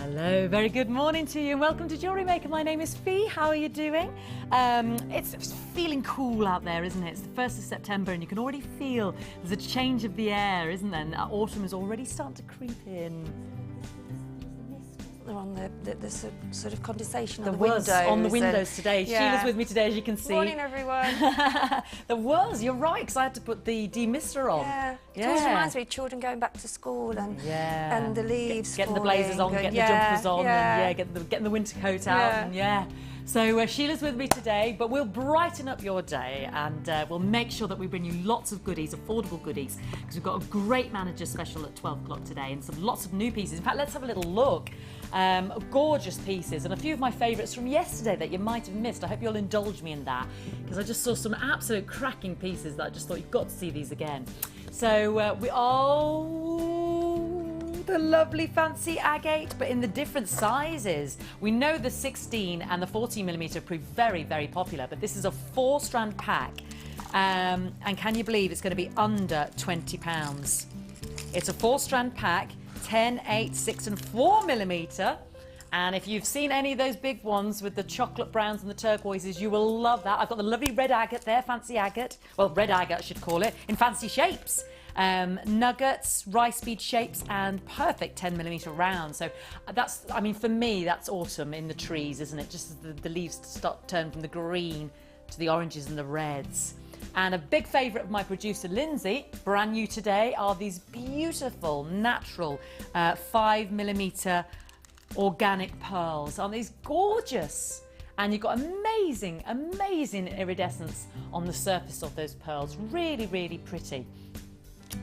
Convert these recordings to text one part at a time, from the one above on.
Hello, very good morning to you and welcome to Jewellery Maker. My name is Fee. How are you doing? It's feeling cool out there, isn't it? It's the 1st of September and you can already feel there's a change of the air, isn't there? And autumn is already starting to creep in. They're on the sort of condensation There on the was windows. on the windows today. Yeah. Sheila's with me today, as you can see. Morning, everyone. There was, you're right, because I had to put the demister on. Yeah. It always reminds me of children going back to school and the leaves getting the blazers on, getting the jumpers on, and getting the winter coat out, and So Sheila's with me today, but we'll brighten up your day and we'll make sure that we bring you lots of goodies, affordable goodies, because we've got a great manager special at 12 o'clock today and lots of new pieces. In fact, let's have a little look. Gorgeous pieces and a few of my favourites from yesterday that you might have missed. I hope you'll indulge me in that, because I just saw some absolute cracking pieces that I just thought you've got to see these again. So the lovely fancy agate, but in the different sizes. We know the 16 and the 14mm proved very, very popular, but this is a 4-strand pack. And can you believe it's going to be under £20? It's a 4-strand pack, 10, 8, 6 and 4mm. And if you've seen any of those big ones with the chocolate browns and the turquoises, you will love that. I've got the lovely red agate there, fancy agate. Well, red agate I should call it, in fancy shapes. Nuggets, rice bead shapes and perfect 10mm round. So that's, I mean, for me, that's autumn in the trees, isn't it? Just as the leaves start to turn from the green to the oranges and the reds. And a big favourite of my producer, Lindsay, brand new today, are these beautiful, natural 5mm organic pearls. Aren't these gorgeous? And you've got amazing, amazing iridescence on the surface of those pearls. Really, really pretty.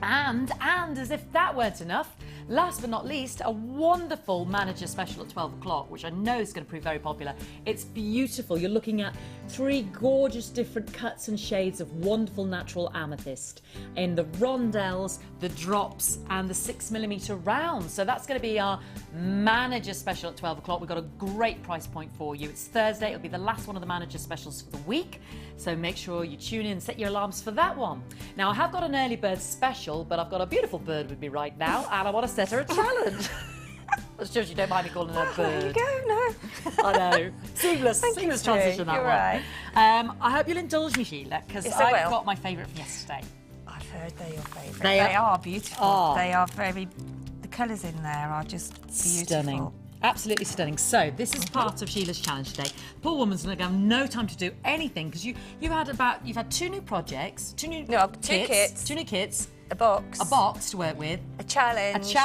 And as if that weren't enough, last but not least, a wonderful manager special at 12 o'clock, which I know is going to prove very popular. It's beautiful. You're looking at 3 gorgeous different cuts and shades of wonderful natural amethyst in the rondelles, the drops and the 6mm rounds. So that's going to be our manager special at 12 o'clock. We've got a great price point for you. It's Thursday. It'll be the last one of the manager specials for the week. So make sure you tune in and set your alarms for that one. Now, I have got an early bird special, but I've got a beautiful bird with me right now and I want to set her a challenge. I'm sure you don't mind me calling her a bird. There you go, no. I know. Seamless transition, that You're one. right. I hope you'll indulge me, Sheila, because Yes, I I've will. got my favourite from yesterday. I've heard they're your favourite. They are beautiful. Oh. They are the colours in there are just beautiful. Stunning. Absolutely stunning. So this is part of Sheila's challenge today. Poor woman's going to have no time to do anything because you've had 2 new projects, 2 new kits, 2 new kits, a box to work with, a challenge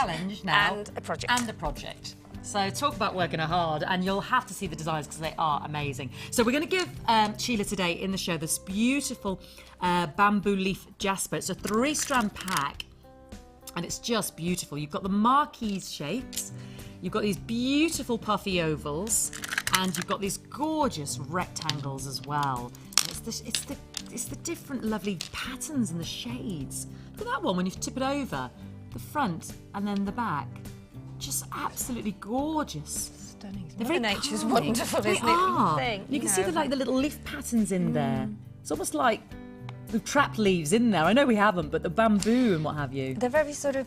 now, and a project. So talk about working hard, and you'll have to see the designs because they are amazing. So we're going to give Sheila today in the show this beautiful bamboo leaf jasper. It's a 3-strand pack, and it's just beautiful. You've got the marquise shapes. You've got these beautiful puffy ovals, and you've got these gorgeous rectangles as well. And it's the different lovely patterns and the shades. Look at that one when you tip it over, the front and then the back. Just absolutely gorgeous. Stunning. They're very Nature's calming. wonderful, They isn't are. it? You can see the little leaf patterns in there. It's almost like we've trapped leaves in there. I know we haven't, but the bamboo and what have you. They're very sort of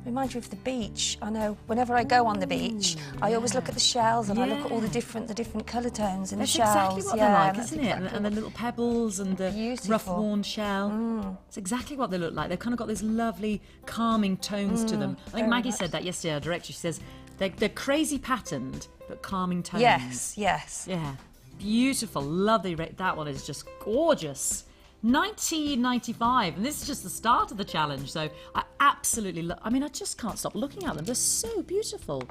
remind you of the beach. I know whenever I go on the beach, I always look at the shells and I look at all the different colour tones in the shells. That's exactly what they're like, isn't it? Exactly And the little pebbles and the rough worn shell. It's exactly what they look like. They've kind of got this lovely calming tones to them. I think Maggie said that yesterday, our director. She says they're crazy patterned but calming tones. Yes. Yeah. Beautiful, lovely. That one is just gorgeous. $19.95, and this is just the start of the challenge, so I absolutely I mean, I just can't stop looking at them. They're so beautiful.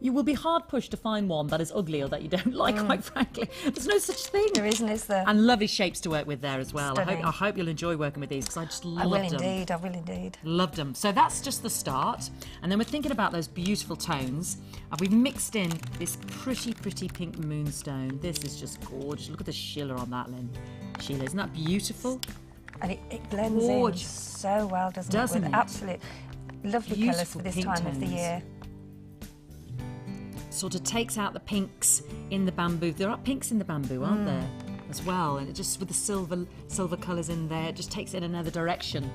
You will be hard pushed to find one that is ugly or that you don't like, quite frankly. There's no such thing. There isn't, is there? And lovely shapes to work with there as well. Stunning. I hope you'll enjoy working with these because I just loved them. I will indeed. Loved them. So that's just the start. And then we're thinking about those beautiful tones. And we've mixed in this pretty, pretty pink moonstone. This is just gorgeous. Look at the shiller on that, Lynn. Sheila, isn't that beautiful? And it blends in so well, doesn't it? With absolute lovely colours for this time of the year. Sort of takes out the pinks in the bamboo. There are pinks in the bamboo, aren't there, as well? And it just with the silver colours in there, it just takes it in another direction.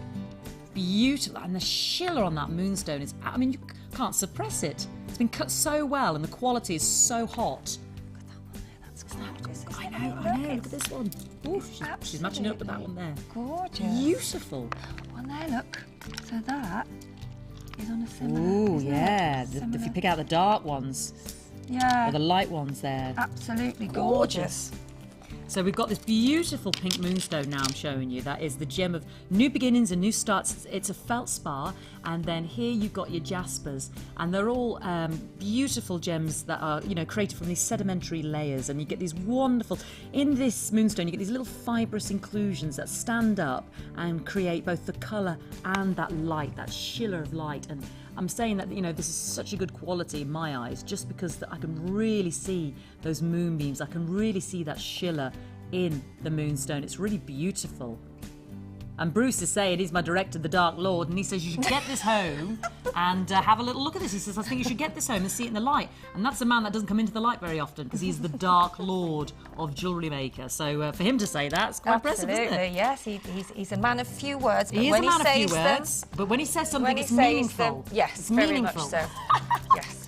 beautiful. And the schiller on that moonstone is, I mean, you can't suppress it. It's been cut so well and the quality is so hot. That's gorgeous. I know. Look at this one. Ooh, she's matching up with that one there. Gorgeous. Beautiful. Well, now look. So that is on a similar. Ooh, isn't it? yeah. Similar. If you pick out the dark ones Yeah. or the light ones there. Absolutely gorgeous. So we've got this beautiful pink moonstone now I'm showing you. That is the gem of new beginnings and new starts. It's a feldspar, and then here you've got your jaspers, and they're all beautiful gems that are, you know, created from these sedimentary layers, and you get these wonderful, in this moonstone you get these little fibrous inclusions that stand up and create both the colour and that light, that schiller of light. And I'm saying that, you know, this is such a good quality in my eyes just because I can really see those moonbeams. I can really see that schiller in the moonstone. It's really beautiful. And Bruce is saying, he's my director, the Dark Lord, and he says you should get this home and have a little look at this. He says, I think you should get this home and see it in the light. And that's a man that doesn't come into the light very often because he's the Dark Lord of jewellery maker. So for him to say that, it's quite impressive, isn't it? Yes. He's a man of few words, but He is when a man he of few says them, words, but when he says something, when he it's says meaningful. them, yes, it's very meaningful. much so. Yes.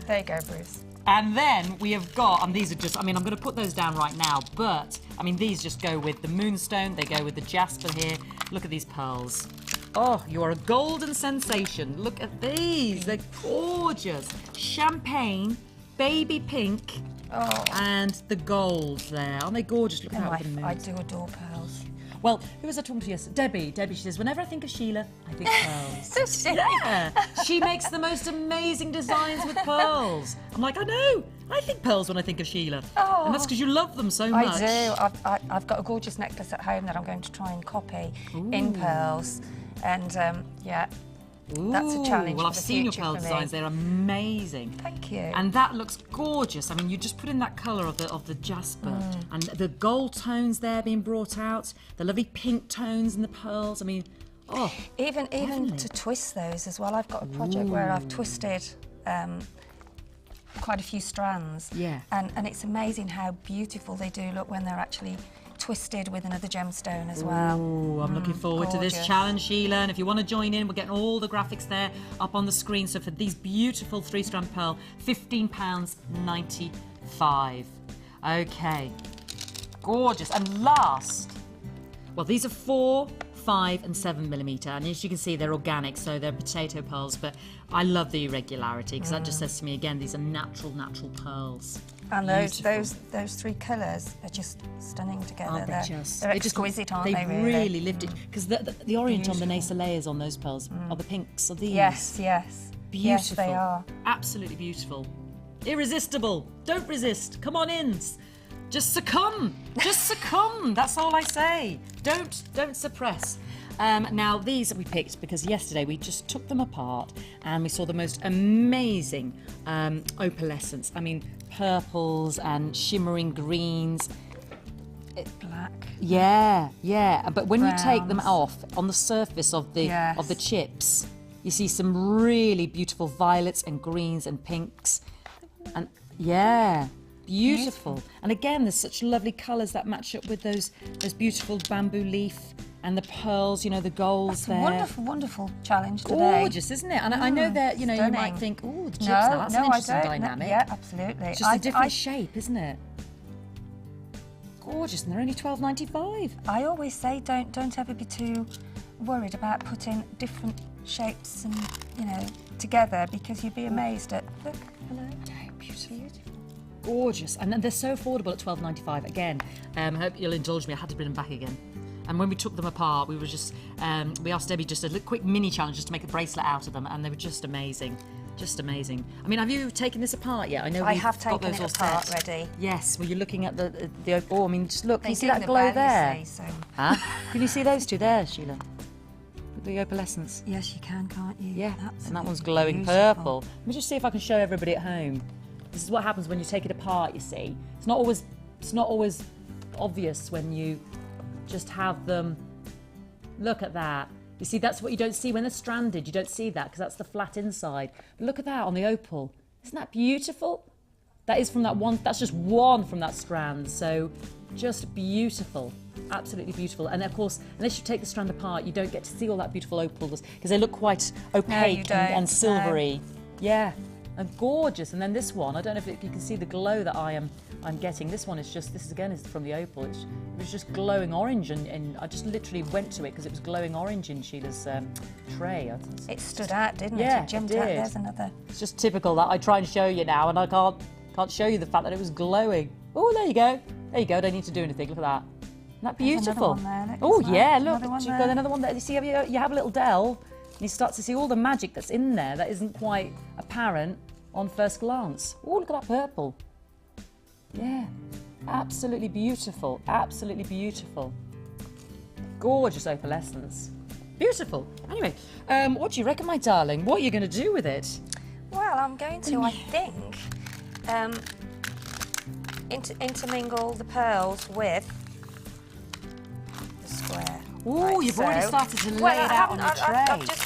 There you go, Bruce. And then we have got, and these are just, I mean, I'm going to put those down right now, but, I mean, these just go with the moonstone, they go with the jasper here. Look at these pearls. Oh, you're a golden sensation. Look at these, they're gorgeous. Champagne, baby pink, and the gold there. Aren't they gorgeous? Look at that with the moon. I do adore pearls. Well, who was I talking to yesterday? Debbie, she says, whenever I think of Sheila, I think pearls. Yeah, she makes the most amazing designs with pearls. I'm like, I know. I think pearls when I think of Sheila. Oh. And that's because you love them so much. I do. I've got a gorgeous necklace at home that I'm going to try and copy in pearls. And yeah, that's a challenge. Well, I've for the seen your future pearl for me. designs. They're amazing. Thank you. And that looks gorgeous. I mean, you just put in that colour of the jasper and the gold tones there being brought out, the lovely pink tones in the pearls. I mean, oh, even heavenly. to twist those as well. I've got a project where I've twisted quite a few strands. Yeah. And it's amazing how beautiful they do look when they're actually twisted with another gemstone as well. Ooh, I'm looking forward to this gorgeous. challenge, Sheila. And if you want to join in, we're getting all the graphics there up on the screen. So for these beautiful 3-strand pearl, £15.95. Okay, gorgeous. And last, well, these are 4, 5 and 7mm, and as you can see they're organic, so they're potato pearls, but I love the irregularity because that just says to me again, these are natural pearls. And Beautiful. those three colours are just stunning together. Aren't they They're just? they're They just- exquisite, aren't they? They've Really, really lifted because the orange on the nasal layers on those pearls are the pinks of these. Yes. Beautiful. Yes, they are. Absolutely beautiful. Irresistible. Don't resist. Come on in. Just succumb. Just succumb. That's all I say. Don't suppress. Now these we picked because yesterday we just took them apart and we saw the most amazing opalescence. I mean, purples and shimmering greens. Black. Yeah. But when you take them Browns. off on the surface of the Yes. chips, you see some really beautiful violets and greens and pinks, and beautiful. And again, there's such lovely colours that match up with those beautiful bamboo leaf and the pearls. You know, the golds there. Wonderful, wonderful challenge today. Gorgeous, isn't it? And I know that you might stunning. think, oh, the chips now, that's an interesting I don't. dynamic. Yeah, absolutely. It's just a different shape, isn't it? Gorgeous, and they're only £12.95. I always say don't ever be too worried about putting different shapes and together, because you'd be amazed at. Look, hello. Beautiful. Gorgeous, and they're so affordable at £12.95. Again, I hope you'll indulge me. I had to bring them back again. And when we took them apart, we were just we asked Debbie just a quick mini challenge just to make a bracelet out of them, and they were just amazing. Just amazing. I mean, have you taken this apart yet? I know I we've have got taken those it all apart set. already. Yes. Well, you're looking at the oh, I mean, just look. Can you see They that do glow the there? you say, so. Huh? Can you see those two there, Sheila? The opalescence. Yes, you can, can't you? Yeah. And that Absolutely one's glowing beautiful. purple. Let me just see if I can show everybody at home. This is what happens when you take it apart. You see, it's not always obvious when you just have them. Look at that. You see, that's what you don't see when they're stranded. You don't see that because that's the flat inside. But look at that on the opal. Isn't that beautiful? That is from that one. That's just one from that strand. So, just beautiful. Absolutely beautiful. And of course, unless you take the strand apart, you don't get to see all that beautiful opals because they look quite opaque and silvery. Yeah, and gorgeous. And then this one, I don't know if you can see the glow that I'm getting. This one is just, this again is from the opal. It was just glowing orange, and I just literally went to it because it was glowing orange in Sheila's tray. It stood out, didn't it? Yeah, It jumped it out. did. There's another. It's just typical that I try and show you now, and I can't show you the fact that it was glowing. Oh, there you go. There you go. Don't need to do anything. Look at that. Isn't that beautiful? There's another one there. Oh Look, yeah, another look. one You've there. got another one there. You see, you have a little delve, and you start to see all the magic that's in there that isn't quite apparent on first glance. Oh, look at that purple. Yeah, absolutely beautiful. Absolutely beautiful. Gorgeous opalescence. Beautiful. Anyway, what do you reckon, my darling? What are you going to do with it? Well, I'm going to, I think, intermingle the pearls with the square. Oh, Like you've so. already started to lay Well, it out on the tray.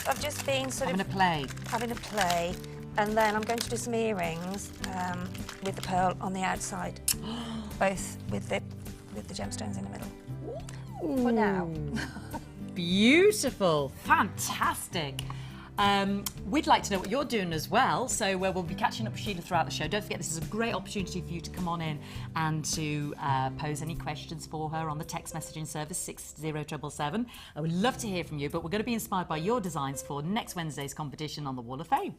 I've just been sort Having a of play. having a play, and then I'm going to do some earrings with the pearl on the outside, both with the gemstones in the middle. For now. Beautiful. Fantastic. We'd like to know what you're doing as well, so we'll be catching up with Sheila throughout the show. Don't forget, this is a great opportunity for you to come on in and to pose any questions for her on the text messaging service 60777. I would love to hear from you, but we're going to be inspired by your designs for next Wednesday's competition on the Wall of Fame.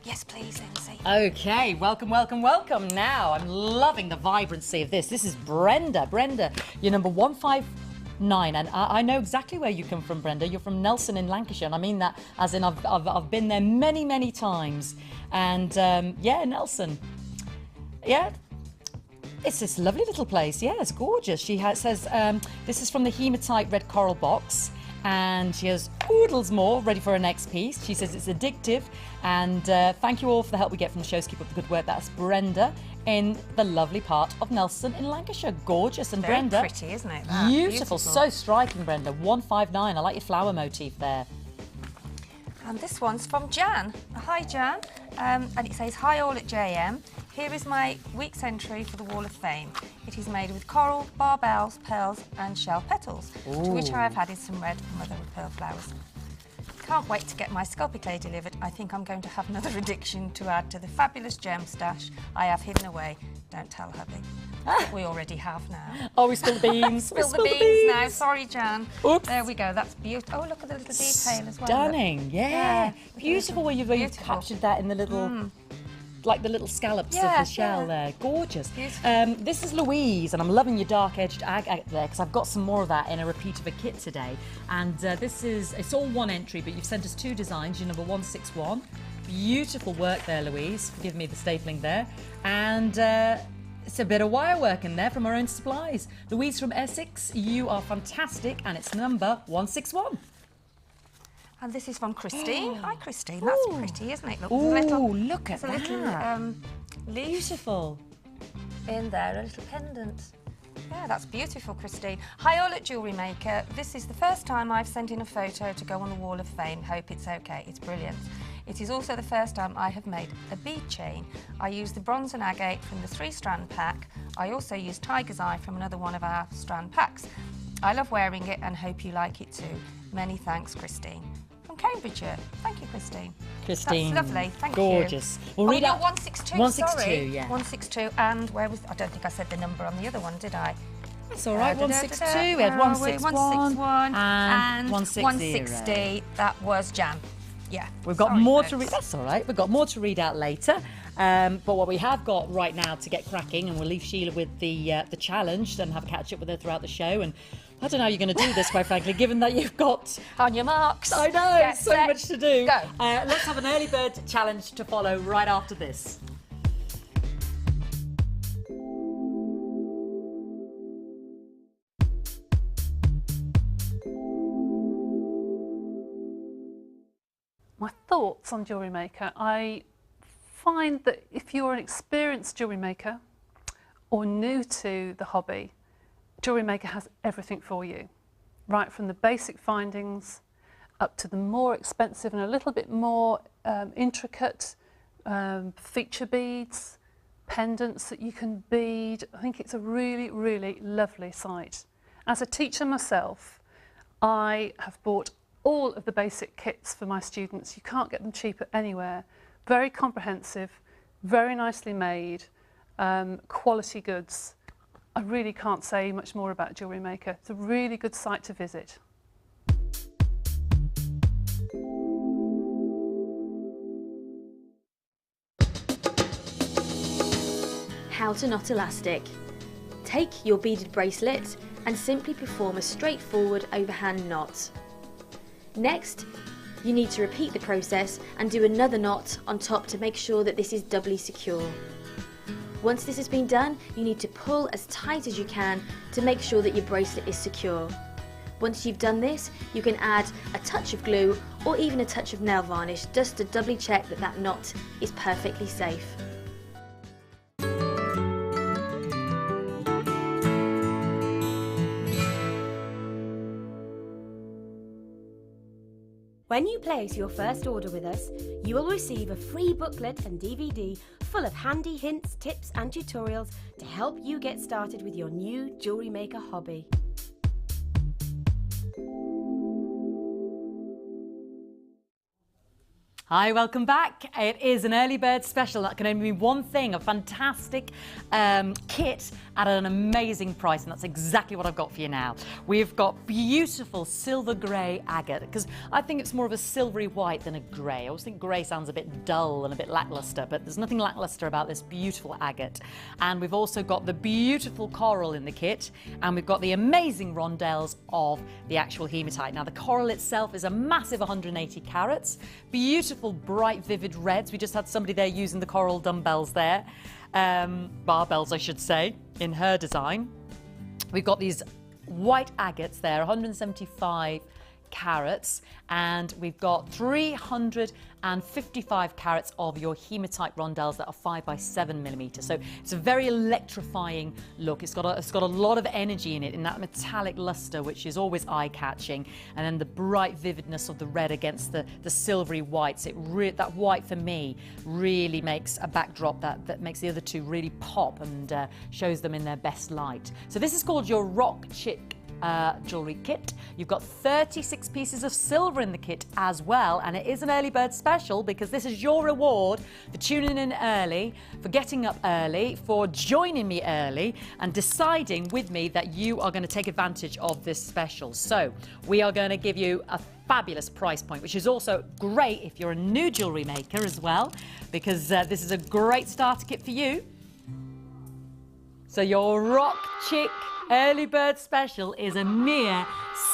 Yes, please, Lindsay. Okay, welcome, welcome, welcome. Now, I'm loving the vibrancy of this. This is Brenda. Brenda, you're number 159, and I know exactly where you come from, Brenda. You're from Nelson in Lancashire, and I mean that as in I've been there many, many times. And yeah, Nelson. Yeah. It's this lovely little place. Yeah, it's gorgeous. She says this is from the hematite red coral box, and she has oodles more ready for her next piece. She says it's addictive, and thank you all for the help we get from the shows. Keep up the good work. That's Brenda in the lovely part of Nelson in Lancashire. Gorgeous. And Very Brenda, pretty, isn't it? That? beautiful, so striking, Brenda. 159. I like your flower motif there. And this one's from Jan. Hi, Jan. And it says, hi all at JM. Here is my week's entry for the Wall of Fame. It is made with coral, barbels, pearls and shell petals, to which I have added some red mother of pearl flowers. Can't wait to get my sculpey clay delivered. I think I'm going to have another addiction to add to the fabulous gem stash I have hidden away. Don't tell hubby. We already have now. Oh, we spilled the beans. Spill the beans now. Sorry, Jan. Oops. There we go. That's beautiful. Oh, look at the little detail as well. Stunning. Look. Yeah. Beautiful where you've Beautiful. captured that in the little... like the little scallops of Yeah, the shell yeah. there. Gorgeous. Beautiful. This is Louise, and I'm loving your dark-edged agate there because I've got some more of that in a repeat of a kit today. And this is, it's all one entry, but you've sent us two designs. You're number 161. Beautiful work there, Louise. Forgive me the stapling there. And it's a bit of wire work in there from our own supplies. Louise from Essex, you are fantastic, and it's number 161. And this is from Christine. Hi, Christine. That's Ooh. pretty, isn't it? Look, Ooh, there's a little, look at there's a little that. leaf Beautiful. in there, a little pendant. Yeah, that's beautiful, Christine. Hi, all at Jewellery Maker. This is the first time I've sent in a photo to go on the Wall of Fame. Hope it's okay. It's brilliant. It is also the first time I have made a bead chain. I used the bronze and agate from the 3-strand pack. I also used Tiger's Eye from another one of our strand packs. I love wearing it and hope you like it too. Many thanks, Christine. From Cambridgeshire. Thank you, Christine. Christine. That's lovely. Thank you. Gorgeous. We'll Oh, read you're out 162. 162, Sorry. yeah. 162. And where was? I don't think I said the number on the other one, did I? That's all right. 162. We Where had are we? 161 and 160. 160. That was Jan. Yeah. We've got Sorry, more folks. to read. That's all right. We've got more to read out later. But what we have got right now to get cracking, and we'll leave Sheila with the challenge and have a catch up with her throughout the show. And I don't know how you're going to do this, quite frankly, given that you've got. On your marks. I know, Get so set, much to do. Go. Let's have an early bird challenge to follow right after this. My thoughts on Jewellery Maker. I find that if you're an experienced jewellery maker or new to the hobby, Jewellery Maker has everything for you, right from the basic findings up to the more expensive and a little bit more intricate feature beads, pendants that you can bead. I think it's a really, really lovely site. As a teacher myself, I have bought all of the basic kits for my students. You can't get them cheaper anywhere. Very comprehensive, very nicely made, quality goods. I really can't say much more about Jewellery Maker. It's a really good site to visit. How to knot elastic. Take your beaded bracelet and simply perform a straightforward overhand knot. Next, you need to repeat the process and do another knot on top to make sure that this is doubly secure. Once this has been done, you need to pull as tight as you can to make sure that your bracelet is secure. Once you've done this, you can add a touch of glue or even a touch of nail varnish just to doubly check that that knot is perfectly safe. When you place your first order with us, you will receive a free booklet and DVD full of handy hints, tips and tutorials to help you get started with your new jewellery maker hobby. Hi, welcome back. It is an early bird special. That can only mean one thing, a fantastic kit at an amazing price, and that's exactly what I've got for you now. We've got beautiful silver grey agate, because I think it's more of a silvery white than a grey. I always think grey sounds a bit dull and a bit lacklustre, but there's nothing lacklustre about this beautiful agate. And we've also got the beautiful coral in the kit, and we've got the amazing rondelles of the actual hematite. Now, the coral itself is a massive 180 carats, beautiful bright vivid reds. We just had somebody there using the coral dumbbells there, barbells I should say, in her design. We've got these white agates there, 175 carats, and we've got 355 carats of your hematite rondelles that are 5x7mm. So it's a very electrifying look. It's got a lot of energy in it, in that metallic luster, which is always eye-catching, and then the bright vividness of the red against the silvery whites. That white for me really makes a backdrop that makes the other two really pop and shows them in their best light. So this is called your Rock Chick jewellery kit. You've got 36 pieces of silver in the kit as well, and it is an early bird special because this is your reward for tuning in early, for getting up early, for joining me early and deciding with me that you are going to take advantage of this special. So we are going to give you a fabulous price point, which is also great if you're a new jewellery maker as well, because this is a great starter kit for you. So your Rock Chick Early Bird Special is a mere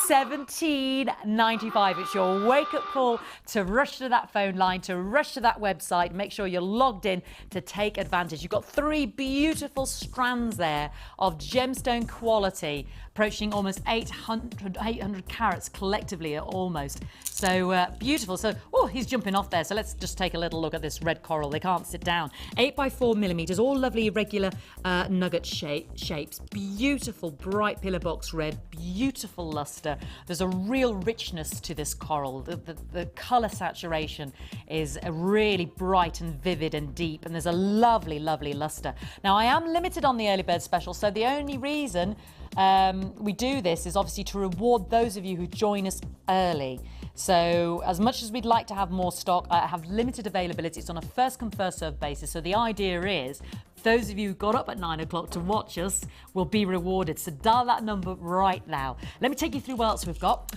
$17.95. It's your wake-up call to rush to that phone line, to rush to that website. Make sure you're logged in to take advantage. You've got 3 beautiful strands there of gemstone quality, approaching almost 800 carats collectively, almost. So beautiful. So, oh, he's jumping off there. So let's just take a little look at this red coral. They can't sit down. 8x4mm, all lovely irregular nugget shapes. Beautiful bright pillar box red, beautiful luster. There's a real richness to this coral. The colour saturation is really bright and vivid and deep, and there's a lovely, lovely luster. Now, I am limited on the early bird special, so the only reason we do this is obviously to reward those of you who join us early. So as much as we'd like to have more stock, I have limited availability. It's on a first come first served basis. So the idea is those of you who got up at 9 o'clock to watch us will be rewarded. So dial that number right now. Let me take you through what else we've got.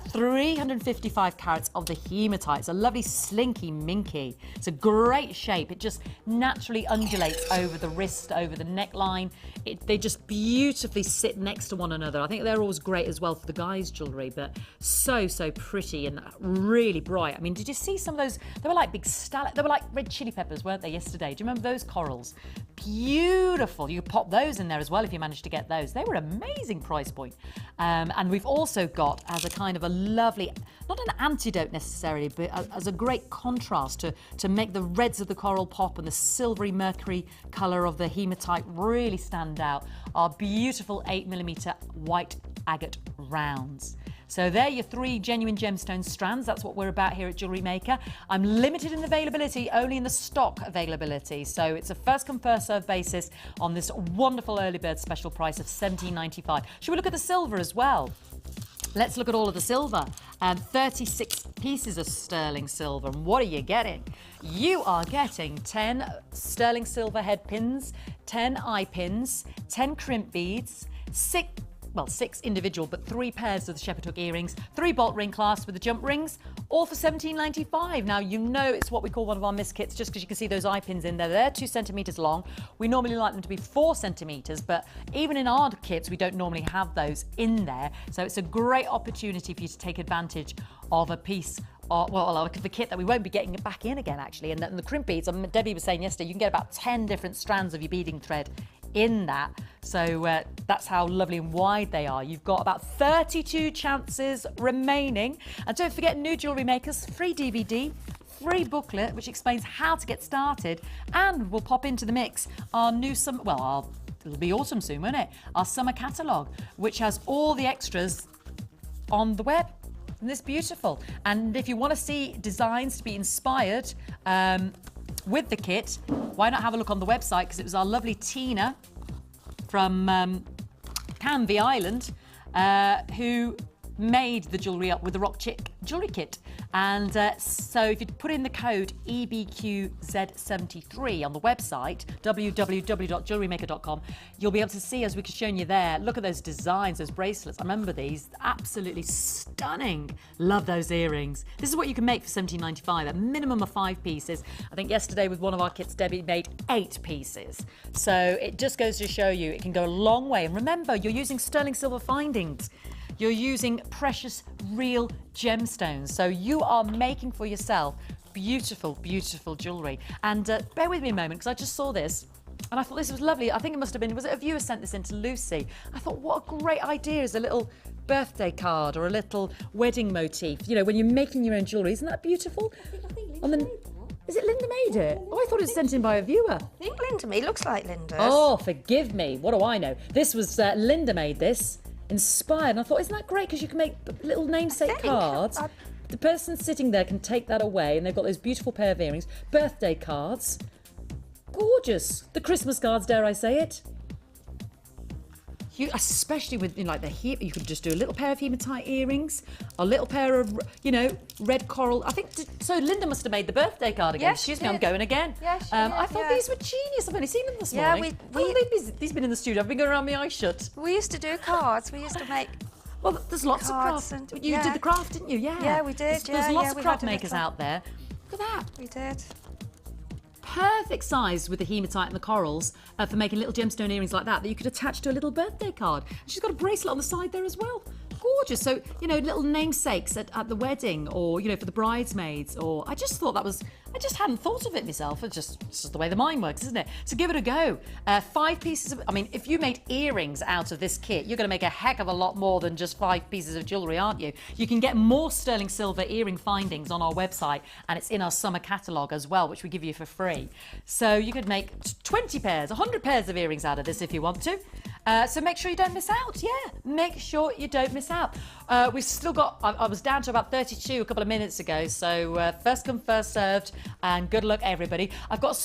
355 carats of the hematite. It's a lovely slinky minky. It's a great shape. It just naturally undulates over the wrist, over the neckline. They just beautifully sit next to one another. I think they're always great as well for the guys' jewellery, but so pretty and really bright. I mean, did you see some of those? They were like big they were like red chili peppers, weren't they, yesterday? Do you remember those corals? Beautiful. You could pop those in there as well if you managed to get those. They were amazing price point. And we've also got, as a kind of a lovely, not an antidote necessarily, but as a great contrast to make the reds of the coral pop and the silvery mercury colour of the hematite really stand out, our beautiful 8mm white agate rounds. So they're your 3 genuine gemstone strands. That's what we're about here at Jewellery Maker. I'm limited in availability, only in the stock availability. So it's a first come first serve basis on this wonderful early bird special price of $17.95. Should we look at the silver as well? Let's look at all of the silver. 36 pieces of sterling silver. And what are you getting? You are getting 10 sterling silver head pins, 10 eye pins, 10 crimp beads, 6 individual, but 3 pairs of the shepherd hook earrings, 3 bolt ring clasps with the jump rings, all for $17.95. Now, you know it's what we call one of our miss kits, just because you can see those eye pins in there. They're 2 centimetres long. We normally like them to be 4 centimetres, but even in our kits, we don't normally have those in there. So it's a great opportunity for you to take advantage of a piece of the kit that we won't be getting back in again, actually. And the crimp beads, Debbie was saying yesterday, you can get about 10 different strands of your beading thread in that. So that's how lovely and wide they are. You've got about 32 chances remaining. And don't forget, New Jewellery Makers, free DVD, free booklet, which explains how to get started. And we'll pop into the mix our new summer, it'll be autumn soon, won't it? Our summer catalogue, which has all the extras on the web. Isn't this beautiful? And if you want to see designs to be inspired with the kit, why not have a look on the website? Because it was our lovely Tina from Canvey Island who made the jewellery up with the Rock Chick jewellery kit. And so if you put in the code EBQZ73 on the website, www.jewellerymaker.com, you'll be able to see, as we've shown you there, look at those designs, those bracelets. I remember these, absolutely stunning. Love those earrings. This is what you can make for $17.95, a minimum of 5 pieces. I think yesterday with one of our kits, Debbie made 8 pieces. So it just goes to show you it can go a long way. And remember, you're using sterling silver findings. You're using precious, real gemstones. So you are making for yourself beautiful, beautiful jewellery. And bear with me a moment, because I just saw this and I thought this was lovely. I think it must have been, was it a viewer sent this in to Lucy? I thought, what a great idea is a little birthday card or a little wedding motif. You know, when you're making your own jewellery, isn't that beautiful? I think Linda made that. Is it Linda made it? Oh, I thought it was sent in by a viewer. I think Linda me looks like Linda's. Oh, forgive me. What do I know? This was Linda made this. Inspired, and I thought, isn't that great? Because you can make little namesake cards. The person sitting there can take that away, and they've got those beautiful pair of earrings. Birthday cards, gorgeous. The Christmas cards, dare I say it? You, especially with like the you could just do a little pair of hematite earrings, a little pair of red coral. I think so. Linda must have made the birthday card again. Yes, Excuse me, I'm going again. Yes, she I did, thought yeah. these were genius. I've only seen them this Yeah, morning. These been in the studio. I've been going around my eyes shut. We used to do cards. We used to make. Well, there's lots of Cards craft. and- You yeah. did the craft, didn't you? Yeah. Yeah, we did. There's lots of we craft had a makers little- out there. Look at that. We did. Perfect size with the hematite and the corals for making little gemstone earrings like that you could attach to a little birthday card. She's got a bracelet on the side there as well. Gorgeous. So, little namesakes at the wedding, or, for the bridesmaids, or I just thought I just hadn't thought of it myself. It's just the way the mind works, isn't it? So give it a go. 5 pieces of, if you made earrings out of this kit, you're going to make a heck of a lot more than just 5 pieces of jewellery, aren't you? You can get more sterling silver earring findings on our website, and it's in our summer catalogue as well, which we give you for free. So you could make 20 pairs, 100 pairs of earrings out of this if you want to. So make sure you don't miss out. Yeah, make sure you don't miss out. We've still got, I was down to about 32 a couple of minutes ago, so first come, first served, and good luck, everybody. I've got,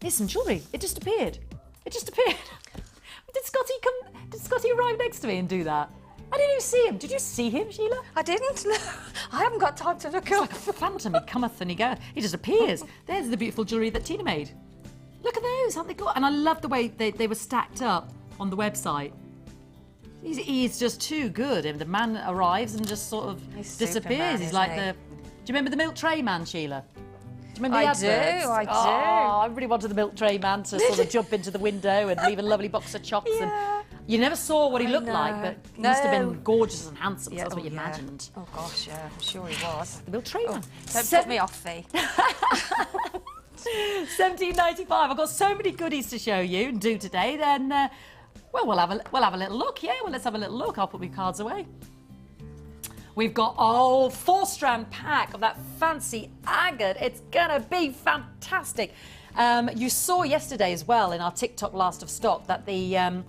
here's some jewellery. It just appeared. Did Scotty arrive next to me and do that? I didn't even see him. Did you see him, Sheila? I didn't. I haven't got time to look It's up. like a phantom. He cometh and he goeth. He just appears. There's the beautiful jewellery that Tina made. Look at those, haven't they got? And I love the way they were stacked up on the website. He's just too good. And the man arrives and just sort of He's disappears. Superman, He's like isn't he? the... Do you remember the milk tray man, Sheila? Do you remember the I adverts? do, I do. Oh, I really wanted the milk tray man to sort of jump into the window and leave a lovely box of chocks. Yeah. And you never saw what he looked like, but he must have No. been gorgeous and handsome. So Yeah, that's what oh, you yeah. imagined. Oh gosh, yeah, I'm sure he was. The milk tray man. Don't put me off, Fee. $17.95. I've got so many goodies to show you and do today. Then, we'll have a little look. Yeah, well, let's have a little look. I'll put my cards away. We've got 4-strand pack of that fancy agate. It's gonna be fantastic. You saw yesterday as well in our TikTok last of stock that the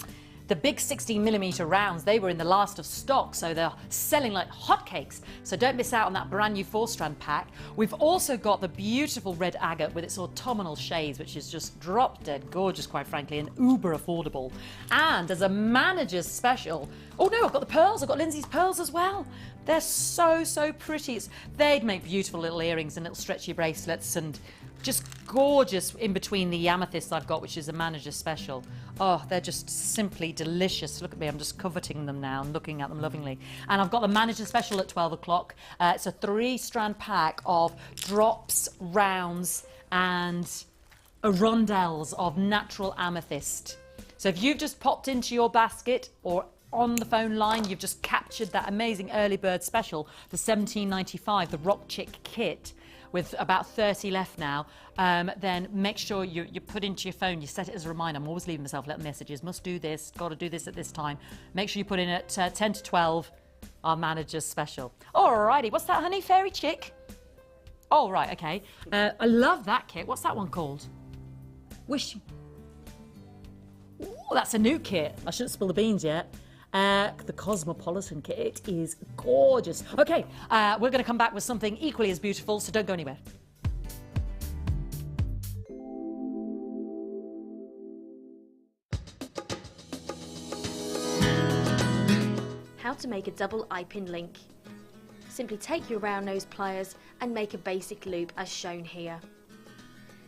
The big 16mm rounds, they were in the last of stock, so they're selling like hotcakes. So don't miss out on that brand new 4-strand pack. We've also got the beautiful red agate with its autumnal shades, which is just drop dead gorgeous, quite frankly, and uber affordable. And as a manager's special, oh no, I've got the pearls. I've got Lindsay's pearls as well. They're so, so pretty. They'd make beautiful little earrings and little stretchy bracelets, and just gorgeous in between the amethysts I've got, which is a manager's special. Oh, they're just simply delicious. Look at me, I'm just coveting them now and looking at them lovingly. And I've got the manager's special at 12 o'clock. It's a 3-strand pack of drops, rounds, and rondelles of natural amethyst. So if you've just popped into your basket or on the phone line, you've just captured that amazing early bird special, the $17.95, the Rock Chick kit, with about 30 left now, then make sure you put into your phone, you set it as a reminder. I'm always leaving myself little messages, must do this, got to do this at this time. Make sure you put in at 10 to 12, our manager's special. Alrighty, what's that, honey? Fairy Chick? Oh, right, okay. I love that kit. What's that one called? Wish. Ooh, that's a new kit. I shouldn't spill the beans yet. The Cosmopolitan kit, it is gorgeous. Okay, we're going to come back with something equally as beautiful, so don't go anywhere. How to make a double eye-pin link. Simply take your round nose pliers and make a basic loop as shown here.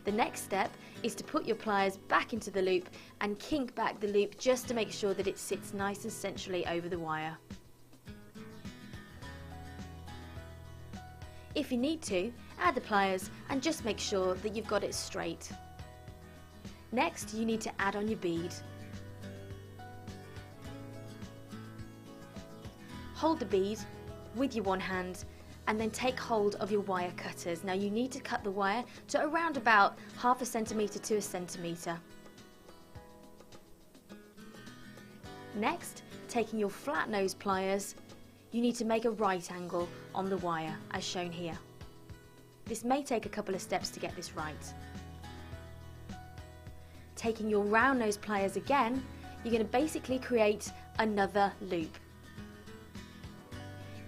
The next step is to put your pliers back into the loop and kink back the loop just to make sure that it sits nice and centrally over the wire. If you need to, add the pliers and just make sure that you've got it straight. Next, you need to add on your bead. Hold the bead with your one hand and then take hold of your wire cutters. Now you need to cut the wire to around about 1/2 centimetre to 1 centimetre. Next, taking your flat nose pliers, you need to make a right angle on the wire as shown here. This may take a couple of steps to get this right. Taking your round nose pliers again, you're going to basically create another loop.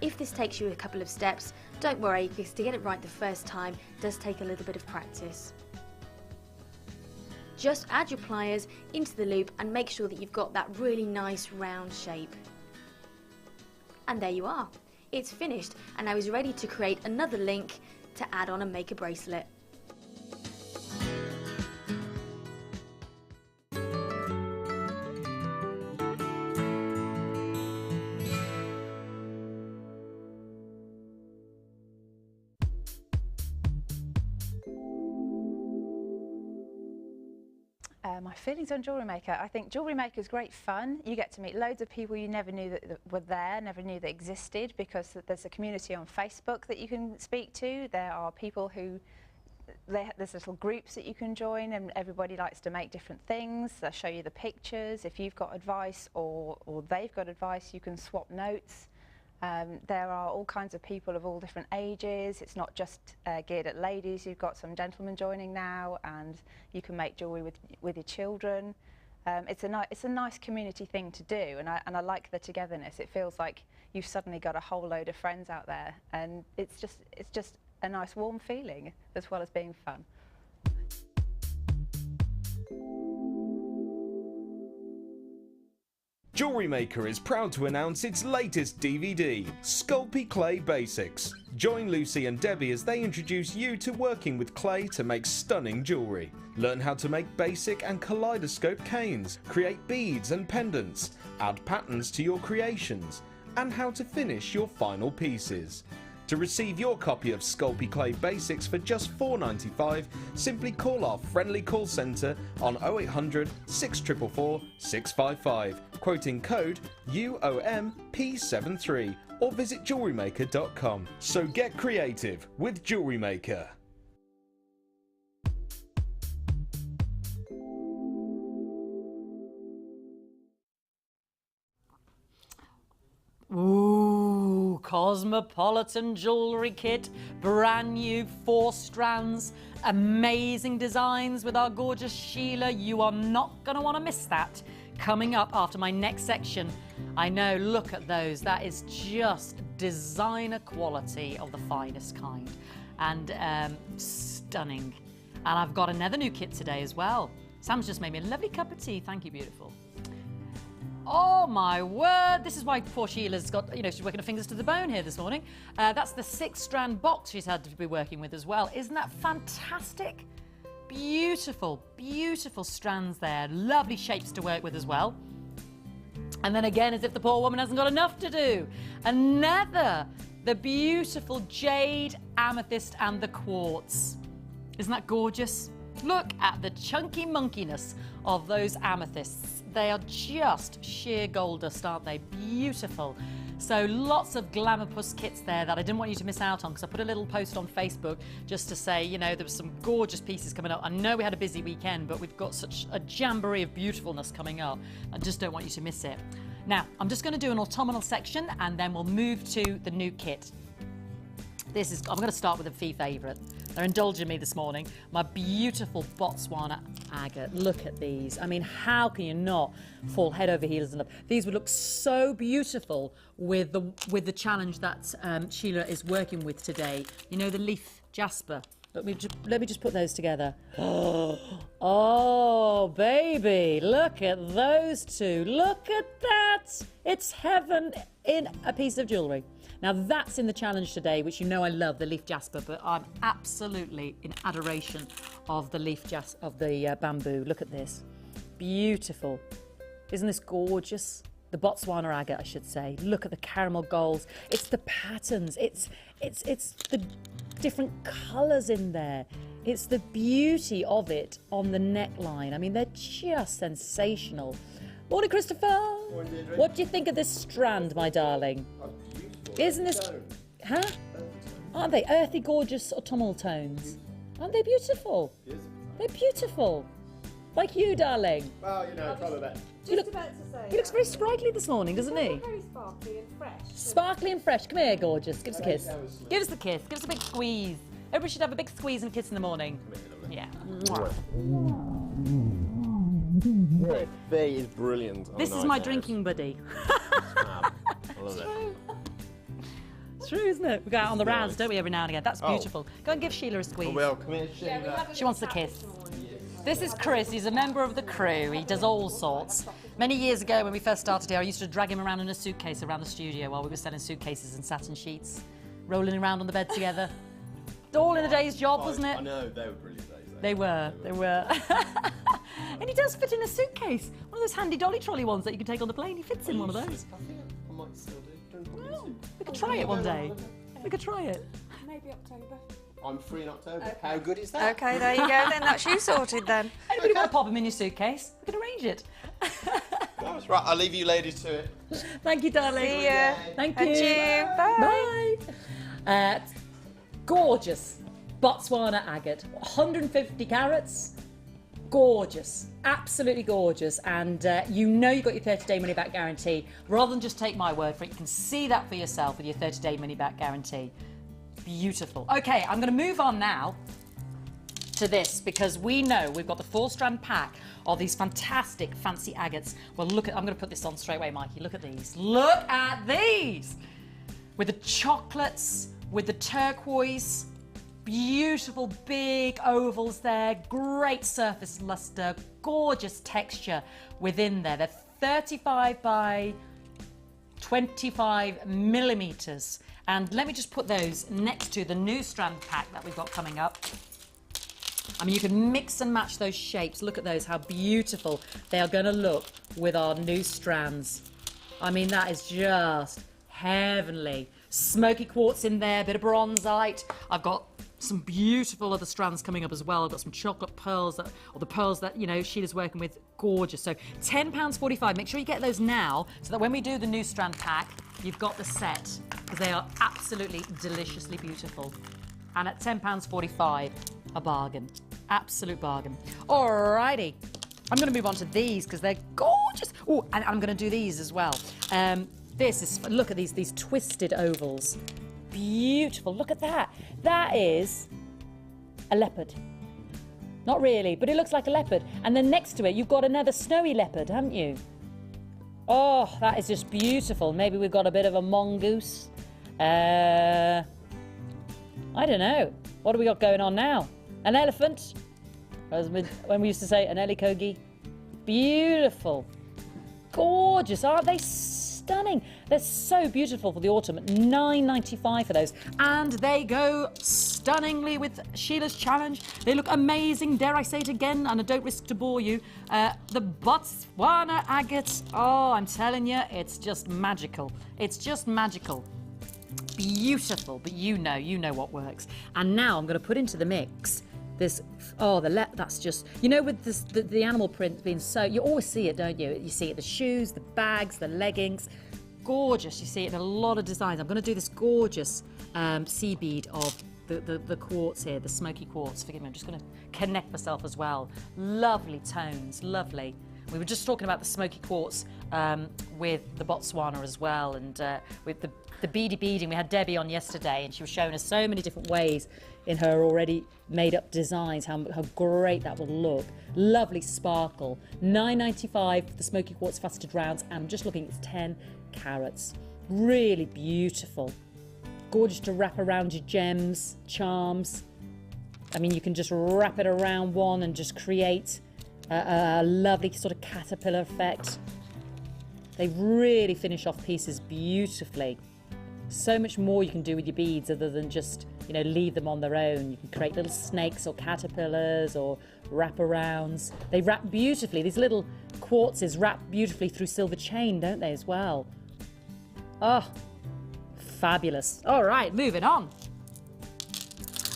If this takes you a couple of steps, don't worry, because to get it right the first time does take a little bit of practice. Just add your pliers into the loop and make sure that you've got that really nice round shape. And there you are. It's finished and now is ready to create another link to add on and make a bracelet. My feelings on Jewellery Maker. I think Jewellery Maker is great fun. You get to meet loads of people you never knew that were there, never knew that existed, because there's a community on Facebook that you can speak to. There are people who, there's little groups that you can join, and everybody likes to make different things. They'll show you the pictures. If you've got advice or they've got advice, you can swap notes. There are all kinds of people of all different ages. It's not just geared at ladies. You've got some gentlemen joining now, and you can make jewellery with your children. It's a nice community thing to do, and I like the togetherness. It feels like you've suddenly got a whole load of friends out there, and it's just a nice warm feeling as well as being fun. Jewellery Maker is proud to announce its latest DVD, Sculpey Clay Basics. Join Lucy and Debbie as they introduce you to working with clay to make stunning jewellery. Learn how to make basic and kaleidoscope canes, create beads and pendants, add patterns to your creations, and how to finish your final pieces. To receive your copy of Sculpey Clay Basics for just $4.95, simply call our friendly call centre on 0800 644 655, quoting code UOMP73, or visit jewellerymaker.com. So get creative with Jewellery Maker. Ooh, Cosmopolitan jewellery kit, brand new, 4 strands, amazing designs with our gorgeous Sheila. You are not going to want to miss that. Coming up after my next section. I know, look at those. That is just designer quality of the finest kind, and stunning. And I've got another new kit today as well. Sam's just made me a lovely cup of tea. Thank you, beautiful. Oh my word, this is why poor Sheila's got, you know, she's working her fingers to the bone here this morning. That's the 6-strand box she's had to be working with as well. Isn't that fantastic? Beautiful, beautiful strands there. Lovely shapes to work with as well. And then again, as if the poor woman hasn't got enough to do, another, the beautiful jade, amethyst and the quartz. Isn't that gorgeous? Look at the chunky monkiness of those amethysts. They are just sheer gold dust, aren't they? Beautiful. So lots of Glamour Puss kits there that I didn't want you to miss out on, because I put a little post on Facebook just to say, you know, there was some gorgeous pieces coming up. I know we had a busy weekend, but we've got such a jamboree of beautifulness coming up. I just don't want you to miss it. Now, I'm just going to do an autumnal section and then we'll move to the new kit. I'm going to start with a fee favourite. They're indulging me this morning. My beautiful Botswana agate. Look at these. I mean, how can you not fall head over heels in love? These would look so beautiful with the challenge that Sheila is working with today. You know, the leaf jasper. Let me just put those together. Oh, baby, look at those two. Look at that. It's heaven in a piece of jewellery. Now that's in the challenge today, which you know I love, the leaf jasper, but I'm absolutely in adoration of the bamboo. Look at this. Beautiful. Isn't this gorgeous? The Botswana agate, I should say. Look at the caramel golds. It's the patterns. It's the different colours in there. It's the beauty of it on the neckline. I mean, they're just sensational. Morning, Christopher. Morning, Deirdre. What do you think of this strand, my darling? Isn't this... Huh? Aren't they? Earthy, gorgeous autumnal tones. Aren't they beautiful? Yes. They're beautiful. Like you, darling. Well, you know, try my best. He looks very sprightly this morning, doesn't he? Very sparkly and fresh. Sparkly and fresh. Come here, gorgeous. Give us a kiss. Give us a kiss. Give us a big squeeze. Everybody should have a big squeeze and kiss in the morning. Yeah. Your fee is brilliant. This is my drinking buddy. I love it. It's true, isn't it? We go out on the rounds, nice. don't we, every now and again? That's Oh. beautiful. Go and give Sheila a squeeze. Well, come here, Sheila. She wants a kiss. This is Chris. He's a member of the crew. He does all sorts. Many years ago, when we first started here, I used to drag him around in a suitcase around the studio while we were selling suitcases and satin sheets, rolling around on the bed together. All in a day's job, wasn't it? I know, they were brilliant days. They were. And he does fit in a suitcase. One of those handy dolly trolley ones that you can take on the plane. He fits in one of those. I think I might still do. We could try it one day. We could try it. Maybe October. I'm free in October. Okay. How good is that? Okay, there you go then. That's you sorted then. Anybody want to pop him in your suitcase? We can arrange it. That's right. I'll leave you ladies to it. Thank you, darling. See ya. Thank And you. you. Bye. Bye. Gorgeous Botswana agate, 150 carats. Gorgeous, absolutely gorgeous, and you know you've got your 30-day money-back guarantee. Rather than just take my word for it, you can see that for yourself with your 30-day money-back guarantee. Beautiful. Okay, I'm going to move on now to this, because we know we've got the 4-strand pack of these fantastic fancy agates. Well, look at, I'm going to put this on straight away, Mikey. Look at these. Look at these! With the chocolates, with the turquoise, beautiful big ovals there, great surface luster, gorgeous texture within there. They're 35 by 25 millimeters. And let me just put those next to the new strand pack that we've got coming up. I mean, you can mix and match those shapes. Look at those, how beautiful they are going to look with our new strands. I mean, that is just heavenly. Smoky quartz in there, bit of bronzite. I've got some beautiful other strands coming up as well. I've got some chocolate pearls, or the pearls that, you know, Sheila's working with. Gorgeous. So £10.45. Make sure you get those now, so that when we do the new strand pack, you've got the set, because they are absolutely deliciously beautiful. And at £10.45, a bargain. Absolute bargain. Alrighty. I'm going to move on to these because they're gorgeous. Oh, and I'm going to do these as well. This is, look at these twisted ovals. Beautiful, look at that. That is a leopard. Not really, but it looks like a leopard. And then next to it, you've got another snowy leopard, haven't you? Oh, that is just beautiful. Maybe we've got a bit of a mongoose. I don't know. What do we got going on now? An elephant? As when we used to say an elikogi. Beautiful. Gorgeous, aren't they? Stunning. They're so beautiful for the autumn. $9.95 for those. And they go stunningly with Sheila's challenge. They look amazing, dare I say it again, and I don't risk to bore you. The Botswana agates. Oh, I'm telling you, it's just magical. It's just magical. Beautiful, but you know what works. And now I'm going to put into the mix this, that's just, you know, with this, the animal print being so, you always see it, don't you? You see it, the shoes, the bags, the leggings. Gorgeous, you see it in a lot of designs. I'm going to do this gorgeous sea bead of the quartz here, the smoky quartz. Forgive me, I'm just going to connect myself as well. Lovely tones, lovely. We were just talking about the smoky quartz with the Botswana as well, and with the beady beading. We had Debbie on yesterday, and she was showing us so many different ways in her already made up designs, how great that will look. Lovely sparkle. $9.95 for the smoky quartz faceted rounds, and I'm just looking, it's 10 carats. Really beautiful. Gorgeous to wrap around your gems, charms. I mean, you can just wrap it around one and just create a lovely sort of caterpillar effect. They really finish off pieces beautifully. So much more you can do with your beads other than just, you know, leave them on their own. You can create little snakes or caterpillars or wraparounds. They wrap beautifully. These little quartzes wrap beautifully through silver chain, don't they, as well? Oh, fabulous. All right, moving on.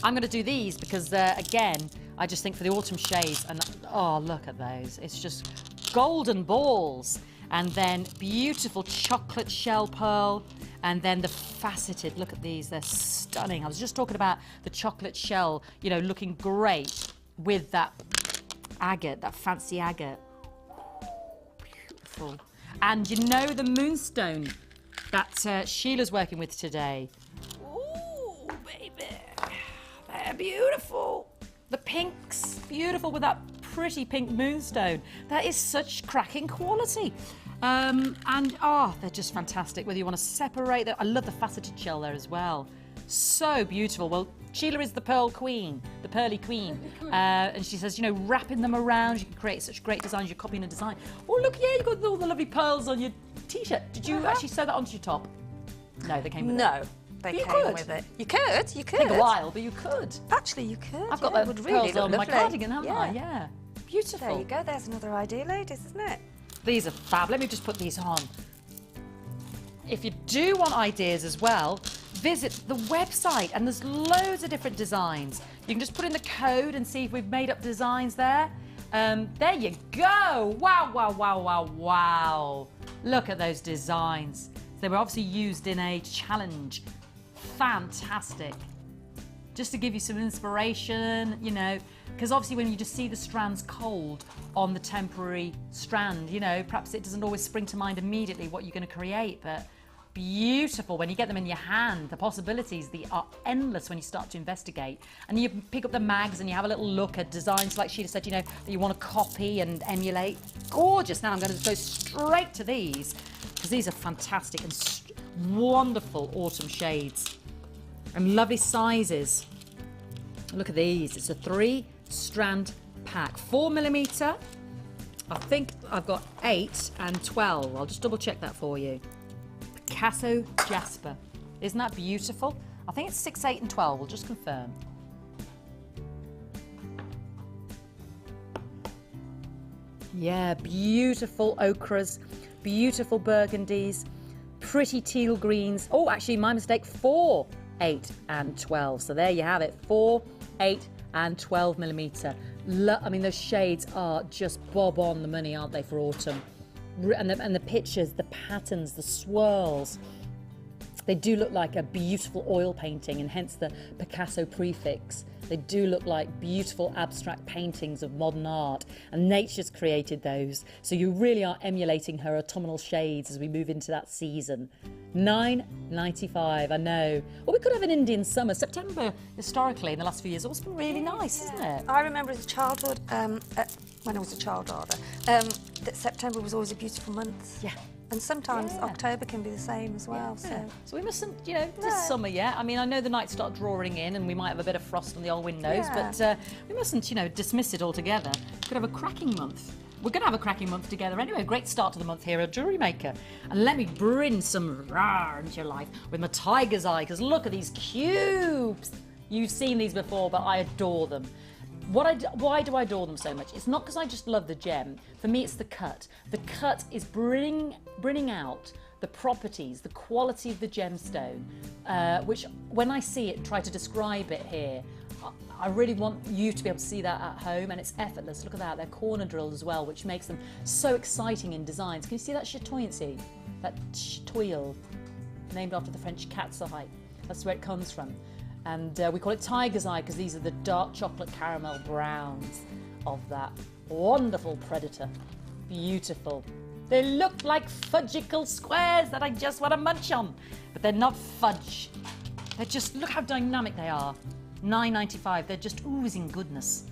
I'm going to do these because, again, I just think for the autumn shades, and oh, look at those. It's just golden balls. And then beautiful chocolate shell pearl. And then the faceted, look at these, they're stunning. I was just talking about the chocolate shell, you know, looking great with that agate, that fancy agate. Beautiful. And you know the moonstone that Sheila's working with today. Ooh, baby, they're beautiful. The pinks, beautiful with that pretty pink moonstone. That is such cracking quality. They're just fantastic. Whether you want to separate them, I love the faceted shell there as well. So beautiful. Well, Sheila is the pearl queen, the pearly queen. And she says, you know, wrapping them around, you can create such great designs. You're copying a design. Oh, look, yeah, you've got all the lovely pearls on your t-shirt. Did you actually sew that onto your top? No, they came with it. No, they came with it. You could. Take a while, but you could. Actually, you could. I've got the pearls on my cardigan, haven't I? Yeah. Beautiful. There you go. There's another idea, ladies, isn't it? These are fab. Let me just put these on. If you do want ideas as well, visit the website and there's loads of different designs. You can just put in the code and see if we've made up designs there. There you go. Wow, wow, wow, wow, wow. Look at those designs. They were obviously used in a challenge. Fantastic. Just to give you some inspiration, you know, because obviously when you just see the strands cold on the temporary strand, you know, perhaps it doesn't always spring to mind immediately what you're going to create, but beautiful when you get them in your hand. The possibilities are endless when you start to investigate. And you pick up the mags and you have a little look at designs, like Sheila said, you know, that you want to copy and emulate. Gorgeous. Now I'm going to go straight to these, because these are fantastic and wonderful autumn shades. And lovely sizes. Look at these. It's a 3-strand pack. 4mm. I think I've got 8 and 12. I'll just double check that for you. Picasso Jasper. Isn't that beautiful? I think it's 6, 8 and 12. We'll just confirm. Yeah, beautiful ochres, beautiful burgundies, pretty teal greens. Oh, actually, my mistake. 4, 8 and 12. So there you have it. 4, 8 and 12mm. I mean, those shades are just bob on the money, aren't they, for autumn? And the pictures, the patterns, the swirls, they do look like a beautiful oil painting, and hence the Picasso prefix. They do look like beautiful abstract paintings of modern art, and nature's created those. So you really are emulating her autumnal shades as we move into that season. $9.95, I know. Well, we could have an Indian summer. September, historically, in the last few years, it's been really nice, isn't it? I remember as a childhood, when I was a child rather, that September was always a beautiful month. Yeah. And sometimes October can be the same as well. Yeah. So we mustn't, this summer yet. I mean, I know the nights start drawing in and we might have a bit of frost on the old windows, but we mustn't, dismiss it altogether. We could have a cracking month. We're going to have a cracking month together anyway. A great start to the month here at Jewellery Maker. And let me bring some raw into your life with my tiger's eye, because look at these cubes. You've seen these before, but I adore them. Why do I adore them so much? It's not because I just love the gem. For me, it's the cut. The cut is bringing out the properties, the quality of the gemstone, which when I see it, try to describe it here, I really want you to be able to see that at home, and it's effortless. Look at that, they're corner drilled as well, which makes them so exciting in designs. Can you see that chatoyancy? That chatoile, named after the French cat's eye. That's where it comes from. And we call it tiger's eye because these are the dark chocolate caramel browns of that wonderful predator. Beautiful. They look like fudgical squares that I just want to munch on, but they're not fudge. They're just, look how dynamic they are. $9.95, they're just oozing goodness.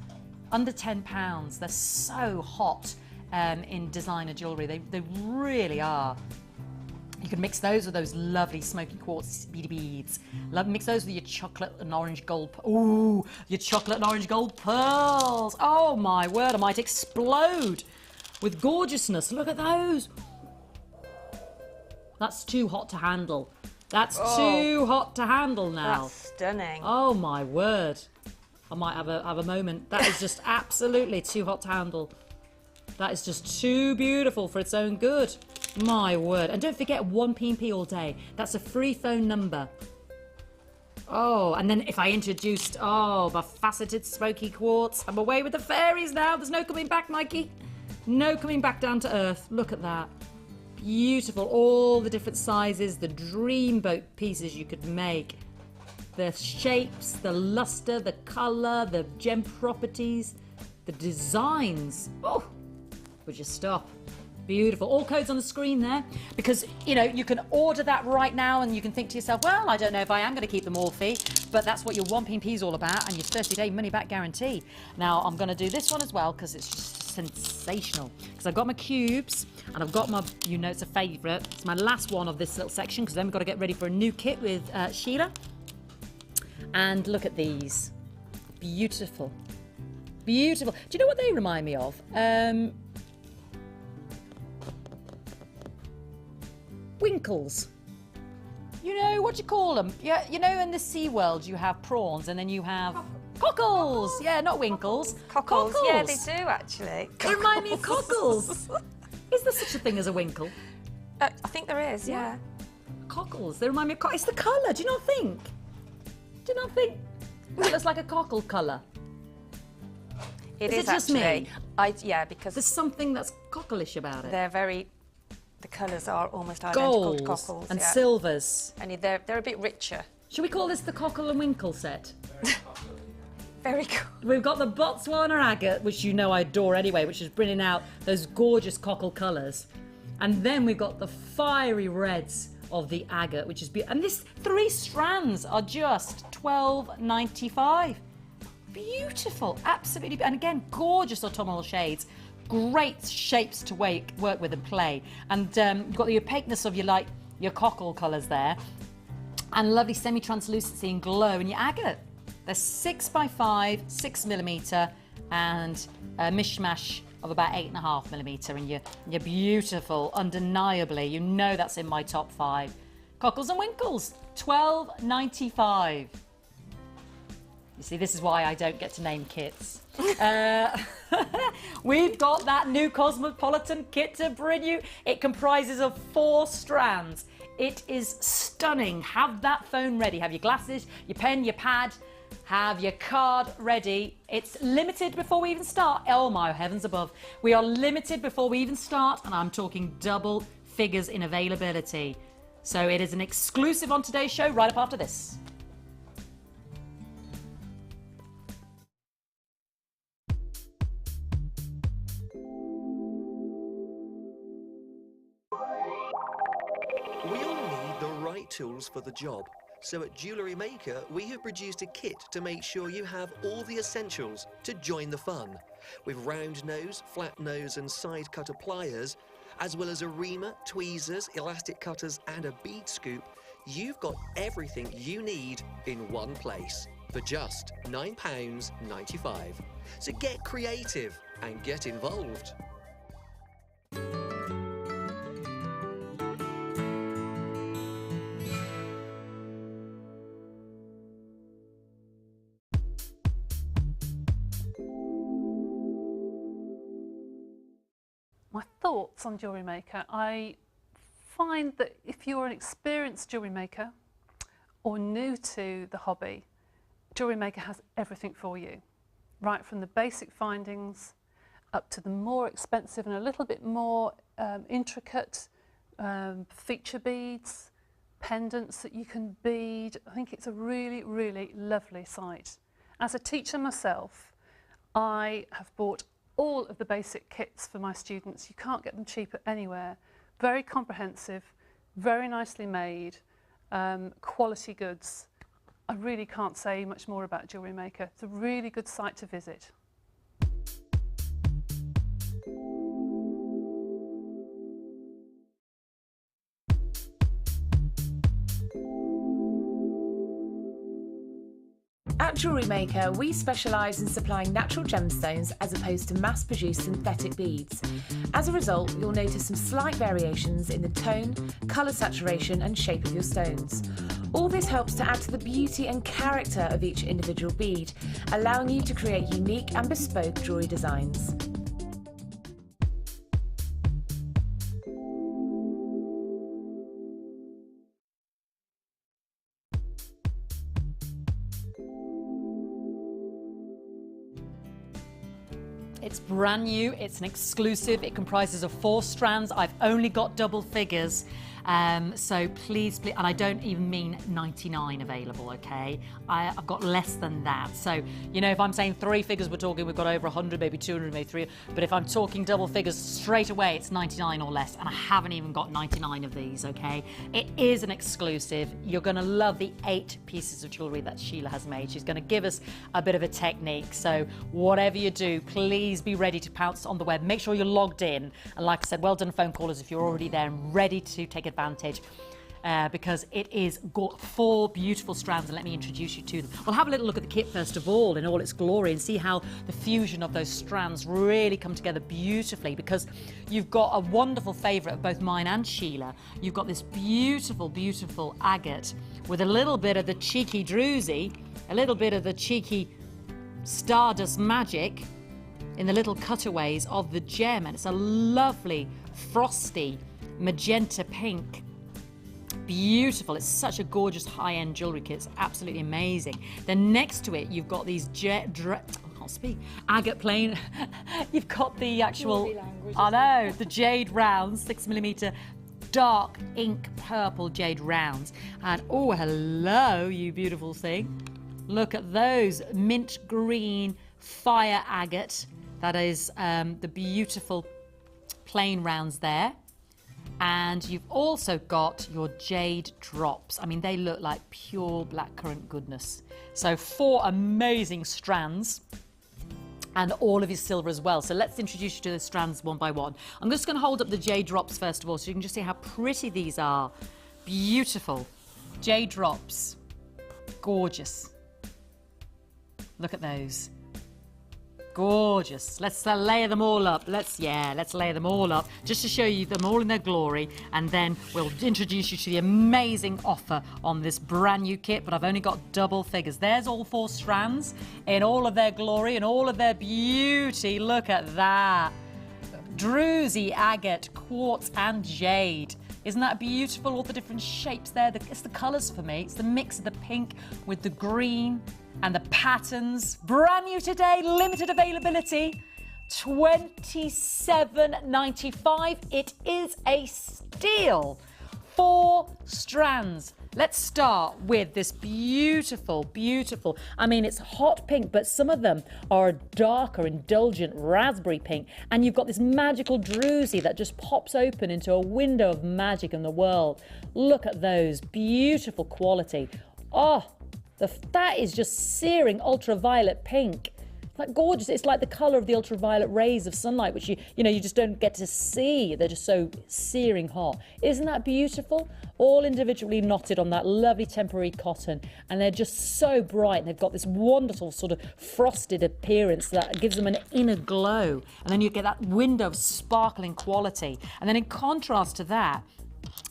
Under £10, they're so hot in designer jewellery. They really are. You can mix those with those lovely smoky quartz beady beads. Mix those with your chocolate and orange gold. Ooh, your chocolate and orange gold pearls. Oh my word, I might explode with gorgeousness. Look at those. That's too hot to handle. That's too hot to handle now. That's stunning. Oh my word. I might have a moment. That is just absolutely too hot to handle. That is just too beautiful for its own good. My word. And don't forget 1p all day. That's a free phone number. Oh, and then if I introduced, my faceted smoky quartz, I'm away with the fairies now. There's no coming back, Mikey. No coming back down to earth. Look at that. Beautiful. All the different sizes, the dreamboat pieces you could make. The shapes, the luster, the colour, the gem properties, the designs. Oh, would you stop? Beautiful. All codes on the screen there, because you can order that right now and you can think to yourself, well, I don't know if I am going to keep them all fee, but that's what your 1p is all about, and your 30-day money back guarantee. Now I'm going to do this one as well because it's just sensational, because I've got my cubes and I've got my, it's a favourite. It's my last one of this little section, because then we've got to get ready for a new kit with Sheila. And look at these. Beautiful. Beautiful. Do you know what they remind me of? Winkles. What do you call them? Yeah, in the sea world you have prawns and then you have cockles. Yeah, not winkles. Cockles. Yeah, they do actually. They remind me of cockles. Is there such a thing as a winkle? I think there is, yeah. Cockles. They remind me of It's the colour. Do you not think? It looks like a cockle colour. It is is just actually. me? Because there's something that's cockleish about it. The colours are almost identical to Golds cockles. and silvers. And they're a bit richer. Should we call this the cockle and winkle set? Very cool. We've got the Botswana agate, which I adore anyway, which is bringing out those gorgeous cockle colours. And then we've got the fiery reds of the agate, which is beautiful. And this 3 strands are just $12.95. Beautiful, absolutely. And again, gorgeous autumnal shades. Great shapes to work with and play. And you've got the opaqueness of your cockle colours there. And lovely semi-translucency and glow in your agate. They're 6x5, 6mm, and a mishmash of about 8.5mm. And you're beautiful, undeniably. That's in my top 5. Cockles and winkles, $12.95. You see, this is why I don't get to name kits. We've got that new Cosmopolitan kit to bring you. It comprises of 4 strands. It is stunning. Have that phone ready. Have your glasses, your pen, your pad. Have your card ready. It's limited before we even start. Oh my heavens above. We are limited before we even start, and I'm talking double figures in availability. So it is an exclusive on today's show right up after this. tools for the job. So at Jewellery Maker, we have produced a kit to make sure you have all the essentials to join the fun. With round nose, flat nose and side cutter pliers, as well as a reamer, tweezers, elastic cutters and a bead scoop, you've got everything you need in one place for just £9.95. So get creative and get involved. My thoughts on Jewellery Maker. I find that if you're an experienced jewellery maker or new to the hobby, Jewellery Maker has everything for you. Right from the basic findings up to the more expensive and a little bit more intricate feature beads, pendants that you can bead. I think it's a really, really lovely site. As a teacher myself, I have bought all of the basic kits for my students. You can't get them cheaper anywhere. Very comprehensive, very nicely made, quality goods. I really can't say much more about Jewellery Maker. It's a really good site to visit. At Jewellery Maker, we specialise in supplying natural gemstones as opposed to mass-produced synthetic beads. As a result, you'll notice some slight variations in the tone, colour saturation and shape of your stones. All this helps to add to the beauty and character of each individual bead, allowing you to create unique and bespoke jewellery designs. It's brand new, it's an exclusive, it comprises of 4 strands. I've only got double figures, so please, and I don't even mean 99 available, okay? I've got less than that. So, you know, if I'm saying 3 figures, we're talking, we've got over 100, maybe 200, maybe 300. But if I'm talking double figures, straight away, it's 99 or less, and I haven't even got 99 of these, okay? It is an exclusive. You're gonna love the 8 pieces of jewellery that Sheila has made. She's gonna give us a bit of a technique. So whatever you do, please be ready to pounce on the web. Make sure you're logged in. And like I said, well done phone callers if you're already there and ready to take advantage. Because it is got 4 beautiful strands, and let me introduce you to them. We'll have a little look at the kit first of all in all its glory and see how the fusion of those strands really come together beautifully, because you've got a wonderful favourite of both mine and Sheila. You've got this beautiful, beautiful agate with a little bit of the cheeky druzy, a little bit of the cheeky stardust magic in the little cutaways of the gem, and it's a lovely frosty magenta pink. Beautiful. It's such a gorgeous high-end jewellery kit. It's absolutely amazing. Then next to it, you've got these agate plain. You've got the actual, I know, the jade rounds, 6mm dark ink purple jade rounds. And oh, hello, you beautiful thing. Look at those mint green fire agate. That is the beautiful plain rounds there. And you've also got your jade drops. I mean, they look like pure blackcurrant goodness. So 4 amazing strands, and all of your silver as well. So let's introduce you to the strands one by one. I'm just going to hold up the jade drops first of all, so you can just see how pretty these are. Beautiful. Jade drops. Gorgeous. Look at those. Gorgeous. Let's layer them all up. Let's layer them all up just to show you them all in their glory, and then we'll introduce you to the amazing offer on this brand new kit, but I've only got double figures. There's all 4 strands in all of their glory and all of their beauty. Look at that. Druzy, agate, quartz and jade. Isn't that beautiful? All the different shapes there. It's the colours for me. It's the mix of the pink with the green and the patterns. Brand new today, limited availability, £27.95. It is a steal 4 strands. Let's start with this beautiful, beautiful, I mean, it's hot pink, but some of them are a darker, indulgent raspberry pink. And you've got this magical druzy that just pops open into a window of magic in the world. Look at those, beautiful quality. Oh, that is just searing ultraviolet pink. Like gorgeous. It's like the colour of the ultraviolet rays of sunlight, which you just don't get to see. They're just so searing hot. Isn't that beautiful? All individually knotted on that lovely temporary cotton, and they're just so bright. And they've got this wonderful sort of frosted appearance that gives them an inner glow. And then you get that window of sparkling quality. And then in contrast to that,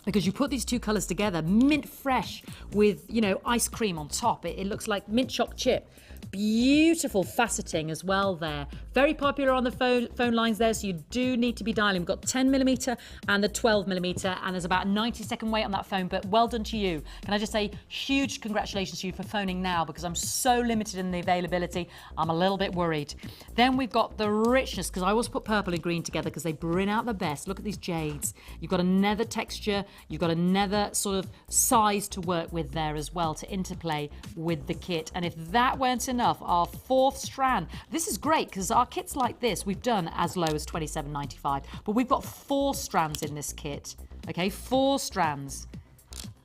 because you put these two colours together, mint fresh with, ice cream on top. It looks like mint choc chip. Beautiful faceting as well there. Very popular on the phone lines there, so you do need to be dialing. We've got 10mm and the 12mm, and there's about a 90-second wait on that phone, but well done to you. Can I just say huge congratulations to you for phoning now, because I'm so limited in the availability, I'm a little bit worried. Then we've got the richness, because I always put purple and green together because they bring out the best. Look at these jades. You've got a nether texture, you've got a nether sort of size to work with there as well to interplay with the kit. And if that weren't enough, our 4th strand. This is great because our kits like this we've done as low as £27.95, but we've got 4 strands in this kit. Okay, 4 strands.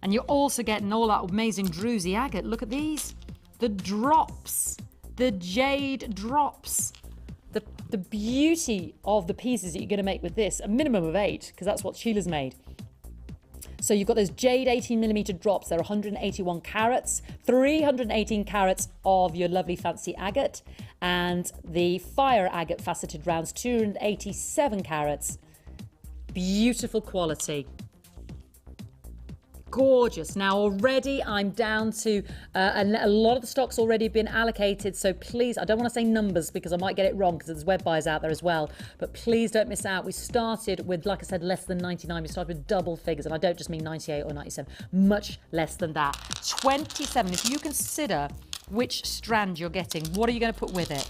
And you're also getting all that amazing druzy agate. Look at these. The drops. The jade drops. The beauty of the pieces that you're going to make with this, a minimum of 8, because that's what Sheila's made. So you've got those jade 18mm drops. They're 181 carats, 318 carats of your lovely fancy agate, and the fire agate faceted rounds, 287 carats. Beautiful quality. Gorgeous. Now already I'm down to a lot of the stock's already been allocated, so please, I don't want to say numbers because I might get it wrong because there's web buyers out there as well, but please don't miss out. We started with, like I said, less than 99. We started with double figures, and I don't just mean 98 or 97, much less than that. 27. If you consider which strand you're getting, what are you going to put with it?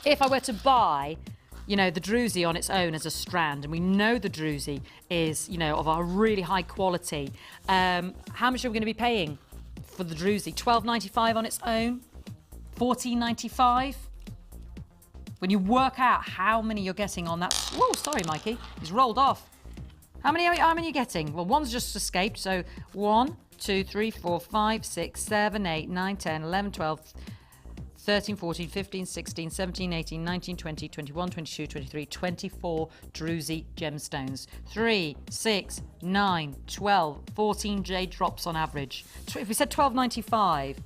If I were to buy the druzy on its own as a strand, and we know the druzy is, of a really high quality. How much are we going to be paying for the druzy? £12.95 on its own? £14.95? When you work out how many you're getting on that... Whoa, sorry, Mikey. He's rolled off. How many are you getting? Well, one's just escaped, so 1, 2, 3, 4, 5, 6, 7, 8, 9, 10, 11, 12... 13, 14, 15, 16, 17, 18, 19, 20, 21, 22, 23, 24 druzy gemstones. 3, 6, 9, 12, 14 jade drops on average. If we said £12.95,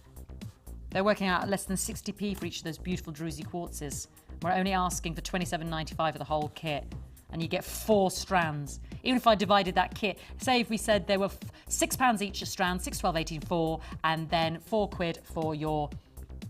they're working out at less than 60p for each of those beautiful druzy quartzes. We're only asking for £27.95 for the whole kit, and you get 4 strands. Even if I divided that kit, say if we said there were £6 each a strand, 6, 12, 18, 4, and then £4 for your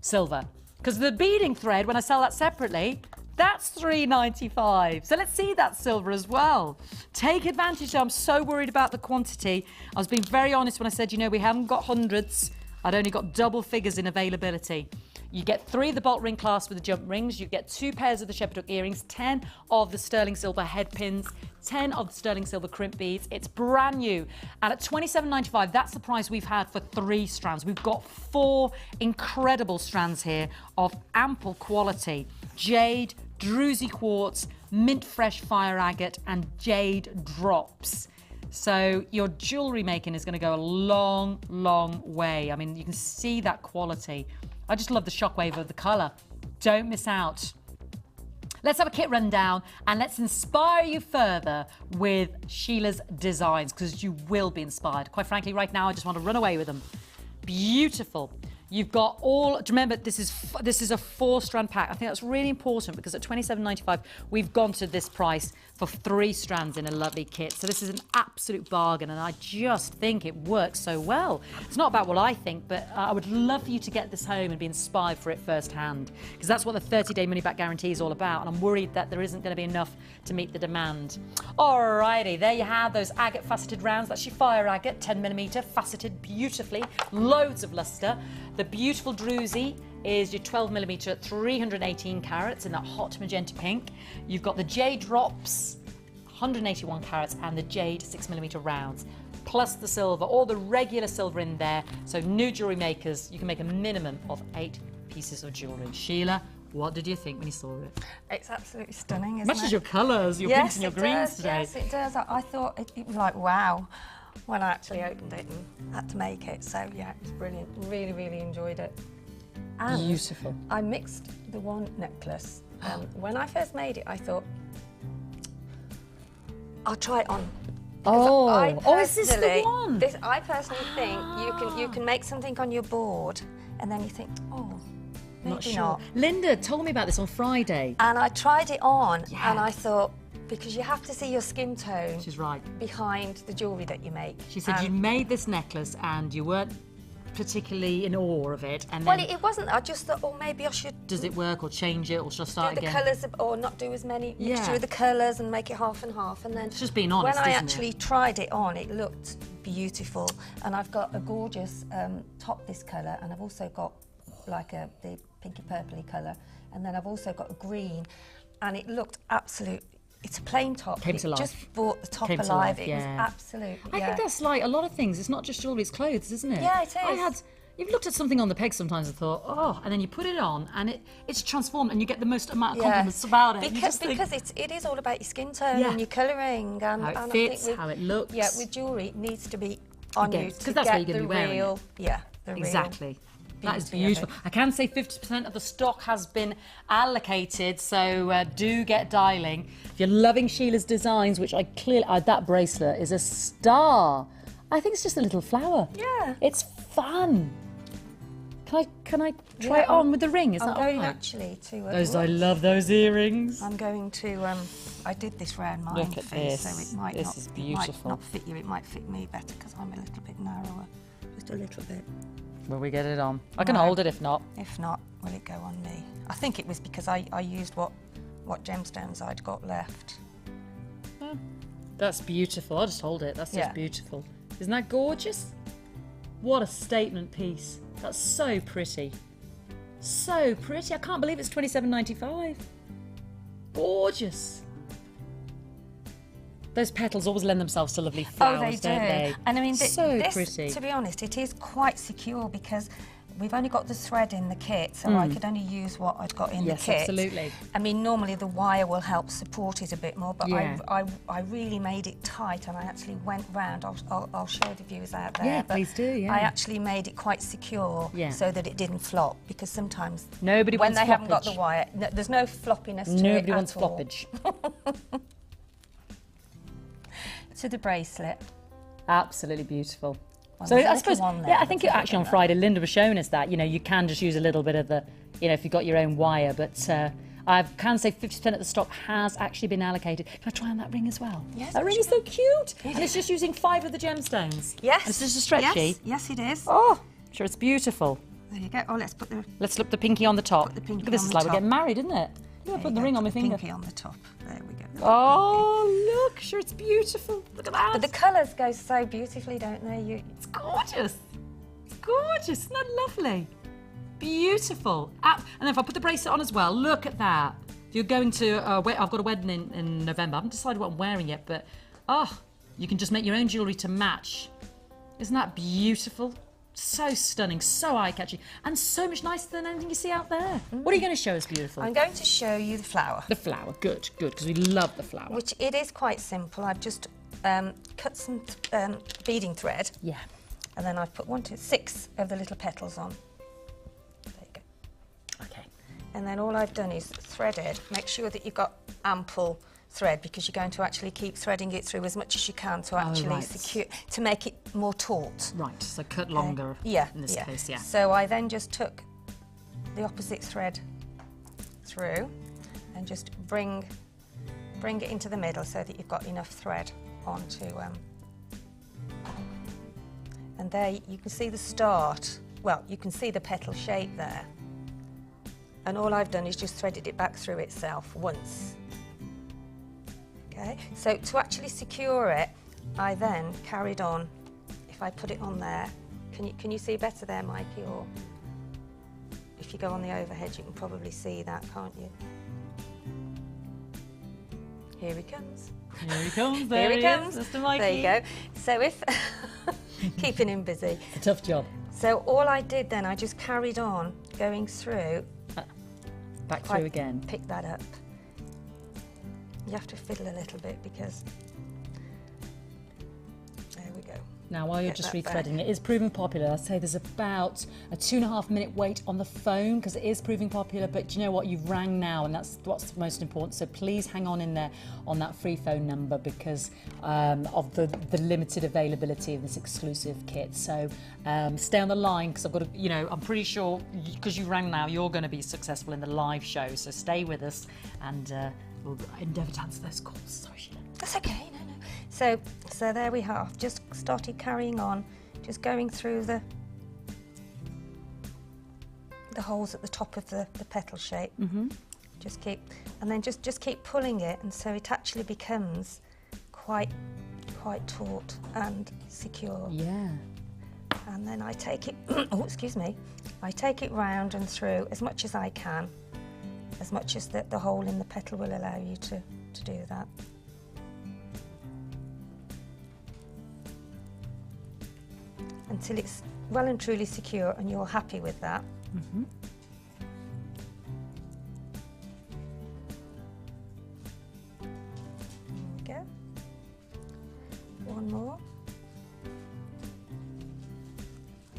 silver. Because the beading thread, when I sell that separately, that's £3.95. So let's see that silver as well. Take advantage. I'm so worried about the quantity. I was being very honest when I said, we haven't got hundreds. I'd only got double figures in availability. You get 3 of the bolt ring clasp with the jump rings. You get 2 pairs of the shepherd hook earrings, 10 of the sterling silver head pins, 10 of the sterling silver crimp beads. It's brand new. And at £27.95, that's the price we've had for 3 strands. We've got 4 incredible strands here of ample quality. Jade, druzy quartz, mint fresh fire agate, and jade drops. So your jewellery making is going to go a long, long way. I mean, you can see that quality. I just love the shockwave of the colour. Don't miss out. Let's have a kit rundown and let's inspire you further with Sheila's designs, because you will be inspired. Quite frankly, right now, I just want to run away with them. Beautiful. You've got all, remember, this is a 4-strand pack. I think that's really important because at £27.95, we've gone to this price for 3 strands in a lovely kit. So this is an absolute bargain, and I just think it works so well. It's not about what I think, but I would love for you to get this home and be inspired for it firsthand, because that's what the 30-day money-back guarantee is all about, and I'm worried that there isn't going to be enough to meet the demand. Alrighty, there you have those agate faceted rounds. That's your fire agate, 10mm, faceted beautifully, loads of lustre. The beautiful druzy is your 12mm at 318 carats in that hot magenta pink. You've got the jade drops, 181 carats, and the jade 6mm rounds, plus the silver, all the regular silver in there. So new jewellery makers, you can make a minimum of 8 pieces of jewellery. Sheila, what did you think when you saw it? It's absolutely stunning, isn't Much it? as your colours, your pinks and your greens today. Yes, it does. I thought it was like, wow, when I actually opened it and had to make it. So, yeah, it was brilliant. Really, really enjoyed it. And Beautiful. I mixed the one necklace. When I first made it, I thought, I'll try it on. Is this the one? I personally think you can make something on your board, and then you think, oh, maybe Not sure. not. Linda told me about this on Friday. And I tried it on, and I thought, because you have to see your skin tone. She's right. Behind the jewellery that you make. She said you made this necklace and you weren't particularly in awe of it, and Well, then it wasn't. I just thought, oh, maybe I should does it work or change it, or should I start do the again? colours, or not do as many mixture of the colours and make it half and half. And then It's just being honest, when I isn't actually tried it on, it looked beautiful. And I've got a gorgeous top this colour, and I've also got like the pinky purpley colour, and then I've also got a green, and it looked absolute. It's a plain top. Came it to life. Just brought the top Came to alive. life, It was yeah. absolute. I think that's like a lot of things. It's not just jewellery, it's clothes, isn't it? Yeah, it is. You've looked at something on the peg sometimes and thought, oh, and then you put it on and it's transformed and you get the most amount of compliments about it. Because it is all about your skin tone Yeah. and your colouring and How it and fits, I think how it looks. Yeah, with jewellery, it needs to be on Again, you 'cause to that's where get you're gonna the be wearing real. it. Yeah, the Exactly. That is beauty of beautiful. it. I can say 50% of the stock has been allocated, so do get dialing. If you're loving Sheila's designs, which I clearly, that bracelet is a star. I think it's just a little flower. Yeah. It's fun. Can I try it on with the ring? Is I'm that going all right? actually to. I love those earrings. I'm going to. I did this round my Look at face, this. so it might This not. is It might beautiful. not fit you. It might fit me better because I'm a little bit narrower, just a little bit. Will we get it on? I can No. hold it if not. If not, will it go on me? I think it was because I used what gemstones I'd got left. That's beautiful. I'll just hold it. That's Yeah. just beautiful. Isn't that gorgeous? What a statement piece. That's so pretty. So pretty. I can't believe it's $27.95. Gorgeous. Those petals always lend themselves to lovely flowers, Oh, they do. don't they? And I mean, so this, pretty. to be honest, it is quite secure because we've only got the thread in the kit, so I could only use what I'd got in Yes, the kit. absolutely. I mean, normally the wire will help support it a bit more, but Yeah. I really made it tight, and I actually went round. I'll show the viewers out there. Yeah, but please do, yeah. I actually made it quite secure, Yeah. so that it didn't flop, because sometimes Nobody when wants they haven't got the floppage. wire, there's no floppiness to it Nobody wants at all. floppage. To the bracelet. Absolutely beautiful. Well, So there's a I little suppose, one there, yeah, I but think it's actually on not Friday, Linda was showing us that, you can just use a little bit of the, if you've got your own wire, but I can say 50% of the stock has actually been allocated. Can I try on that ring as well? Yes, That ring is so cute. And it's just using 5 of the gemstones. Yes. And it's just a stretchy. Yes, it is. Oh, sure, it's beautiful. There you go. Oh, let's put the Let's slip the pinky on the top. Put the pinky Look at this, on is the like we're top. getting married, isn't it? Look, I'm putting the ring on my finger. Pinky on the top. There we go. Oh, look, sure, it's beautiful. Look at that. But the colours go so beautifully, don't they? It's gorgeous. It's gorgeous. Isn't that lovely? Beautiful. And then if I put the bracelet on as well, look at that. If you're going to, I've got a wedding in November. I haven't decided what I'm wearing yet, but, you can just make your own jewellery to match. Isn't that beautiful? So stunning, so eye-catching, and so much nicer than anything you see out there. What are you going to show us, beautiful? I'm going to show you the flower. The flower. Good, because we love the flower. Which it is quite simple. I've just cut some beading thread. Yeah. And then I've put 6 of the little petals on. There you go. Okay. And then all I've done is threaded. Make sure that you've got ample thread, because you're going to actually keep threading it through as much as you can to actually right. secure, to make it more taut. Right, so cut longer in this case, yeah. So I then just took the opposite thread through and just bring it into the middle so that you've got enough thread onto. And there you can see the start. Well, you can see the petal shape there. And all I've done is just threaded it back through itself once. Okay, so to actually secure it, I then carried on. If I put it on there, can you see better there, Mikey? Or if you go on the overhead, you can probably see that, can't you? Here he comes. Here he comes. There Here he he comes. is, Mr. Mikey. There you go. So if keeping him busy. It's a tough job. So all I did then, I just carried on going through. Back through again. Pick that up. You have to fiddle a little bit because there we go. Now, while you're Get just that back. rethreading, it is proving popular. I'd say there's about a 2.5 minute wait on the phone because it is proving popular, but do you know what? You've rang now and that's what's most important. So please hang on in there on that free phone number because of the limited availability of this exclusive kit. So stay on the line because I've got to, you know, I'm pretty sure because you rang now, you're going to be successful in the live show. So stay with us and we'll endeavour to answer those calls. Sorry, Sheila. That's okay. No. So there we have. Just started carrying on, just going through the holes at the top of the petal shape. Just keep, and then just keep pulling it, and so it actually becomes quite taut and secure. Yeah. And then I take it. Oh, excuse me. I take it round and through as much as I can, as much as the hole in the petal will allow you to do that. Until it's well and truly secure and you're happy with that. There we go. One more.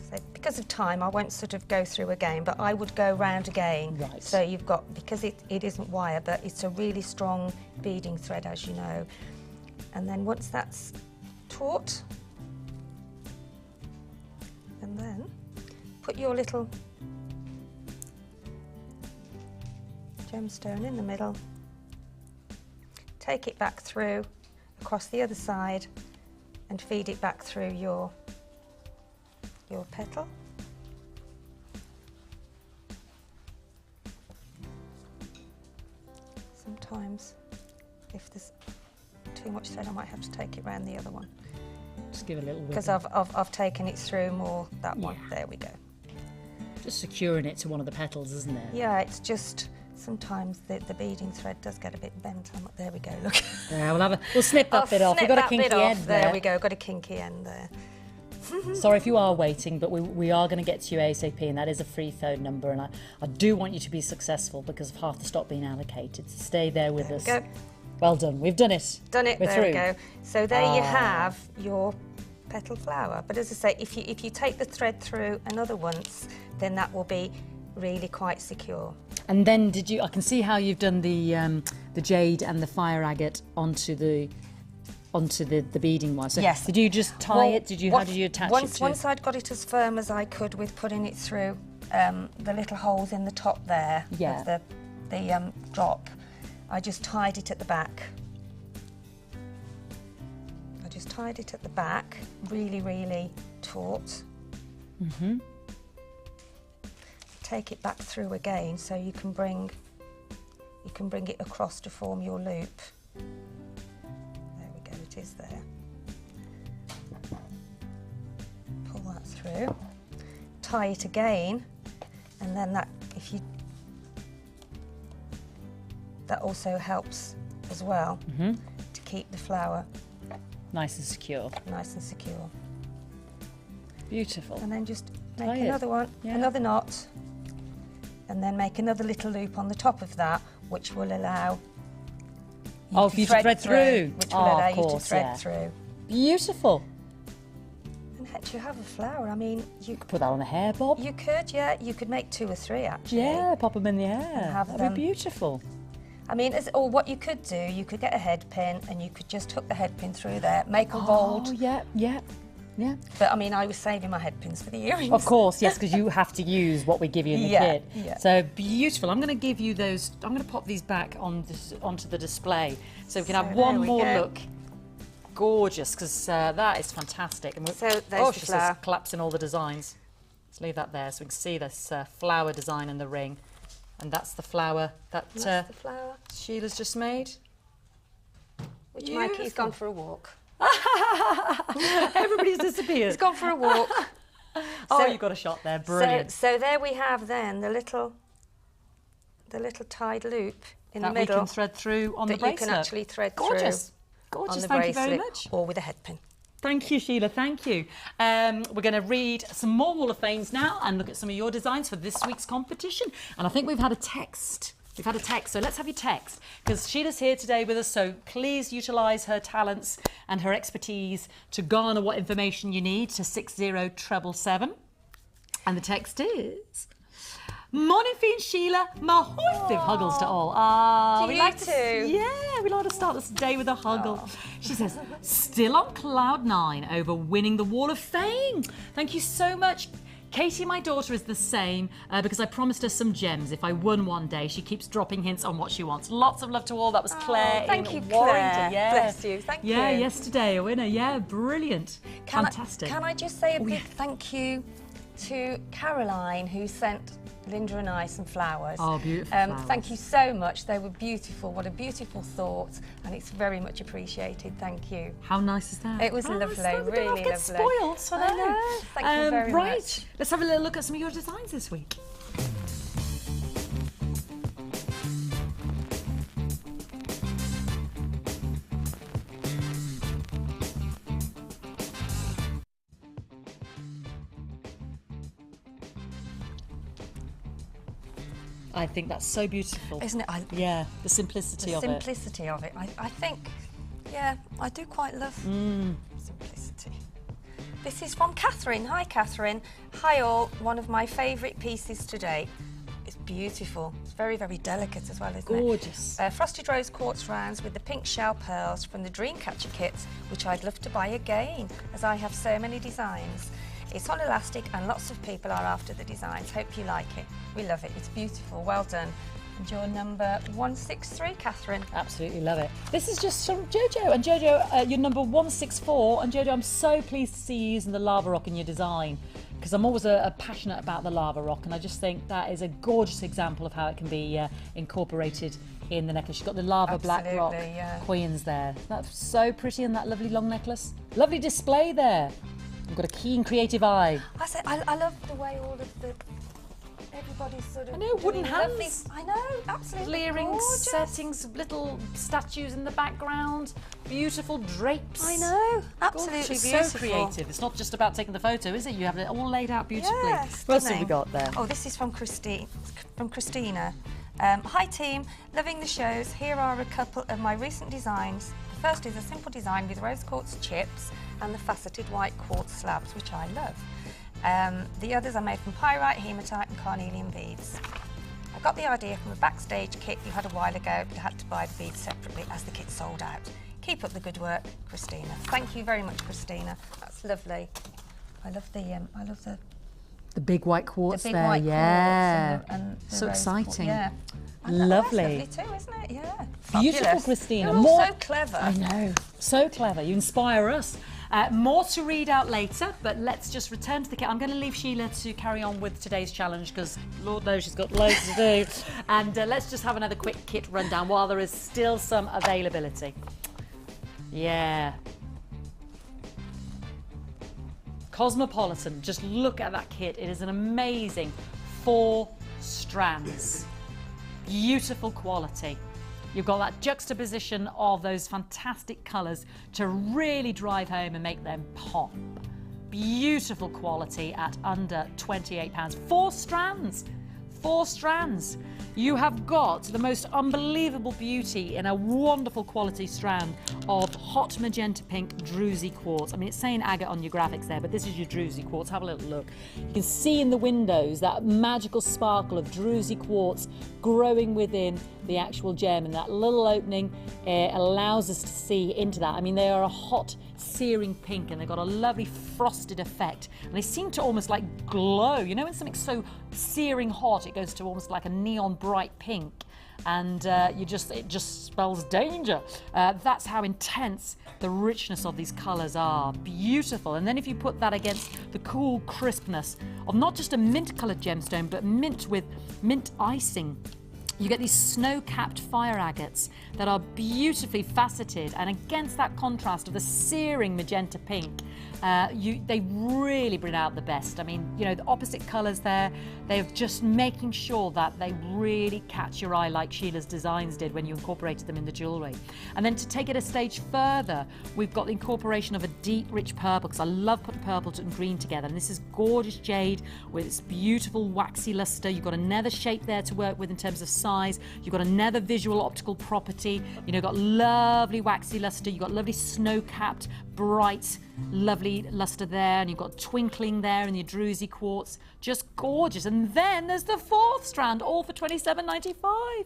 So because of time, I won't sort of go through again, but I would go round again. Right. So you've got, because it isn't wire, but it's a really strong beading thread, as you know. And then once that's taut, and then put your little gemstone in the middle, take it back through across the other side and feed it back through your petal. Sometimes if there's too much thread I might have to take it round the other one. Just give it a little wiggle. Because I've taken it through more that one. There we go. Just securing it to one of the petals, isn't it? Yeah, it's just sometimes the beading thread does get a bit bent. There we go. Look. Yeah, we'll snip that bit off. We've got a kinky end there. There we go. Got a kinky end there. Sorry if you are waiting, but we are going to get to you ASAP, and that is a free phone number. And I do want you to be successful because of half the stock being allocated. So stay there with us. Go. Well done. We've done it. Done it. We're there through. We go. So there you have your petal flower. But as I say, if you take the thread through another once, then that will be really quite secure. And then I can see how you've done the jade and the fire agate onto the beading wire. So yes. Did you just tie it? How did you attach it to? Once I'd got it as firm as I could with putting it through the little holes in the top there of the drop, I just tied it at the back. Really, really taut. Take it back through again so you can bring it across to form your loop. There we go, it is there. Pull that through, tie it again, and then that also helps as well to keep the flower nice and secure. Beautiful. And then just make another one, another knot, and then make another little loop on the top of that, which will allow for you to thread through. Which will allow you to thread through. Beautiful. And heck, you have a flower. I mean, you could put that on a hair bob. You could, yeah. You could make 2 or 3 actually. Yeah, pop them in the hair. That'd be beautiful. I mean, or what you could do, you could get a head pin and you could just hook the head pin through there, make a vault. Oh, yeah. But I mean, I was saving my head pins for the earrings. Of course, yes, because you have to use what we give you in the kit. Yeah. So beautiful. I'm going to give you those. I'm going to pop these back onto the display so we can have one more look. Gorgeous, because that is fantastic. And so there's the flower. Just collapsing all the designs. Let's leave that there so we can see this flower design in the ring. And that's the flower that Sheila's just made. Which Mikey's gone for a walk. Everybody's disappeared. He's gone for a walk. You got a shot there. Brilliant. So there we have then the little the little tied loop in that the middle we can thread through on the that you bracelet. can actually thread Gorgeous. through Gorgeous, on the thank you bracelet very much. or with a head pin. Thank you, Sheila, thank you. We're going to read some more Wall of Fames now and look at some of your designs for this week's competition. And I think we've had a text. We've had a text, so let's have your text, because Sheila's here today with us, so please utilise her talents and her expertise to garner what information you need to 60777. And the text is... Morning, Fiend Sheila. My hoistive huggles to all. Ah, Do you like to? Yeah, we like to start this day with a huggle. She says, still on cloud 9 over winning the Wall of Fame. Thank you so much. Katie, my daughter, is the same because I promised her some gems if I won one day. She keeps dropping hints on what she wants. Lots of love to all. That was Claire thank in you, Warrington. Claire. Yeah. Bless you. Thank you. Yeah, yesterday a winner. Yeah, brilliant. Can Fantastic. I just say a big thank you to Caroline, who sent Linda and I some flowers. Oh, beautiful flowers. Thank you so much. They were beautiful. What a beautiful thought, and it's very much appreciated. Thank you. How nice is that? It was lovely, really lovely. Get spoiled. I know. Thank you very right. much. Let's have a little look at some of your designs this week. I think that's so beautiful. Isn't it? Yeah, the simplicity of it. The simplicity of it. I think, yeah, I do quite love simplicity. This is from Catherine. Hi, Catherine. Hi, all. One of my favourite pieces today. It's beautiful. It's very, very delicate as well, isn't it? Gorgeous. Frosted Rose quartz rounds with the pink shell pearls from the Dreamcatcher kits, which I'd love to buy again, as I have so many designs. It's on elastic and lots of people are after the designs. Hope you like it. We love it. It's beautiful. Well done. And you're number 163, Catherine. Absolutely love it. This is just from Jojo. And Jojo, you're number 164. And Jojo, I'm so pleased to see you using the lava rock in your design, because I'm always passionate about the lava rock, and I just think that is a gorgeous example of how it can be incorporated in the necklace. You've got the lava black rock coins there. That's so pretty, and that lovely long necklace. Lovely display there. You've got a keen creative eye. I love the way all of the... Everybody's sort of... I know, wooden doing hands. lovely, I know, absolutely Layering gorgeous. settings, little statues in the background, beautiful drapes. I know, absolutely Gorgeous. beautiful. So creative. It's not just about taking the photo, is it? You have it all laid out beautifully. Yes, what else have we stunning. got there? Oh, this is from Christina. Hi team, loving the shows. Here are a couple of my recent designs. The first is a simple design with rose quartz chips and the faceted white quartz slabs, which I love. The others are made from pyrite, hematite and carnelian beads. I got the idea from a backstage kit you had a while ago. I had to buy the beads separately as the kit sold out. Keep up the good work, Christina. Thank you very much, Christina. That's lovely. I love the big white quartz the big there, white yeah. quartz and the So rose exciting. quartz, yeah. Lovely. That's lovely too, isn't it? Yeah. Beautiful, Fabulous. Christina. You're all More so clever. I know. So clever. You inspire us. More to read out later, but let's just return to the kit. I'm going to leave Sheila to carry on with today's challenge, because Lord knows she's got loads to do. And let's just have another quick kit rundown while there is still some availability. Yeah. Cosmopolitan. Just look at that kit. It is an amazing 4 strands. Beautiful quality. You've got that juxtaposition of those fantastic colours to really drive home and make them pop. Beautiful quality at under £28. 4 strands. 4 strands. You have got the most unbelievable beauty in a wonderful quality strand of hot magenta pink druzy quartz. I mean, it's saying agate on your graphics there, but this is your druzy quartz. Have a little look. You can see in the windows that magical sparkle of druzy quartz growing within the actual gem, and that little opening allows us to see into that. I mean, they are a hot searing pink, and they've got a lovely frosted effect, and they seem to almost like glow. You know, when something's so searing hot, it goes to almost like a neon bright pink, and it just spells danger. That's how intense the richness of these colours are. Beautiful. And then if you put that against the cool crispness of not just a mint coloured gemstone, but mint with mint icing You get these snow-capped fire agates that are beautifully faceted, and against that contrast of the searing magenta pink, they really bring out the best. I mean, you know, the opposite colours there, they're just making sure that they really catch your eye like Sheila's designs did when you incorporated them in the jewellery. And then to take it a stage further, we've got the incorporation of a deep, rich purple, because I love putting purple and green together. And this is gorgeous jade with its beautiful waxy lustre. You've got another shape there to work with in terms of size. You've got another visual optical property. You know, you've got lovely waxy lustre. You've got lovely snow-capped, bright, lovely lustre there, and you've got twinkling there in your druzy quartz. Just gorgeous. And then there's the fourth strand, all for $27.95.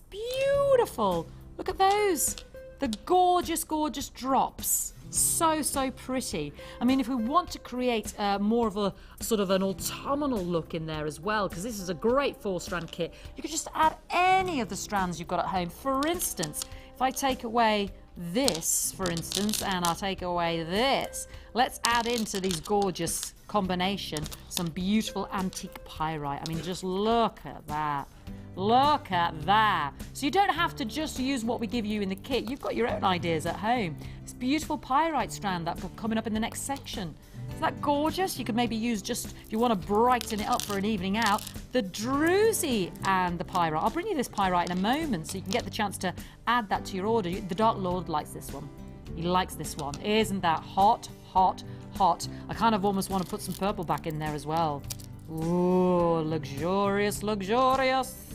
Beautiful. Look at those. The gorgeous, gorgeous drops. So, so pretty. I mean, if we want to create more of a sort of an autumnal look in there as well, because this is a great 4-strand kit, you could just add any of the strands you've got at home. For instance, if I take away this, for instance, and I'll take away this, let's add into these gorgeous combination some beautiful antique pyrite. I mean, just look at that. Look at that. So you don't have to just use what we give you in the kit. You've got your own ideas at home. This beautiful pyrite strand that's coming up in the next section. Isn't that gorgeous? You could maybe use just, if you want to brighten it up for an evening out, the druzy and the pyrite. I'll bring you this pyrite in a moment so you can get the chance to add that to your order. The Dark Lord likes this one. He likes this one. Isn't that hot, hot, hot? I kind of almost want to put some purple back in there as well. Ooh, luxurious, luxurious.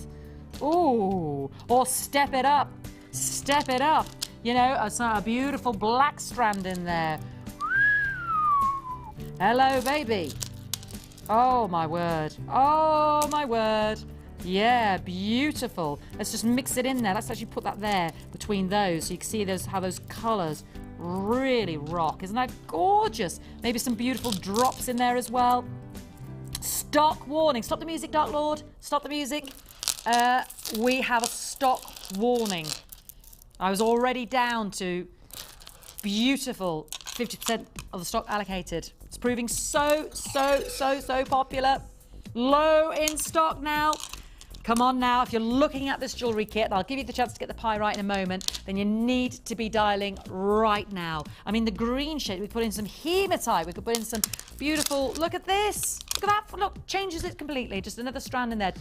Ooh, or step it up. Step it up. You know, a beautiful black strand in there. Hello, baby. Oh, my word. Oh, my word. Yeah, beautiful. Let's just mix it in there. Let's actually put that there between those so you can see how those colours really rock. Isn't that gorgeous? Maybe some beautiful drops in there as well. Stock warning. Stop the music, Dark Lord. Stop the music. We have a stock warning. I was already down to beautiful 50% of the stock allocated. It's proving so popular. Low in stock now. Come on now, if you're looking at this jewellery kit, and I'll give you the chance to get the pyrite in a moment, then you need to be dialing right now. I mean, the green shade, we put in some hematite, we could put in some beautiful, look at this. Look at that, look, changes it completely. Just another strand in there.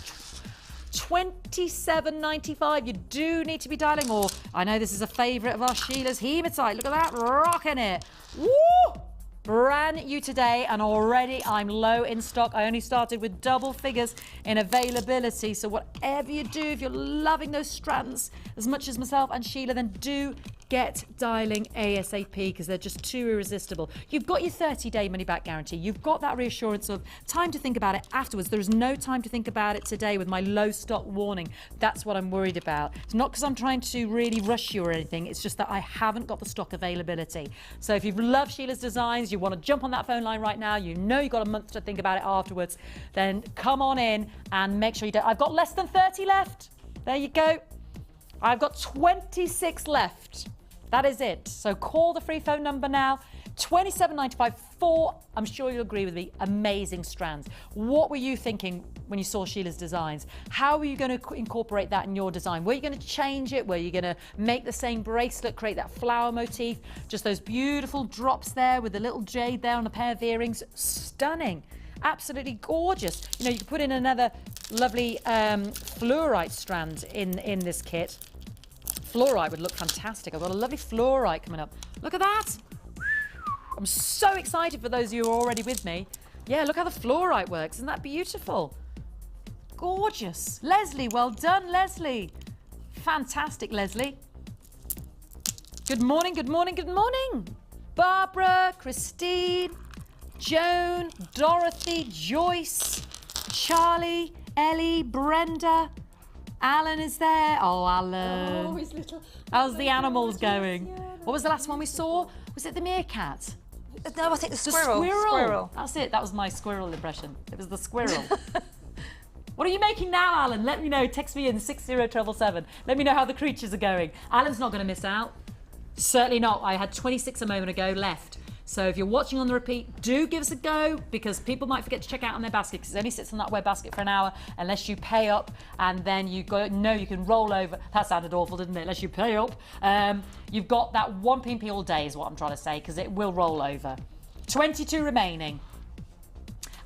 $27.95. You do need to be dialing, or I know this is a favourite of our Sheila's hematite. Look at that, rocking it. Woo! Brand new today, and already I'm low in stock. I only started with double figures in availability. So whatever you do, if you're loving those strands as much as myself and Sheila, then do get dialing ASAP, because they're just too irresistible. You've got your 30-day money-back guarantee. You've got that reassurance of time to think about it afterwards. There is no time to think about it today with my low stock warning. That's what I'm worried about. It's not because I'm trying to really rush you or anything. It's just that I haven't got the stock availability. So if you've loved Sheila's designs, you want to jump on that phone line right now, you know you've got a month to think about it afterwards, then come on in and make sure you don't. I've got less than 30 left. There you go. I've got 26 left. That is it. So call the free phone number now. $27.95 for, I'm sure you'll agree with me, amazing strands. What were you thinking when you saw Sheila's designs? How were you going to incorporate that in your design? Were you going to change it? Were you going to make the same bracelet, create that flower motif? Just those beautiful drops there with the little jade there on a pair of earrings. Stunning. Absolutely gorgeous. You know, you could put in another lovely fluorite strand in this kit. Fluorite would look fantastic. I've got a lovely fluorite coming up. Look at that. I'm so excited for those of you who are already with me. Yeah, look how the fluorite works. Isn't that beautiful? Gorgeous. Leslie, well done, Leslie. Fantastic, Leslie. Good morning, good morning, good morning. Barbara, Christine, Joan, Dorothy, Joyce, Charlie, Ellie, Brenda. Alan is there. Oh, Alan. Oh, his little... How's the animals gorgeous. going? Yeah, What was the last one we saw? Was it the meerkat? No, I think the squirrel. The squirrel. Squirrel. That's it. That was my squirrel impression. It was the squirrel. What are you making now, Alan? Let me know. Text me in 60777. Let me know how the creatures are going. Alan's not going to miss out. Certainly not. I had 26 a moment ago left. So if you're watching on the repeat, do give us a go, because people might forget to check out on their basket, because it only sits on that web basket for an hour unless you pay up, and then you can roll over. That sounded awful, didn't it? Unless you pay up. You've got that 1p all day is what I'm trying to say, because it will roll over. 22 remaining.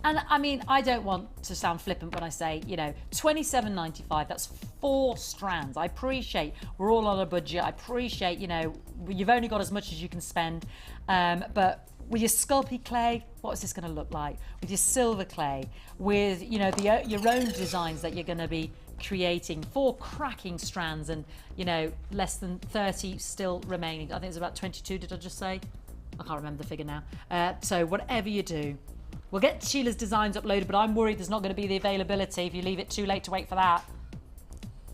And I mean, I don't want to sound flippant when I say, you know, £27.95, that's 4 strands. I appreciate we're all on a budget. I appreciate, you know, you've only got as much as you can spend. But with your Sculpey clay, what is this going to look like? With your silver clay, with, you know, your own designs that you're going to be creating, 4 cracking strands, and, you know, less than 30 still remaining. I think it's about 22, did I just say? I can't remember the figure now. So whatever you do, we'll get Sheila's designs uploaded, but I'm worried there's not going to be the availability if you leave it too late to wait for that.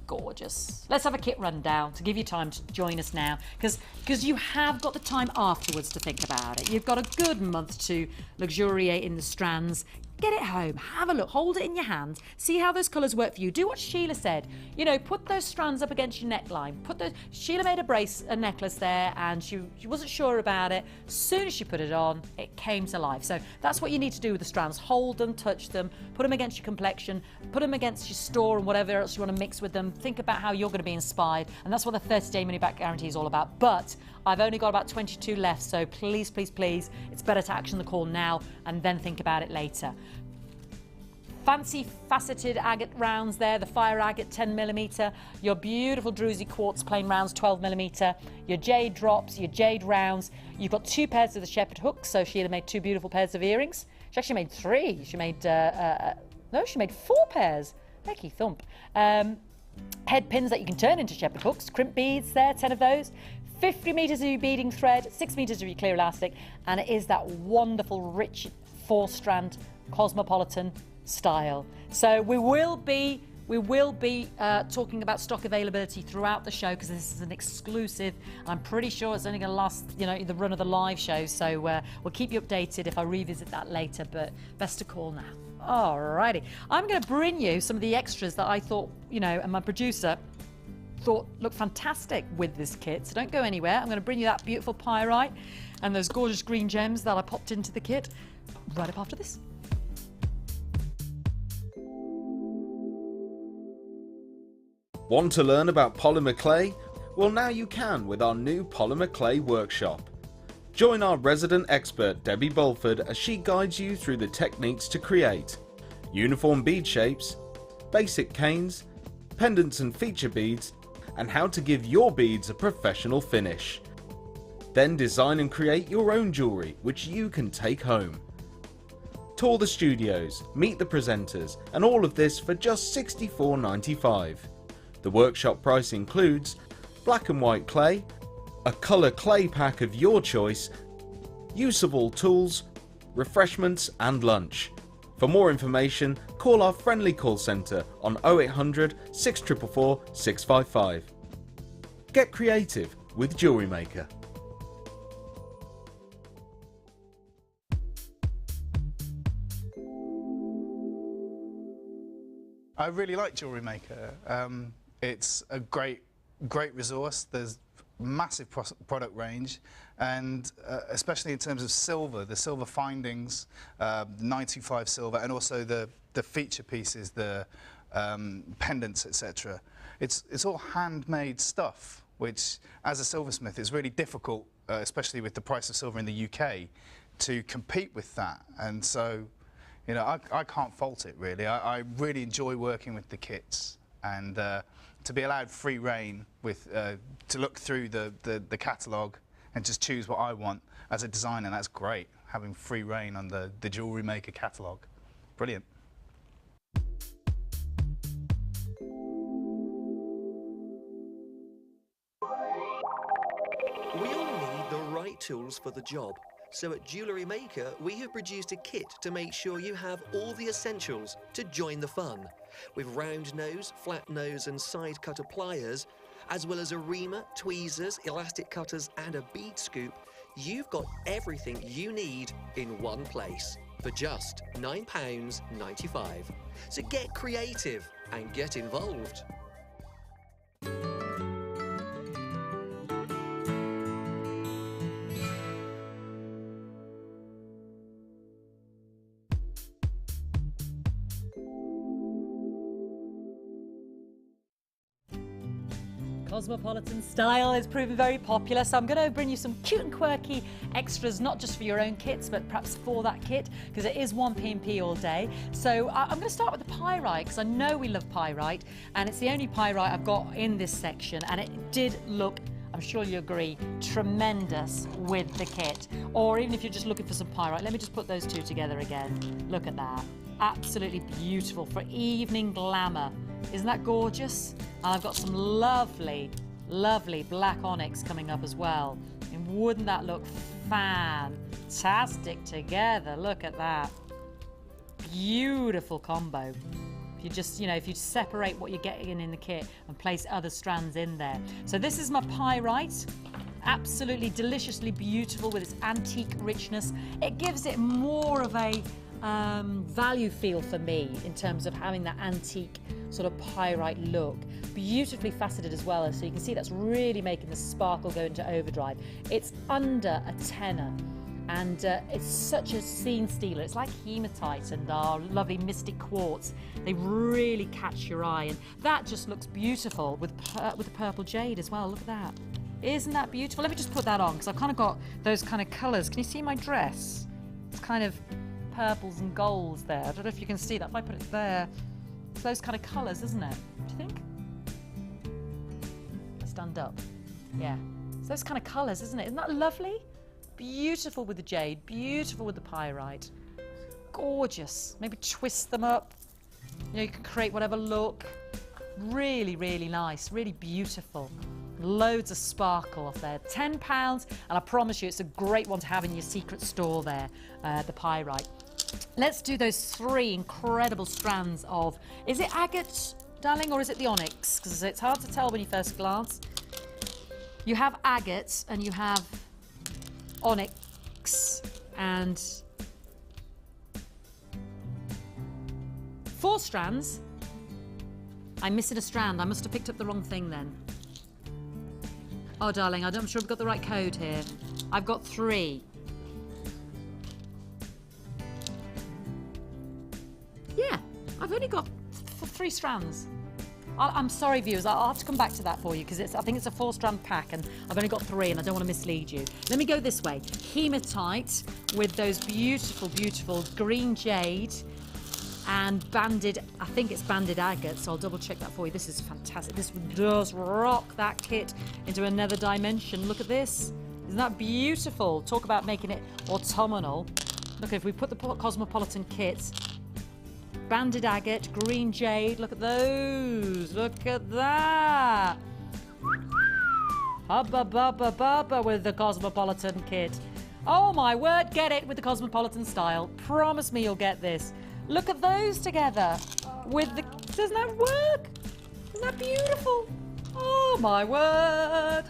Gorgeous. Let's have a kit rundown to give you time to join us now, because you have got the time afterwards to think about it. You've got a good month to luxuriate in the strands. Get it home, have a look, hold it in your hands, see how those colours work for you. Do what Sheila said, you know, put those strands up against your neckline. Sheila made a necklace there, and she wasn't sure about it. As soon as she put it on, it came to life. So that's what you need to do with the strands. Hold them, touch them, put them against your complexion, put them against your store and whatever else you want to mix with them. Think about how you're going to be inspired, and that's what the 30-day money-back guarantee is all about. But I've only got about 22 left, so please, please, please, it's better to action the call now and then think about it later. Fancy faceted agate rounds there, the fire agate 10mm, your beautiful Druzy quartz plain rounds 12mm, your jade drops, your jade rounds. You've got 2 pairs of the shepherd hooks, so Sheila made 2 beautiful pairs of earrings. She actually made 3. She made, no, she made 4 pairs. Becky thump. Head pins that you can turn into shepherd hooks, crimp beads there, 10 of those. 50 metres of your beading thread, 6 metres of your clear elastic, and it is that wonderful, rich 4-strand cosmopolitan style. So we will be talking about stock availability throughout the show, because this is an exclusive. I'm pretty sure it's only going to last, you know, the run of the live show. So we'll keep you updated if I revisit that later. But best to call now. Alrighty, I'm going to bring you some of the extras that I thought, you know, and my producer thought looked fantastic with this kit. So don't go anywhere. I'm going to bring you that beautiful pyrite and those gorgeous green gems that I popped into the kit right up after this. Want to learn about polymer clay? Well, now you can with our new polymer clay workshop. Join our resident expert Debbie Bulford as she guides you through the techniques to create uniform bead shapes, basic canes, pendants and feature beads, and how to give your beads a professional finish. Then design and create your own jewellery which you can take home. Tour the studios, meet the presenters, and all of this for just $64.95. The workshop price includes black and white clay, a colour clay pack of your choice, use of all tools, refreshments and lunch. For more information, call our friendly call centre on 0800 644 655. Get creative with Jewellery Maker. I really like Jewellery Maker. It's a great resource. There's massive product range, and especially in terms of silver, the silver findings, 925 silver, and also the feature pieces, the pendants, etc. It's all handmade stuff, which as a silversmith is really difficult, especially with the price of silver in the UK, to compete with that. And so, you know, I can't fault it really. I really enjoy working with the kits, and to be allowed free reign with to look through the catalogue and just choose what I want as a designer, that's great. Having free reign on the Jewellery Maker catalogue, brilliant. We all need the right tools for the job. So at Jewellery Maker, we have produced a kit to make sure you have all the essentials to join the fun. With round nose, flat nose and side cutter pliers, as well as a reamer, tweezers, elastic cutters and a bead scoop, you've got everything you need in one place for just £9.95. So get creative and get involved. Cosmopolitan style is proving very popular, so I'm going to bring you some cute and quirky extras, not just for your own kits, but perhaps for that kit, because it is one P&P all day. So I'm going to start with the pyrite, because I know we love pyrite, and it's the only pyrite I've got in this section, and it did look, I'm sure you agree, tremendous with the kit. Or even if you're just looking for some pyrite, let me just put those two together again. Look at that. Absolutely beautiful for evening glamour. Isn't that gorgeous? And I've got some lovely, lovely black onyx coming up as well. And wouldn't that look fantastic together? Look at that. Beautiful combo. If you just, you know, if you separate what you're getting in the kit and place other strands in there. So this is my pyrite. Absolutely deliciously beautiful with its antique richness. It gives it more of a value feel for me in terms of having that antique sort of pyrite look. Beautifully faceted as well, so you can see that's really making the sparkle go into overdrive. It's under a tenner, and it's such a scene stealer. It's like hematite and our lovely mystic quartz. They really catch your eye, and that just looks beautiful with the purple jade as well. Look at that. Isn't that beautiful? Let me just put that on, because I've kind of got those kind of colours. Can you see my dress? It's kind of purples and golds there. I don't know if you can see that. If I put it there, it's those kind of colours, isn't it? Do you think? Stand up. Yeah. It's those kind of colours, isn't it? Isn't that lovely? Beautiful with the jade, beautiful with the pyrite. Gorgeous. Maybe twist them up. You know, you can create whatever look. Really, really nice. Really beautiful. Loads of sparkle off there. £10, and I promise you it's a great one to have in your secret store there, the pyrite. Let's do those three incredible strands of, is it agate, darling, or is it the onyx? Because it's hard to tell when you first glance. You have agate and you have onyx, and 4 strands. I'm missing a strand. I must have picked up the wrong thing then. Oh, darling, I'm sure I've got the right code here. I've got 3. Yeah, I've only got 3 strands. I'm sorry, viewers, I'll have to come back to that for you, because I think it's a 4-strand pack, and I've only got 3, and I don't want to mislead you. Let me go this way. Hematite with those beautiful, beautiful green jade and banded, I think it's banded agate, so I'll double check that for you. This is fantastic. This does rock that kit into another dimension. Look at this. Isn't that beautiful? Talk about making it autumnal. Look, if we put the Cosmopolitan kit, banded agate, green jade, look at those. Look at that. Hubba bubba bubba with the Cosmopolitan kit. Oh my word, get it with the Cosmopolitan style. Promise me you'll get this. Look at those together with the, doesn't that work? Isn't that beautiful? Oh my word.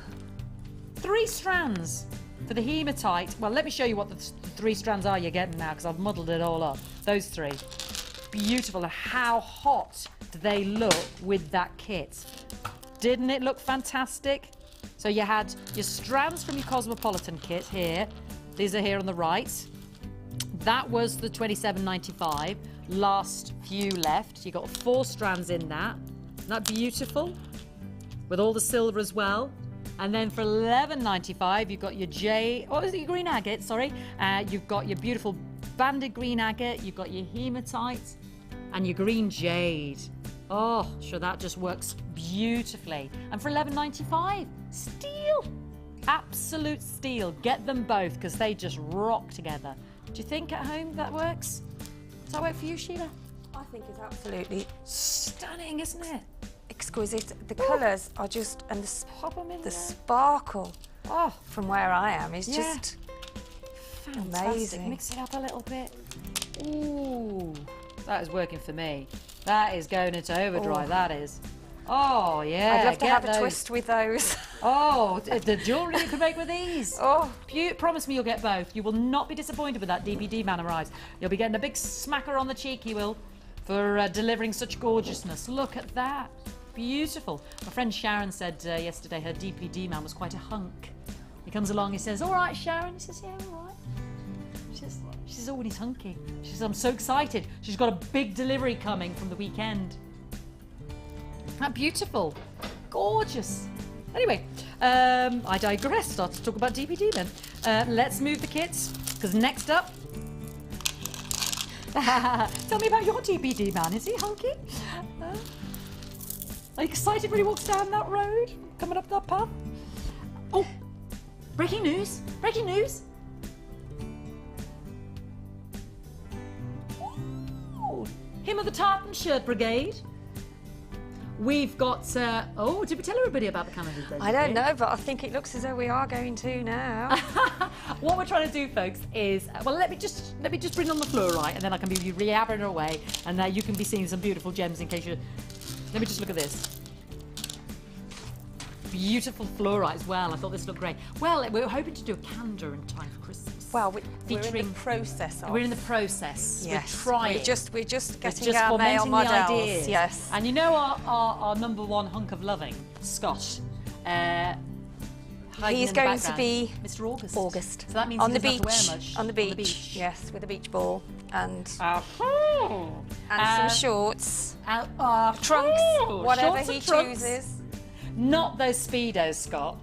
3 strands for the hematite. Well, let me show you what the 3 strands are you're getting now, because I've muddled it all up. Those 3. Beautiful. And how hot do they look with that kit? Didn't it look fantastic? So you had your strands from your Cosmopolitan kit here. These are here on the right. That was the $27.95. Last few left. You got 4 strands in that. Isn't that beautiful? With all the silver as well. And then for $11.95, you've got your your green agate, sorry. You've got your beautiful banded green agate. You've got your hematite and your green jade. Oh, sure, that just works beautifully. And for $11.95, steal. Absolute steal. Get them both, because they just rock together. Do you think at home that works? Does that work for you, Sheila? I think it's absolutely stunning, isn't it? Exquisite. The colours are just, and the there. sparkle from where I am is just fantastic. amazing. Mix it up a little bit. Ooh, that is working for me. That is going into overdrive, that is. Oh, yeah. I'd love to have a twist with those. Oh, the jewellery you could make with these. Oh. Promise me you'll get both. You will not be disappointed when that DVD man arrives. You'll be getting a big smacker on the cheek, you will, for delivering such gorgeousness. Look at that. Beautiful. My friend Sharon said yesterday her DVD man was quite a hunk. He comes along, he says, all right, Sharon. He says, yeah, all right. She says, oh, and he's hunky. She says, I'm so excited. She's got a big delivery coming from the weekend. Isn't that beautiful? Gorgeous. Anyway, I digress. Start to talk about DVD then. Let's move the kits, because next up... Tell me about your DVD man. Is he hunky? Are you excited when he walks down that road? Coming up that path? Oh, breaking news. Breaking news. Ooh, him of the tartan shirt brigade. We've got, oh, did we tell everybody about the Canada Day? I don't know, but I think it looks as though we are going to now. What we're trying to do, folks, is, well, let me just bring on the fluorite, and then I can be rehabbing it away, and you can be seeing some beautiful gems in case you... Let me just look at this. Beautiful fluorite as well. I thought this looked great. Well, we were hoping to do a calendar in time for Christmas. Well, we're in the process of. We're in the process. Yes. We're trying. We're just getting just our male fomenting the models. ideas. Yes. And you know our number one hunk of loving, Scott. He's going to be Mr. August. August. So that means on he the doesn't beach. have to wear much. On the beach. Yes, with a beach ball and some shorts, trunks, whatever he chooses. Not those Speedos, Scott.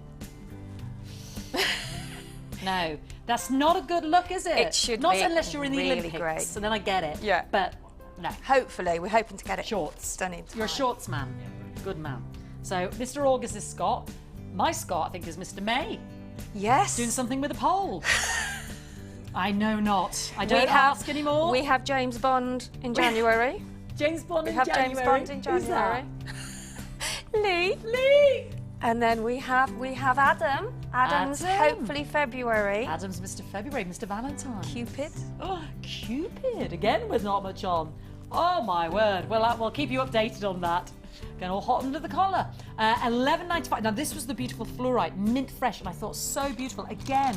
No, that's not a good look, is it? It should not be unless you're in the really Olympics. great. So then I get it. Yeah. But no. Hopefully, we're hoping to get it shorts. done in You're a time. shorts man. Good man. So Mr. August is Scott. My Scott, I think, is Mr. May. Yes. Doing something with a pole. I know not. I don't ask anymore. We have James Bond in January. James Bond in We have January. James Bond in Who's that? January. Lee. And then we have Adam. Adam's hopefully February. Adam's Mr. February, Mr. Valentine. Cupid. Oh, Cupid. Again with not much on. Oh, my word. Well, we'll keep you updated on that. Going all hot under the collar. $11.95. Now, this was the beautiful fluorite, mint fresh, and I thought so beautiful. Again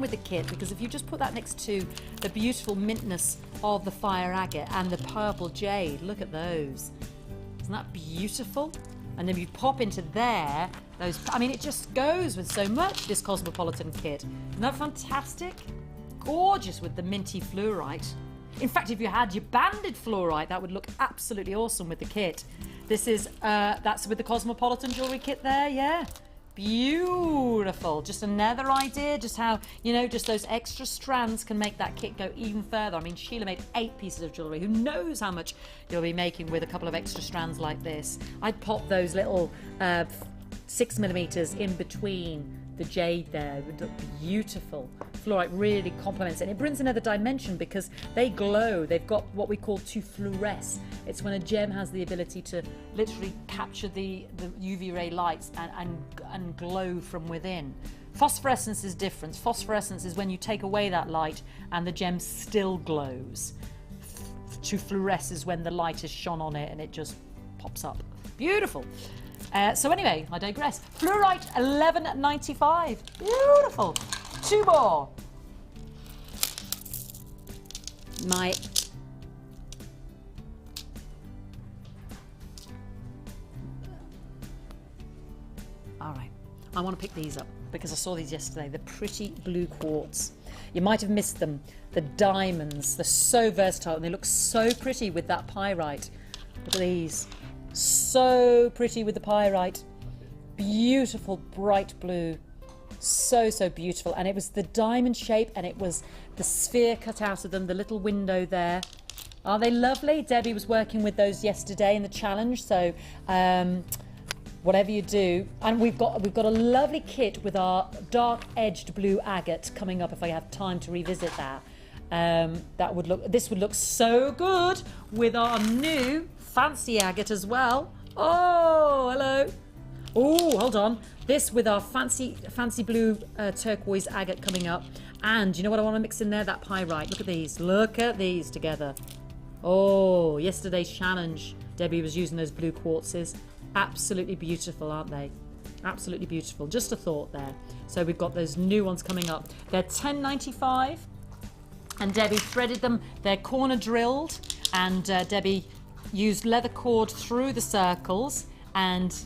with the kit, because if you just put that next to the beautiful mintness of the fire agate and the purple jade, look at those. Isn't that beautiful? And then you pop into there, those, I mean, it just goes with so much, this Cosmopolitan kit. Isn't that fantastic? Gorgeous with the minty fluorite. In fact, if you had your banded fluorite, that would look absolutely awesome with the kit. This is, that's with the Cosmopolitan jewellery kit there, yeah. Beautiful. Just another idea, just how, you know, just those extra strands can make that kit go even further. I mean, Sheila made 8 pieces of jewellery. Who knows how much you'll be making with a couple of extra strands like this. I'd pop those little 6mm in between the jade there. It would look beautiful. Fluorite really complements it. And it brings another dimension because they glow. They've got what we call to fluoresce. It's when a gem has the ability to literally capture the UV ray lights and glow from within. Phosphorescence is different. Phosphorescence is when you take away that light and the gem still glows. To fluoresce is when the light is shone on it and it just pops up. Beautiful. So anyway, I digress. Fluorite, $11.95. Beautiful. 2 more. All right. I want to pick these up because I saw these yesterday. The pretty blue quartz. You might have missed them. The diamonds. They're so versatile and they look so pretty with that pyrite. Look at these. So pretty with the pyrite. Beautiful bright blue. So beautiful. And it was the diamond shape and it was the sphere cut out of them, the little window there. Aren't they lovely? Debbie was working with those yesterday in the challenge. So whatever you do. And we've got a lovely kit with our dark edged blue agate coming up if I have time to revisit that. This would look so good with our new fancy agate as well. Oh, hello. Oh, hold on. This with our fancy blue turquoise agate coming up. And you know what I want to mix in there? That pyrite. Look at these. Look at these together. Oh, yesterday's challenge. Debbie was using those blue quartzes. Absolutely beautiful, aren't they? Absolutely beautiful. Just a thought there. So we've got those new ones coming up. They're $10.95. And Debbie threaded them. They're corner drilled. And Debbie used leather cord through the circles and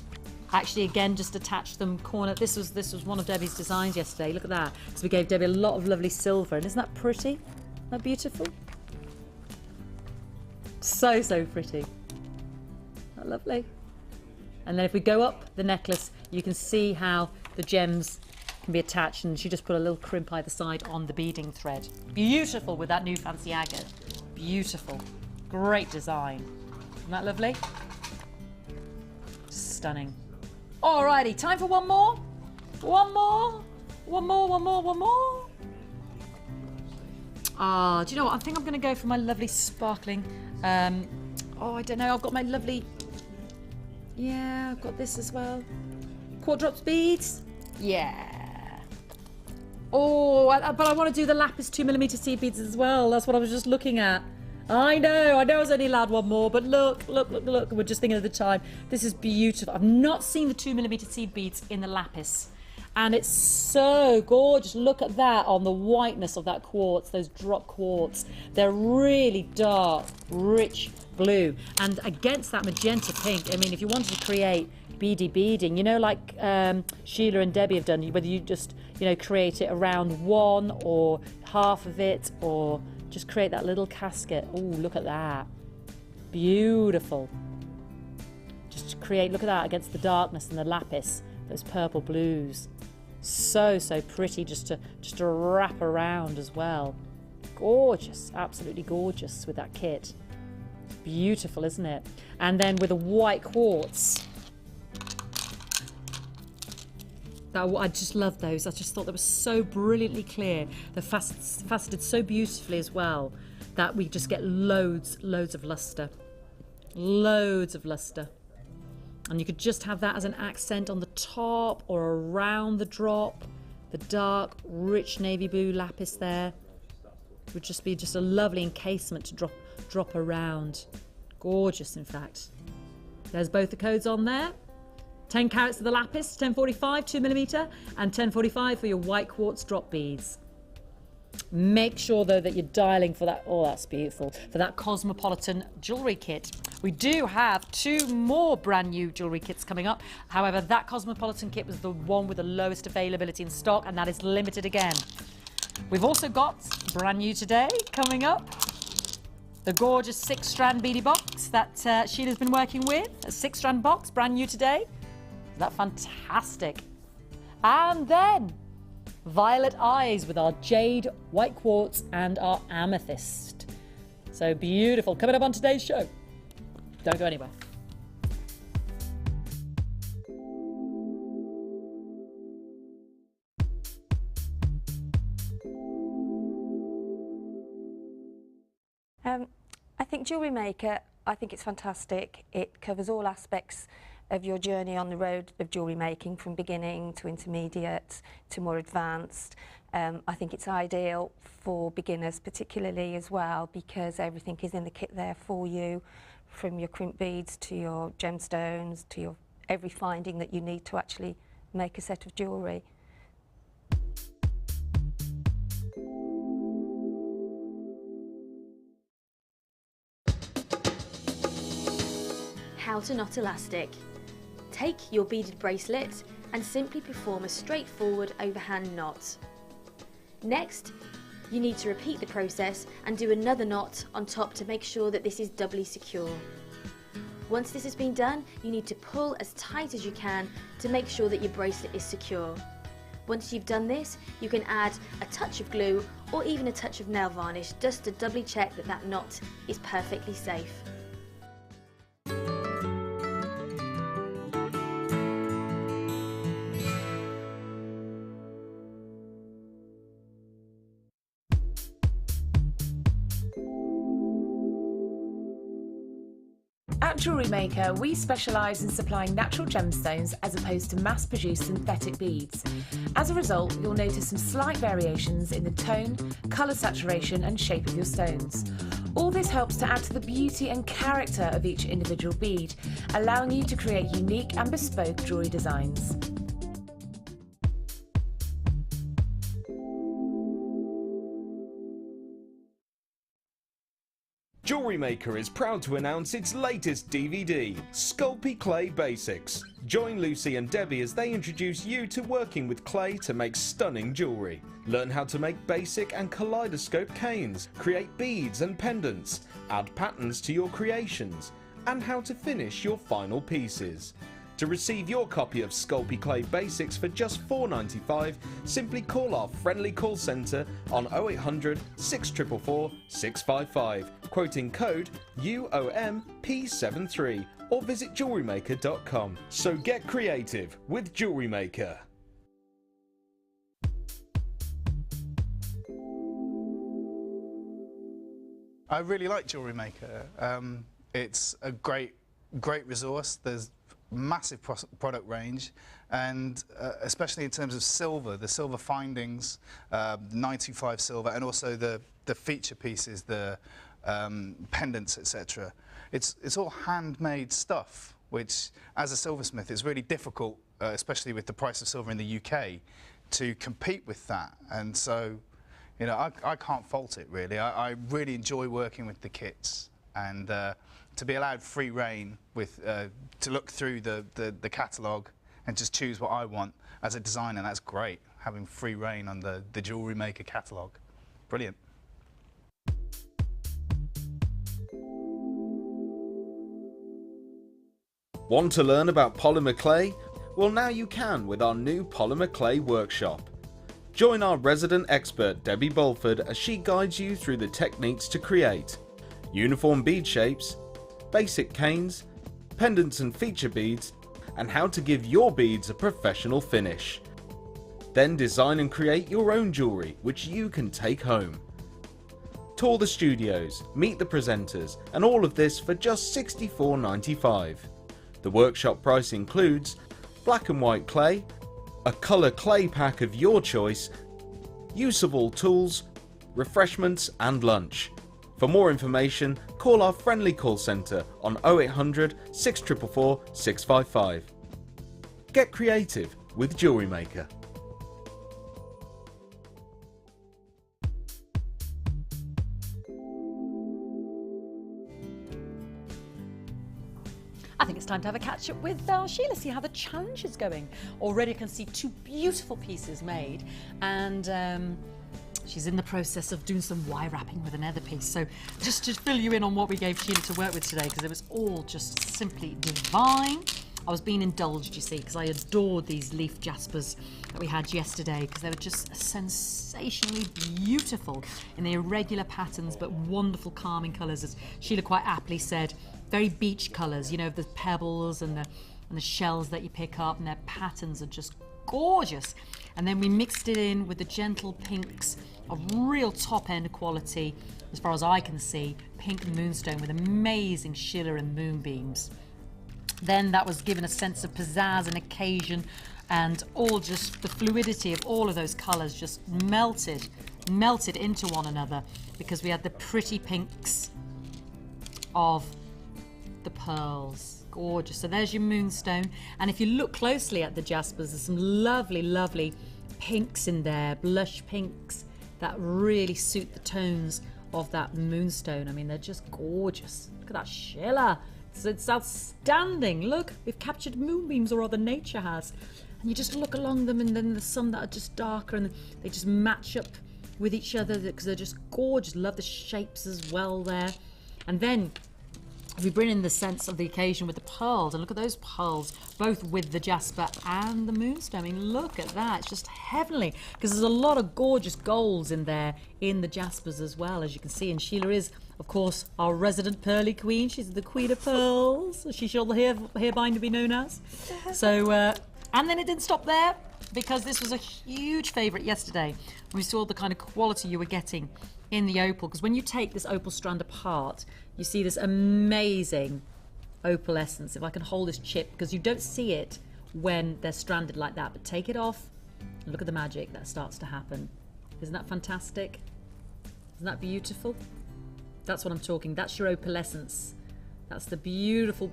actually again just attached them corner. This was one of Debbie's designs yesterday. Look at that. So we gave Debbie a lot of lovely silver, and isn't that pretty? Isn't that beautiful? So pretty. Isn't that lovely? And then if we go up the necklace, you can see how the gems can be attached, and she just put a little crimp either side on the beading thread. Beautiful with that new fancy agate. Beautiful. Great design. Isn't that lovely? Stunning. Alrighty, time for one more. One more. One more, one more, one more. Ah, do you know what? I think I'm going to go for my lovely sparkling. Oh, I don't know. I've got my lovely. Yeah, I've got this as well. Quartz drops beads. Yeah. Oh, but I want to do the lapis 2mm seed beads as well. That's what I was just looking at. I know I was only allowed one more, but look. We're just thinking of the time. This is beautiful. I've not seen the 2mm seed beads in the lapis. And it's so gorgeous. Look at that on the whiteness of that quartz, those drop quartz. They're really dark, rich blue. And against that magenta pink, I mean, if you wanted to create beady beading, you know, like Sheila and Debbie have done, whether you just, you know, create it around one or half of it, or just create that little casket. Oh, look at that. Beautiful. Just create, look at that against the darkness and the lapis, those purple blues. So pretty just to wrap around as well. Gorgeous, absolutely gorgeous with that kit. Beautiful, isn't it? And then with a white quartz. I just love those. I just thought they were so brilliantly clear. They're faceted so beautifully as well that we just get loads of luster. Loads of luster. And you could just have that as an accent on the top or around the drop. The dark, rich navy blue lapis there would just be just a lovely encasement to drop around. Gorgeous, in fact. There's both the codes on there. 10 carats for the lapis, 1045 2mm, and 1045 for your white quartz drop beads. Make sure though that you're dialing for that. Oh, that's beautiful. For that Cosmopolitan jewellery kit. We do have 2 more brand new jewellery kits coming up. However, that Cosmopolitan kit was the one with the lowest availability in stock, and that is limited again. We've also got brand new today coming up. The gorgeous 6-strand beadie box that Sheila's been working with. A 6-strand box, brand new today. Isn't that fantastic? And then violet eyes with our jade, white quartz and our amethyst. So beautiful. Coming up on today's show. Don't go anywhere. I think Jewellery Maker, I think it's fantastic. It covers all aspects of your journey on the road of jewellery making, from beginning to intermediate to more advanced. I think it's ideal for beginners particularly as well, because everything is in the kit there for you, from your crimp beads to your gemstones to your every finding that you need to actually make a set of jewellery. How to knot elastic. Take your beaded bracelet and simply perform a straightforward overhand knot. Next, you need to repeat the process and do another knot on top to make sure that this is doubly secure. Once this has been done, you need to pull as tight as you can to make sure that your bracelet is secure. Once you've done this, you can add a touch of glue or even a touch of nail varnish just to doubly check that that knot is perfectly safe. At Jewellery Maker, we specialise in supplying natural gemstones as opposed to mass-produced synthetic beads. As a result, you'll notice some slight variations in the tone, colour saturation and shape of your stones. All this helps to add to the beauty and character of each individual bead, allowing you to create unique and bespoke jewellery designs. Jewellery Maker is proud to announce its latest DVD, Sculpey Clay Basics. Join Lucy and Debbie as they introduce you to working with clay to make stunning jewellery. Learn how to make basic and kaleidoscope canes, create beads and pendants, add patterns to your creations, and how to finish your final pieces. To receive your copy of Sculpey Clay Basics for just $4.95, simply call our friendly call centre on 0800 644 655, quoting code UOMP73, or visit jewellerymaker.com. So get creative with Jewellery Maker. I really like Jewellery Maker. It's a great resource. There's massive product range, and especially in terms of silver, the silver findings, 925 silver, and also the feature pieces, the pendants, etc. It's all handmade stuff, which as a silversmith is really difficult, especially with the price of silver in the UK, to compete with that. And so, you know, I can't fault it really. I really enjoy working with the kits, and to be allowed free rein with to look through the catalogue and just choose what I want as a designer. That's great, having free rein on the Jewellery Maker catalogue. Brilliant. Want to learn about polymer clay? Well, now you can with our new polymer clay workshop. Join our resident expert Debbie Bulford as she guides you through the techniques to create uniform bead shapes, basic canes, pendants and feature beads, and how to give your beads a professional finish. Then design and create your own jewellery which you can take home. Tour the studios, meet the presenters, and all of this for just $64.95. The workshop price includes black and white clay, a colour clay pack of your choice, use of all tools, refreshments and lunch. For more information, call our friendly call centre on 0800 644 655. Get creative with Jewellery Maker. I think it's time to have a catch up with Sheila, see how the challenge is going. Already I can see two beautiful pieces made, and she's in the process of doing some wire wrapping with another piece. So just to fill you in on what we gave Sheila to work with today, because it was all just simply divine. I was being indulged, you see, because I adored these leaf jaspers that we had yesterday, because they were just sensationally beautiful in the irregular patterns, but wonderful calming colours, as Sheila quite aptly said. Very beach colours, you know, the pebbles and the shells that you pick up, and their patterns are just gorgeous. And then we mixed it in with the gentle pinks of real top end quality, as far as I can see, pink moonstone with amazing shimmer and moonbeams. Then that was given a sense of pizzazz and occasion, and all just the fluidity of all of those colours just melted into one another, because we had the pretty pinks of the pearls. Gorgeous. So there's your moonstone, and if you look closely at the jaspers, there's some lovely pinks in there, blush pinks that really suit the tones of that moonstone. I mean, they're just gorgeous. Look at that Sheila. It's outstanding. Look, we've captured moonbeams, or rather nature has, and you just look along them, and then there's some that are just darker, and they just match up with each other because they're just gorgeous. Love the shapes as well there. And then we bring in the sense of the occasion with the pearls, and look at those pearls, both with the jasper and the moonstone. I mean, look at that. It's just heavenly, because there's a lot of gorgeous golds in there in the jaspers as well, as you can see. And Sheila is, of course, our resident pearly queen. She's the queen of pearls, she shall hereby be known as. So, and then it didn't stop there, because this was a huge favourite yesterday. We saw the kind of quality you were getting in the opal, because when you take this opal strand apart, you see this amazing opal essence. If I can hold this chip, because you don't see it when they're stranded like that, but take it off and look at the magic that starts to happen. Isn't that fantastic? Isn't that beautiful? That's what I'm talking. That's your opalescence. That's the beautiful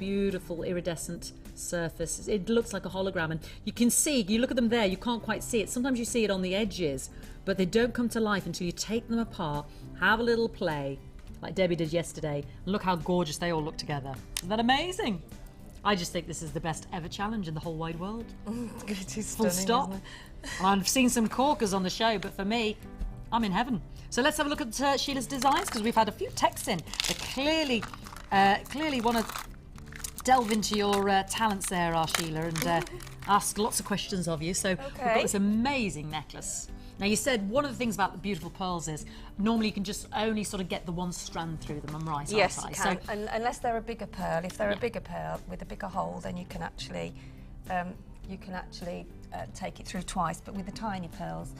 iridescent surface. It looks like a hologram, and you can see, you look at them there, you can't quite see it. Sometimes you see it on the edges, but they don't come to life until you take them apart, have a little play, like Debbie did yesterday, and look how gorgeous they all look together. Isn't that amazing? I just think this is the best ever challenge in the whole wide world. It is Full stunning, stop. isn't it? I've seen some corkers on the show, but for me, I'm in heaven. So let's have a look at Sheila's designs, because we've had a few texts in. They clearly want to delve into your talents there, Sheila, and ask lots of questions of you. So we've got this amazing necklace. Now, you said one of the things about the beautiful pearls is normally you can just only sort of get the one strand through them. I'm right, yes, aren't you I? can. And unless they're a bigger pearl, if they're a bigger pearl with a bigger hole, then you can actually take it through twice. But with the tiny pearls,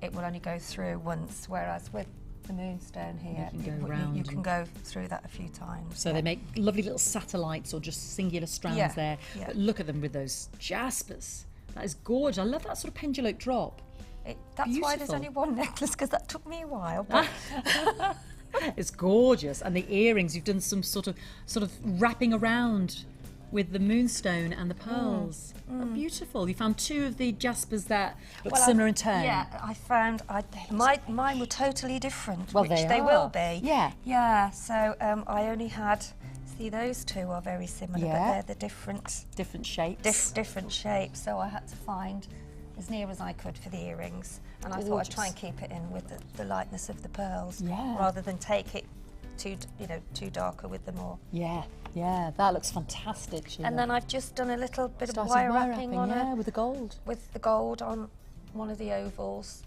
it will only go through once. Whereas with the moonstone here, you can go through that a few times. So they make lovely little satellites or just singular strands there. Yeah. But look at them with those jaspers. That is gorgeous. I love that sort of pendulum drop. That's Beautiful. why there's only one necklace, because that took me a while. But it's gorgeous, and the earrings, you've done some sort of wrapping around with the moonstone and the pearls. Oh, beautiful. You found two of the jaspers that look similar in tone. Yeah, I found mine were totally different, well, which they will be. Yeah. Yeah. So I only had. See, those two are very similar, but they're the different shapes. Different shapes. So I had to find as near as I could for the earrings, and I thought I'd try and keep it in with the lightness of the pearls, rather than take it too darker with them all. Yeah, that looks fantastic, Sheila. And then I've just done a little bit of wire wrapping on it with the gold. With the gold on one of the ovals.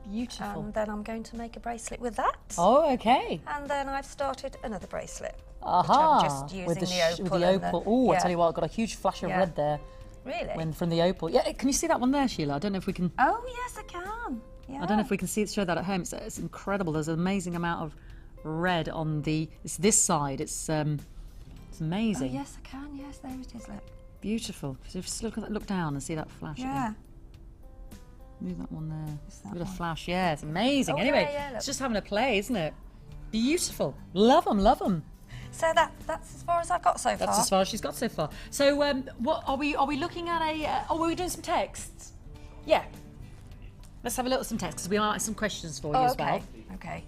Beautiful. And then I'm going to make a bracelet with that. Oh, okay. And then I've started another bracelet. Aha. Which I'm just using with the opal. With the opal. Oh, I tell you what, I've got a huge flash of red there. Really? From the opal. Yeah, can you see that one there, Sheila? I don't know if we can... Oh, yes, I can. Yeah. I don't know if we can show that at home. It's incredible. There's an amazing amount of red on this side. It's amazing. Oh, yes, I can. Yes, there it is, look. Beautiful. So just look down and see that flash again. Move that one there. Look at a flash. Yeah, it's amazing. Okay, anyway, it's just having a play, isn't it? Beautiful. Love them. So that's as far as I've got so far. That's as far as she's got so far. So what are we looking at are we doing some texts? Yeah. Let's have a look at some texts, because we might have some questions for you as well. Okay.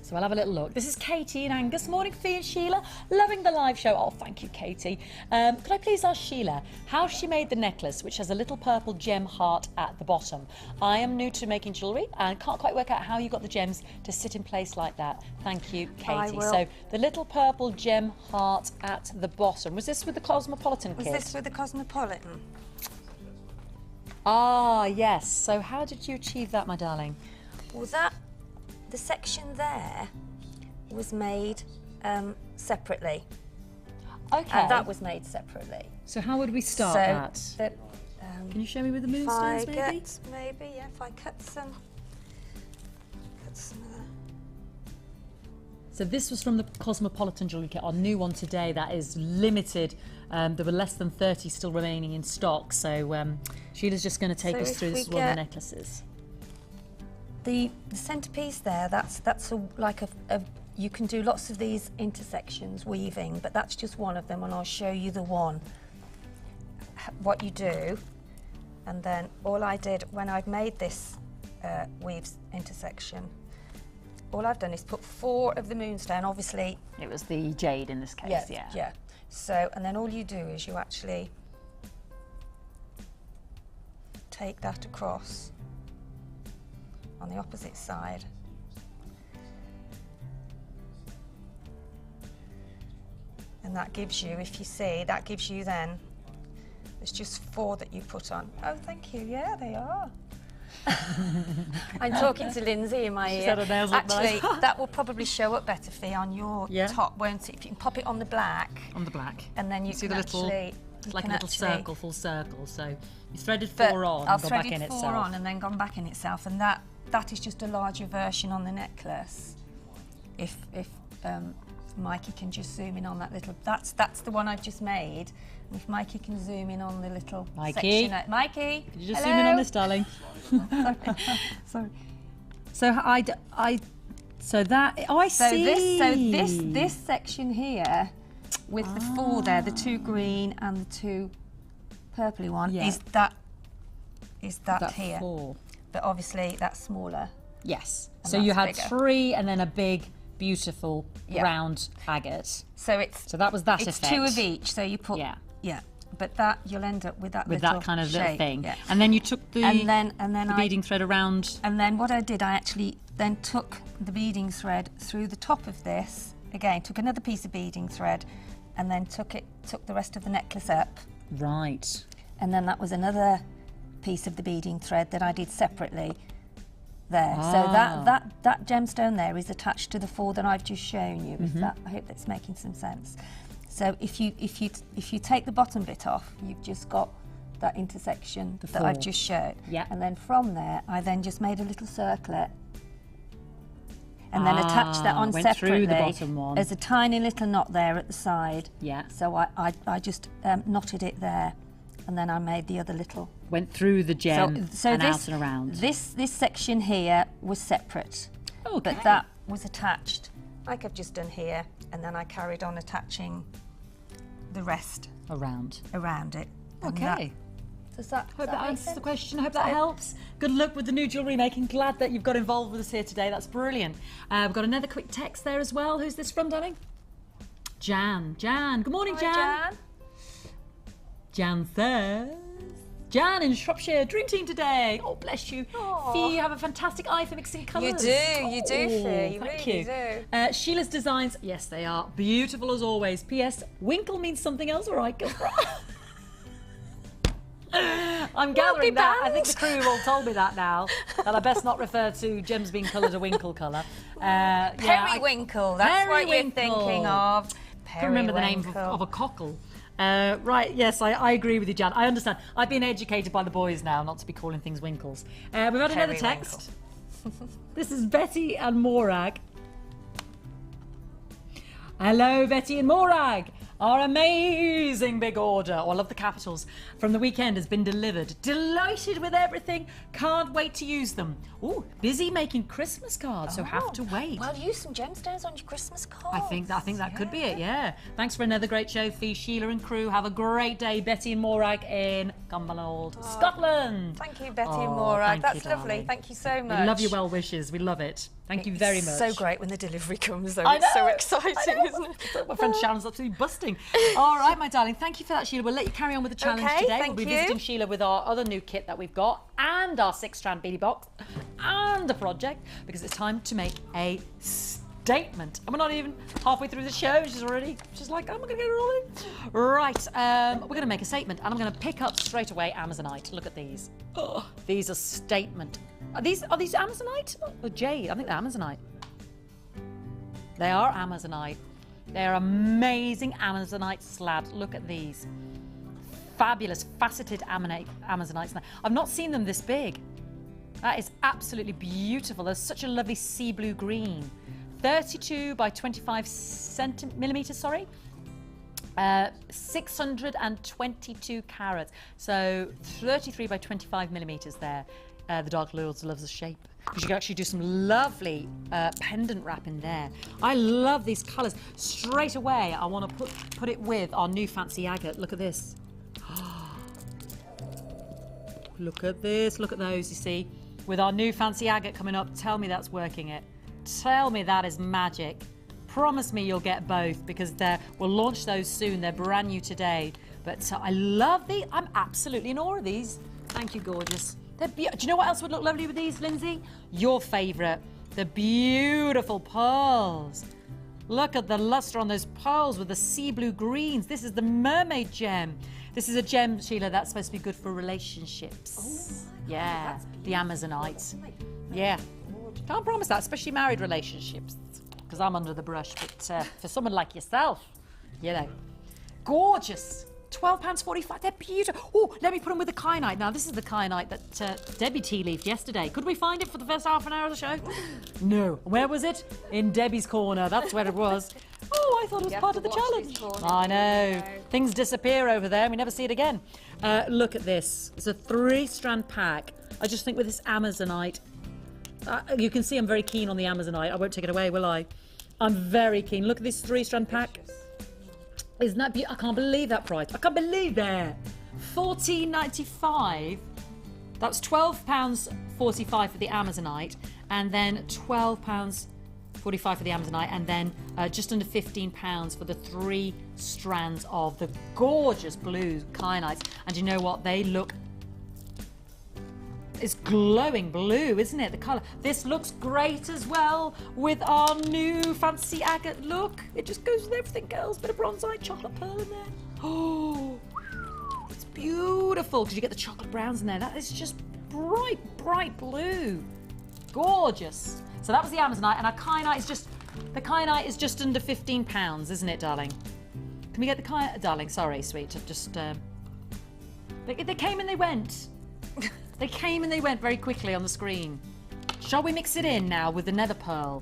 So I'll have a little look. This is Katie in Angus. Morning, Fee and Sheila. Loving the live show. Oh, thank you, Katie. Could I please ask Sheila how she made the necklace, which has a little purple gem heart at the bottom? I am new to making jewellery and can't quite work out how you got the gems to sit in place like that. Thank you, Katie. So the little purple gem heart at the bottom. Was this with the Cosmopolitan kit? Was this with the Cosmopolitan? Ah, yes. So how did you achieve that, my darling? Well, the section there was made separately. Okay. And that was made separately. So how would we start that? Can you show me with the moonstones, maybe? If I cut some of that. So this was from the Cosmopolitan jewellery kit, our new one today that is limited. There were less than 30 still remaining in stock. So Sheila's just going to take us through. This is one of the necklaces. The centerpiece there, that's like a you can do lots of these intersections weaving, but that's just one of them, and I'll show you the one, what you do. And then all I did when I've made this weaves intersection, all I've done is put 4 of the moonstone, obviously. It was the jade in this case, yeah. So, and then all you do is you actually take that across on the opposite side. And that gives you, if you see, that gives you then, there's just 4 that you put on. Oh, thank you, yeah, they are. I'm talking to Lindsay in my ear. She said her nails look Actually, nice. that will probably show up better, Fee, on your top, won't it? If you can pop it on the black. On the black. And then you see can the little, actually... It's like a little circle, full circle. So you threaded 4 on and gone back in itself. I've threaded 4 on and then gone back in itself, and that is just a larger version on the necklace. If Mikey can just zoom in on that little, that's the one I've just made. And if Mikey can zoom in on the little section. Mikey, could you just zoom in on this, darling? Sorry. So I see. This section here with the 4 there, the 2 green and the 2 purpley one, is that here. 4. But obviously that's smaller. Yes. So you had bigger. 3 and then a big, beautiful round agate. So that was that effect. It's 2 of each. So you put but that you'll end up with that that kind of little thing. Yeah. And then you took the beading thread around. And then what I did, I actually then took the beading thread through the top of this. Again, took another piece of beading thread, and then took the rest of the necklace up. Right. And then that was another piece of the beading thread that I did separately there. So that gemstone there is attached to the 4 that I've just shown you. I hope that's making some sense. So if you take the bottom bit off, you've just got that intersection that I've just showed. Yeah. And then from there, I then just made a little circlet and then attached that on went separately. through the bottom one. There's a tiny little knot there at the side. Yeah. So I just knotted it there, and then I made the other little. Went through the gem So and this, out and around. This section here was separate, but that was attached, like I've just done here, and then I carried on attaching the rest around it. Okay. Does that Hope that make answers sense? the question. Hope that helps. Good luck with the new jewellery making. Glad that you've got involved with us here today. That's brilliant. We've got another quick text there as well. Who's this from, darling? Jan. Good morning, Jan. Jan says, Jan in Shropshire, dream team today. Oh, bless you. Fee, you have a fantastic eye for mixing colours. You do, Fee. You Thank really you. do. Sheila's designs, yes, they are beautiful as always. P.S. Winkle means something else, all right, Gilbert? I'm gathering that. I think the crew all told me that now, that I best not refer to gems being coloured a winkle colour. Periwinkle, that's what you're thinking of. I can't remember the name of a cockle. Right, yes, I agree with you, Jan. I understand. I've been educated by the boys now not to be calling things winkles. We've had another text. This is Betty and Morag. Hello, Betty and Morag. Our amazing big order, all of the capitals, from the weekend has been delivered. Delighted with everything. Can't wait to use them. Ooh, busy making Christmas cards, so have to wait. Well, use some gemstones on your Christmas cards. I think that could be it, yeah. Thanks for another great show, Fee, Sheila and crew. Have a great day, Betty and Morag in Cumbernauld, Scotland. Thank you, Betty and Morag. That's lovely. Darling. Thank you so much. We love your well wishes. We love it. Thank you very much. It's so great when the delivery comes, though. I It's so know, exciting, isn't it? My friend Sharon's absolutely busting. All right, my darling. Thank you for that, Sheila. We'll let you carry on with the challenge today. Thank We'll be you. visiting Sheila with our other new kit that we've got and our 6-strand beadie box and a project because it's time to make a statement. And we're not even halfway through the show. She's like, I'm going to get it all in. Right, we're going to make a statement and I'm going to pick up straight away Amazonite. Look at these. Oh, these are statement. Are these Amazonite or jade? I think they're Amazonite. They are Amazonite. They're amazing Amazonite slabs. Look at these. Fabulous faceted Amazonites. I've not seen them this big. That is absolutely beautiful. There's such a lovely sea blue green. 32 by 25 millimeters, sorry. 622 carats. So 33 by 25 millimeters there. The Dark Lords loves the shape. Because you can actually do some lovely pendant wrap in there. I love these colours. Straight away, I want to put it with our new fancy agate. Look at this. Look at this. Look at those, you see. With our new fancy agate coming up, tell me that's working it. Tell me that is magic. Promise me you'll get both because we'll launch those soon. They're brand new today. But I love these. I'm absolutely in awe of these. Thank you, gorgeous. Do you know what else would look lovely with these, Lindsay? Your favourite, the beautiful pearls. Look at the lustre on those pearls with the sea blue greens. This is the mermaid gem. This is a gem, Sheila, that's supposed to be good for relationships. Oh, yeah, the Amazonite. Yeah, can't promise that, especially married relationships, because I'm under the brush. But for someone like yourself, you know, gorgeous. £12.45. They're beautiful. Oh, let me put them with the kyanite. Now, this is the kyanite that Debbie tea leafed yesterday. Could we find it for the first half an hour of the show? No. Where was it? In Debbie's corner. That's where it was. Oh, I thought it was part of the challenge. I know. Things disappear over there and we never see it again. Look at this. It's a 3-strand pack. I just think with this Amazonite, you can see I'm very keen on the Amazonite. I won't take it away, will I? I'm very keen. Look at this 3-strand pack. Isn't that beautiful? I can't believe that price. I can't believe that. $14.95. That's £12.45 for the Amazonite, and then £12.45 for the Amazonite, and then just under £15 for the 3 strands of the gorgeous blue kyanites. And you know what? They look... it's glowing blue, isn't it? The colour. This looks great as well with our new fancy agate look. It just goes with everything, girls. Bit of bronze-eye chocolate pearl in there. Oh, it's beautiful because you get the chocolate browns in there. That is just bright, bright blue. Gorgeous. So that was the Amazonite, and our kyanite is just, the kyanite is just under £15, isn't it, darling? Can we get the kyanite, darling? Sorry, sweet. I've just, they came and they went. They came and they went very quickly on the screen. Shall we mix it in now with the nether pearl?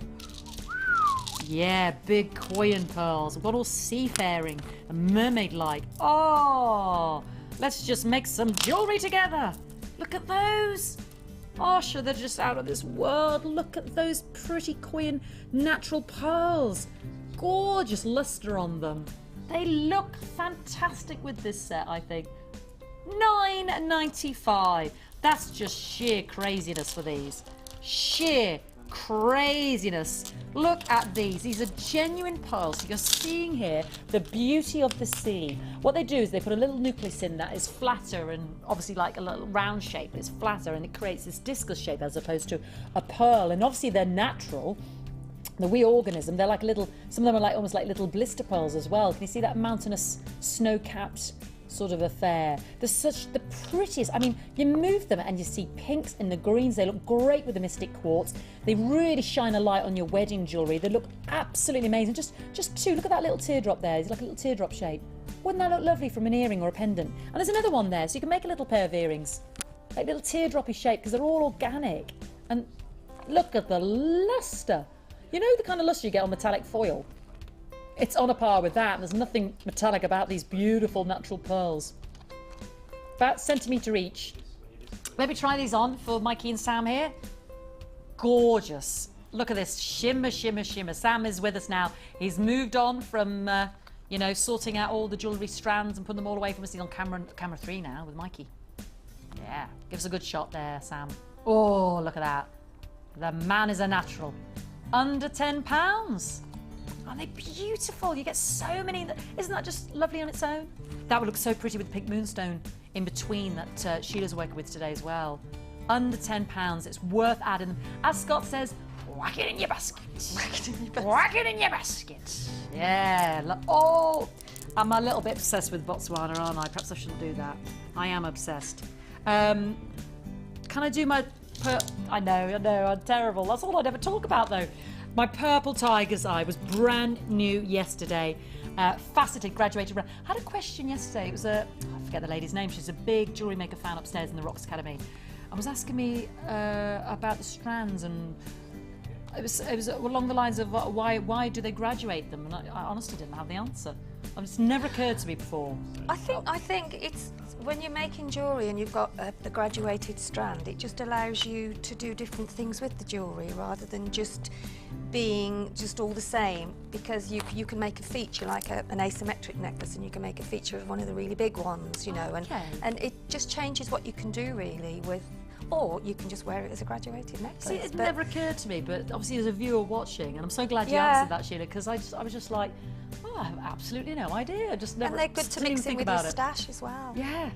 Yeah, big Koyan pearls. We've got all seafaring and mermaid-like. Oh, let's just make some jewellery together. Look at those. Oh, sure, they're just out of this world. Look at those pretty Koyan natural pearls. Gorgeous lustre on them. They look fantastic with this set, I think. $9.95. That's just sheer craziness for these. Sheer craziness. Look at these. These are genuine pearls. You're seeing here the beauty of the sea. What they do is they put a little nucleus in that is flatter and obviously like a little round shape. It's flatter and it creates this discus shape as opposed to a pearl. And obviously they're natural. The wee organism, they're like little, some of them are like almost like little blister pearls as well. Can you see that mountainous snow-capped sort of affair? They're such the prettiest. I mean, you move them and you see pinks and the greens. They look great with the Mystic Quartz. They really shine a light on your wedding jewellery. They look absolutely amazing. Just two. Look at that little teardrop there. It's like a little teardrop shape. Wouldn't that look lovely from an earring or a pendant? And there's another one there, so you can make a little pair of earrings, like little teardroppy shape, because they're all organic. And look at the lustre. You know the kind of lustre you get on metallic foil? It's on a par with that, and there's nothing metallic about these beautiful natural pearls. About a centimetre each. Let me try these on for Mikey and Sam here. Gorgeous. Look at this. Shimmer, shimmer, shimmer. Sam is with us now. He's moved on from, you know, sorting out all the jewellery strands and putting them all away from us. He's on camera 3 now with Mikey. Yeah. Give us a good shot there, Sam. Oh, look at that. The man is a natural. Under £10. Aren't they beautiful? You get so many. Isn't that just lovely on its own? That would look so pretty with the pink moonstone in between that Sheila's working with today as well. Under £10. It's worth adding them. As Scott says, whack it in your basket. Whack it in your basket. Whack it in your basket. Yeah. Look, oh, I'm a little bit obsessed with Botswana, aren't I? Perhaps I shouldn't do that. I am obsessed. Can I do my... I know, I'm terrible. That's all I'd ever talk about, though. My purple tiger's eye was brand new yesterday. Faceted, graduated. I had a question yesterday. It was I forget the lady's name. She's a big jewellery maker fan upstairs in the Rocks Academy. I was asking me about the strands, and it was along the lines of why do they graduate them? And I honestly didn't have the answer. It's never occurred to me before. I think it's when you're making jewellery and you've got the graduated strand, it just allows you to do different things with the jewellery rather than just being just all the same, because you can make a feature like an asymmetric necklace, and you can make a feature of one of the really big ones, you know, and it just changes what you can do really with. Or you can just wear it as a graduated necklace. See, it never occurred to me, but obviously as a viewer watching, and I'm so glad you answered that, Sheila, because I was just like, oh, I have absolutely no idea. I just never. And they're good to mix in with your stash as well. Yeah.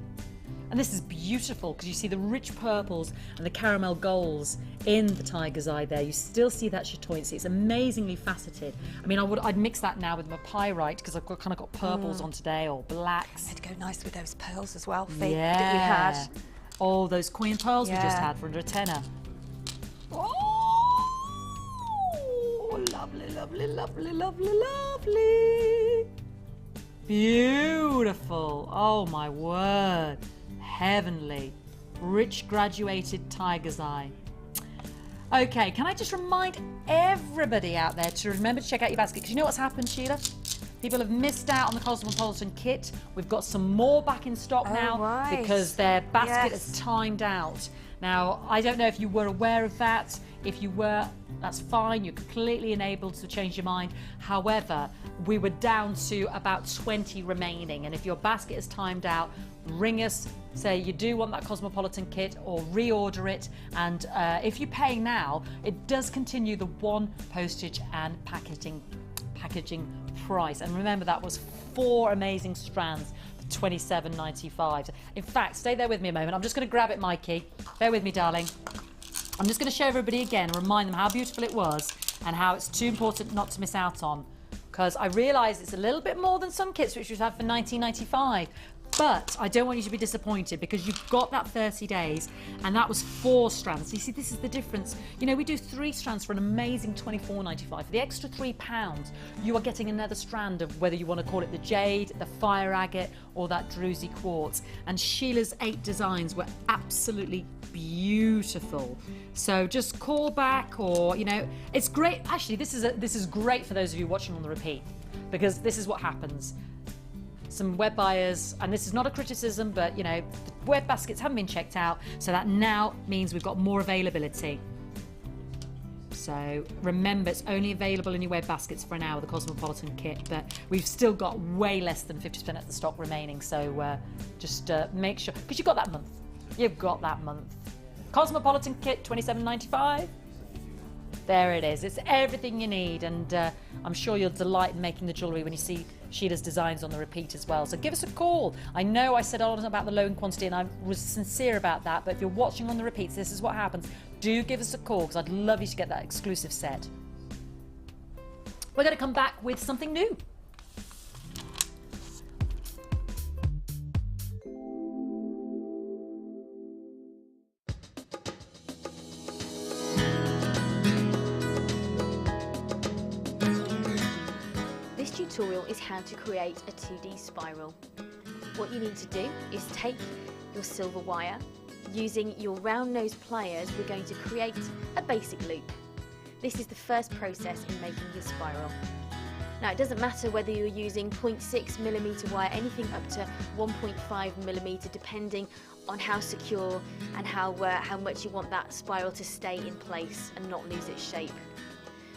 And this is beautiful because you see the rich purples and the caramel golds in the tiger's eye there. You still see that chatoyancy. It's amazingly faceted. I mean, I'd mix that now with my pyrite because I've kind of got purples on today, or blacks. It'd go nice with those pearls as well, Fee, that you had. Oh, those Koyan pearls we just had for under a tenner. Oh, lovely, lovely, lovely, lovely, lovely. Beautiful. Oh, my word. Heavenly. Rich graduated tiger's eye. Okay, can I just remind everybody out there to remember to check out your basket? Because you know what's happened, Sheila? People have missed out on the Cosmopolitan kit. We've got some more back in stock now because their basket is timed out. Now, I don't know if you were aware of that. If you were, that's fine. You're completely enabled to change your mind. However, we were down to about 20 remaining. And if your basket is timed out, ring us, say you do want that Cosmopolitan kit, or reorder it. And if you pay now, it does continue the 1 postage and packaging packaging price. And remember, that was 4 amazing strands for $27.95. In fact, stay there with me a moment. I'm just going to grab it, Mikey. Bear with me, darling. I'm just going to show everybody again, remind them how beautiful it was and how it's too important not to miss out on. Because I realise it's a little bit more than some kits which we've had for $19.95. But I don't want you to be disappointed because you've got that 30 days and that was 4 strands. You see, this is the difference. You know, we do 3 strands for an amazing $24.95. For the extra £3, you are getting another strand of whether you want to call it the jade, the fire agate or that druzy quartz. And Sheila's 8 designs were absolutely beautiful. So just call back, or, you know, it's great. Actually, this is great for those of you watching on the repeat, because this is what happens. Some web buyers, and this is not a criticism, but you know, the web baskets haven't been checked out, so that now means we've got more availability. So remember, it's only available in your web baskets for an hour, the Cosmopolitan kit, but we've still got way less than 50% of the stock remaining, so just make sure, because you've got that month. You've got that month. Cosmopolitan kit, $27.95. There it is. It's everything you need, and I'm sure you'll delight in making the jewellery when you see Sheila's designs on the repeat as well. So give us a call. I know I said a lot about the low in quantity, and I was sincere about that, but if you're watching on the repeats, this is what happens. Do give us a call, because I'd love you to get that exclusive set. We're going to come back with something new. Tutorial is how to create a 2D spiral. What you need to do is take your silver wire. Using your round nose pliers, we're going to create a basic loop. This is the first process in making your spiral. Now, it doesn't matter whether you're using 0.6mm wire, anything up to 1.5mm, depending on how secure and how much you want that spiral to stay in place and not lose its shape.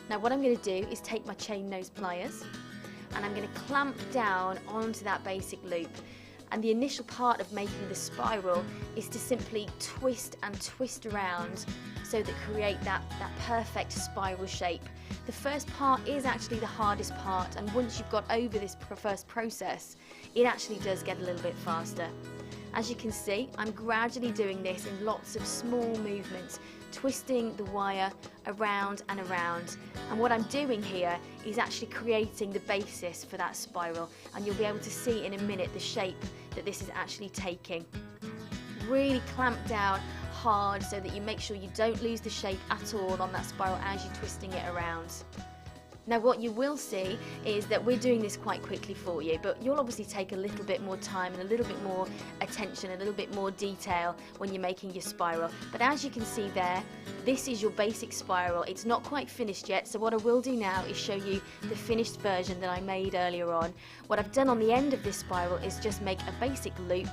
Now, what I'm going to do is take my chain nose pliers, and I'm going to clamp down onto that basic loop. And the initial part of making the spiral is to simply twist and twist around so that create that perfect spiral shape. The first part is actually the hardest part, and once you've got over this first process, it actually does get a little bit faster. As you can see, I'm gradually doing this in lots of small movements, twisting the wire around and around. And what I'm doing here is actually creating the basis for that spiral, and you'll be able to see in a minute the shape that this is actually taking. Really clamp down hard so that you make sure you don't lose the shape at all on that spiral as you're twisting it around. Now, what you will see is that we're doing this quite quickly for you, but you'll obviously take a little bit more time and a little bit more attention, a little bit more detail when you're making your spiral. But as you can see there, this is your basic spiral. It's not quite finished yet, so what I will do now is show you the finished version that I made earlier on. What I've done on the end of this spiral is just make a basic loop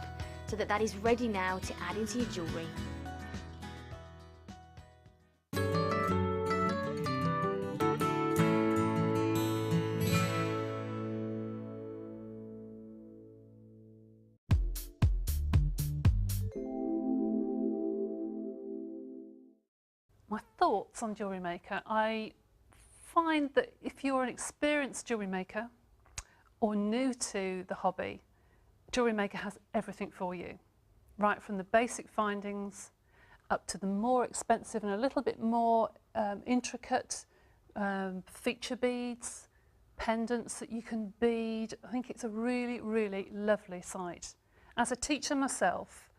so that that is ready now to add into your jewellery. My thoughts on Jewellery Maker. I find that if you're an experienced jewellery maker or new to the hobby, Jewellery Maker has everything for you, right from the basic findings up to the more expensive and a little bit more intricate feature beads, pendants that you can bead. I think it's a really, really lovely site. As a teacher myself,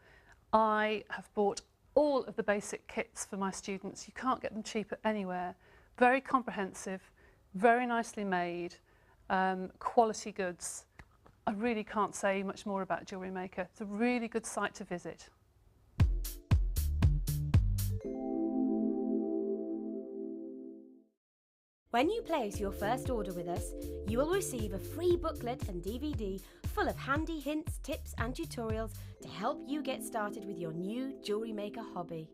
I have bought all of the basic kits for my students. You can't get them cheaper anywhere. Very comprehensive, very nicely made, quality goods. I really can't say much more about Jewellery Maker. It's a really good site to visit. When you place your first order with us, you will receive a free booklet and DVD full of handy hints, tips and tutorials to help you get started with your new jewellery maker hobby.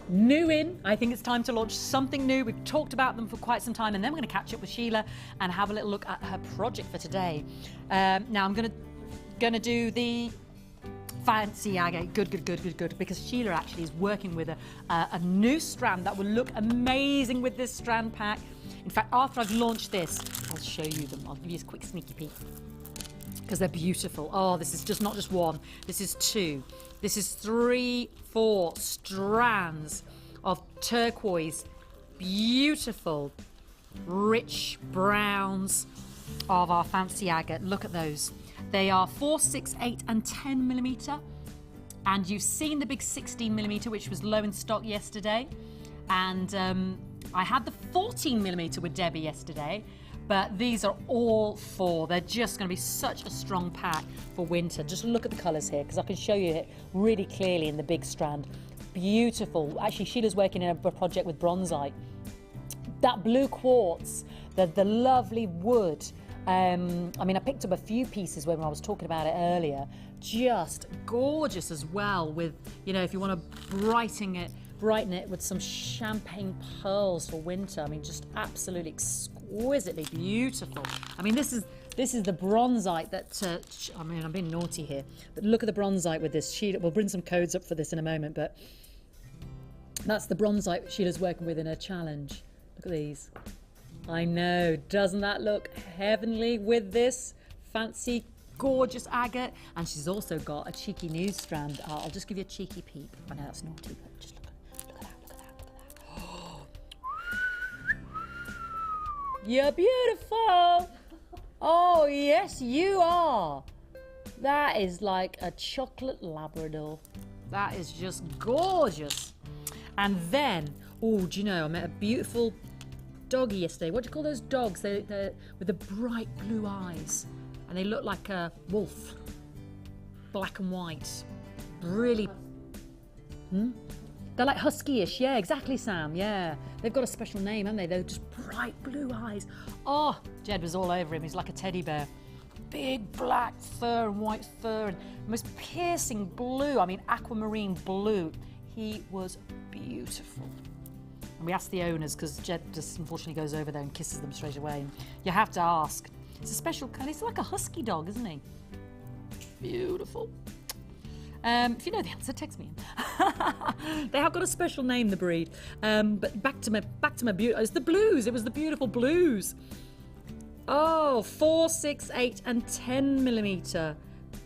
New in, I think it's time to launch something new. We've talked about them for quite some time, and then we're going to catch up with Sheila and have a little look at her project for today. Now I'm going to going to do the fancy agate. Good, because Sheila actually is working with a new strand that will look amazing with this strand pack. In fact, after I've launched this, I'll show you them. I'll give you a quick sneaky peek because they're beautiful. Oh, this is just not just one. This is two. This is 3, 4 strands of turquoise, beautiful, rich browns of our fancy agate. Look at those. They are 4, 6, 8 and 10 millimeter. And you've seen the big 16 millimeter, which was low in stock yesterday. And I had the 14 millimeter with Debbie yesterday, but these are all 4. They're just going to be such a strong pack for winter. Just look at the colours here, because I can show you it really clearly in the big strand. Beautiful. Actually, Sheila's working in a project with bronzite. That blue quartz, the lovely wood. I mean, I picked up a few pieces when I was talking about it earlier. Just gorgeous as well with, you know, if you want to brighten it with some champagne pearls for winter. I mean, just absolutely exquisitely beautiful. I mean, this is the bronzite that, I mean, I'm being naughty here, but look at the bronzite with this. We'll bring some codes up for this in a moment, but that's the bronzite Sheila's working with in her challenge. Look at these. I know, doesn't that look heavenly with this fancy, gorgeous agate? And she's also got a cheeky new strand. I'll just give you a cheeky peek. I know that's naughty, but just look at that. You're beautiful. Oh, yes, you are. That is like a chocolate Labrador. That is just gorgeous. And then, oh, do you know, I met a beautiful doggy yesterday. What do you call those dogs? They're with the bright blue eyes, and they look like a wolf, black and white. Really, they're like husky-ish. Yeah, exactly, Sam. Yeah, they've got a special name, haven't they? They're just bright blue eyes. Oh, Jed was all over him. He's like a teddy bear. Big black fur and white fur and most piercing blue. I mean, aquamarine blue. He was beautiful. And we asked the owners, because Jed just unfortunately goes over there and kisses them straight away. And you have to ask. It's a special kind. He's like a husky dog, isn't he? Beautiful. If you know the answer, text me. They have got a special name, the breed. But back to my beauty. It's the blues. It was the beautiful blues. Oh, 4, 6, 8 and 10 millimeter.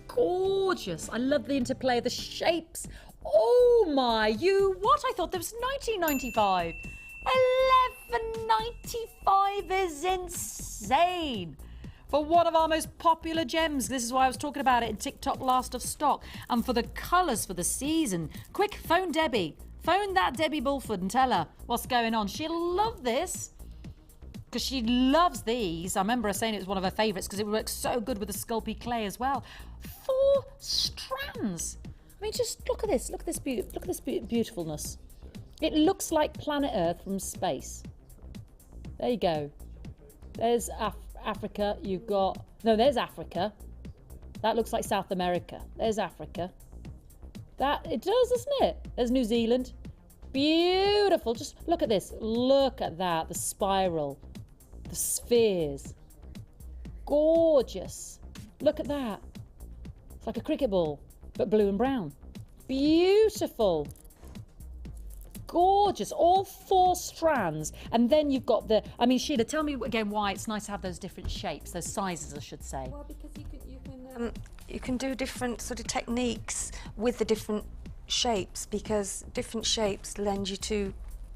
Gorgeous. I love the interplay of the shapes. Oh my, what? I thought that was 1995. 11.95 is insane for one of our most popular gems. This is why I was talking about it in TikTok last of stock. And for the colours for the season, quick, phone Debbie. Phone that Debbie Bulford and tell her what's going on. She'll love this because she loves these. I remember her saying it was one of her favourites because it works so good with the Sculpey clay as well. 4 strands. I mean, just look at this. Look at this beautifulness. It looks like planet Earth from space. There you go. There's Africa. You've got... No, there's Africa. That looks like South America. There's Africa. It does, doesn't it? There's New Zealand. Beautiful. Just look at this. Look at that. The spiral. The spheres. Gorgeous. Look at that. It's like a cricket ball, but blue and brown. Beautiful. Gorgeous. All 4 strands. And then you've got the... I mean, Sheila, tell me again why it's nice to have those different shapes, those sizes, I should say. Well, because you can do different sort of techniques with the different shapes, because different shapes lend you to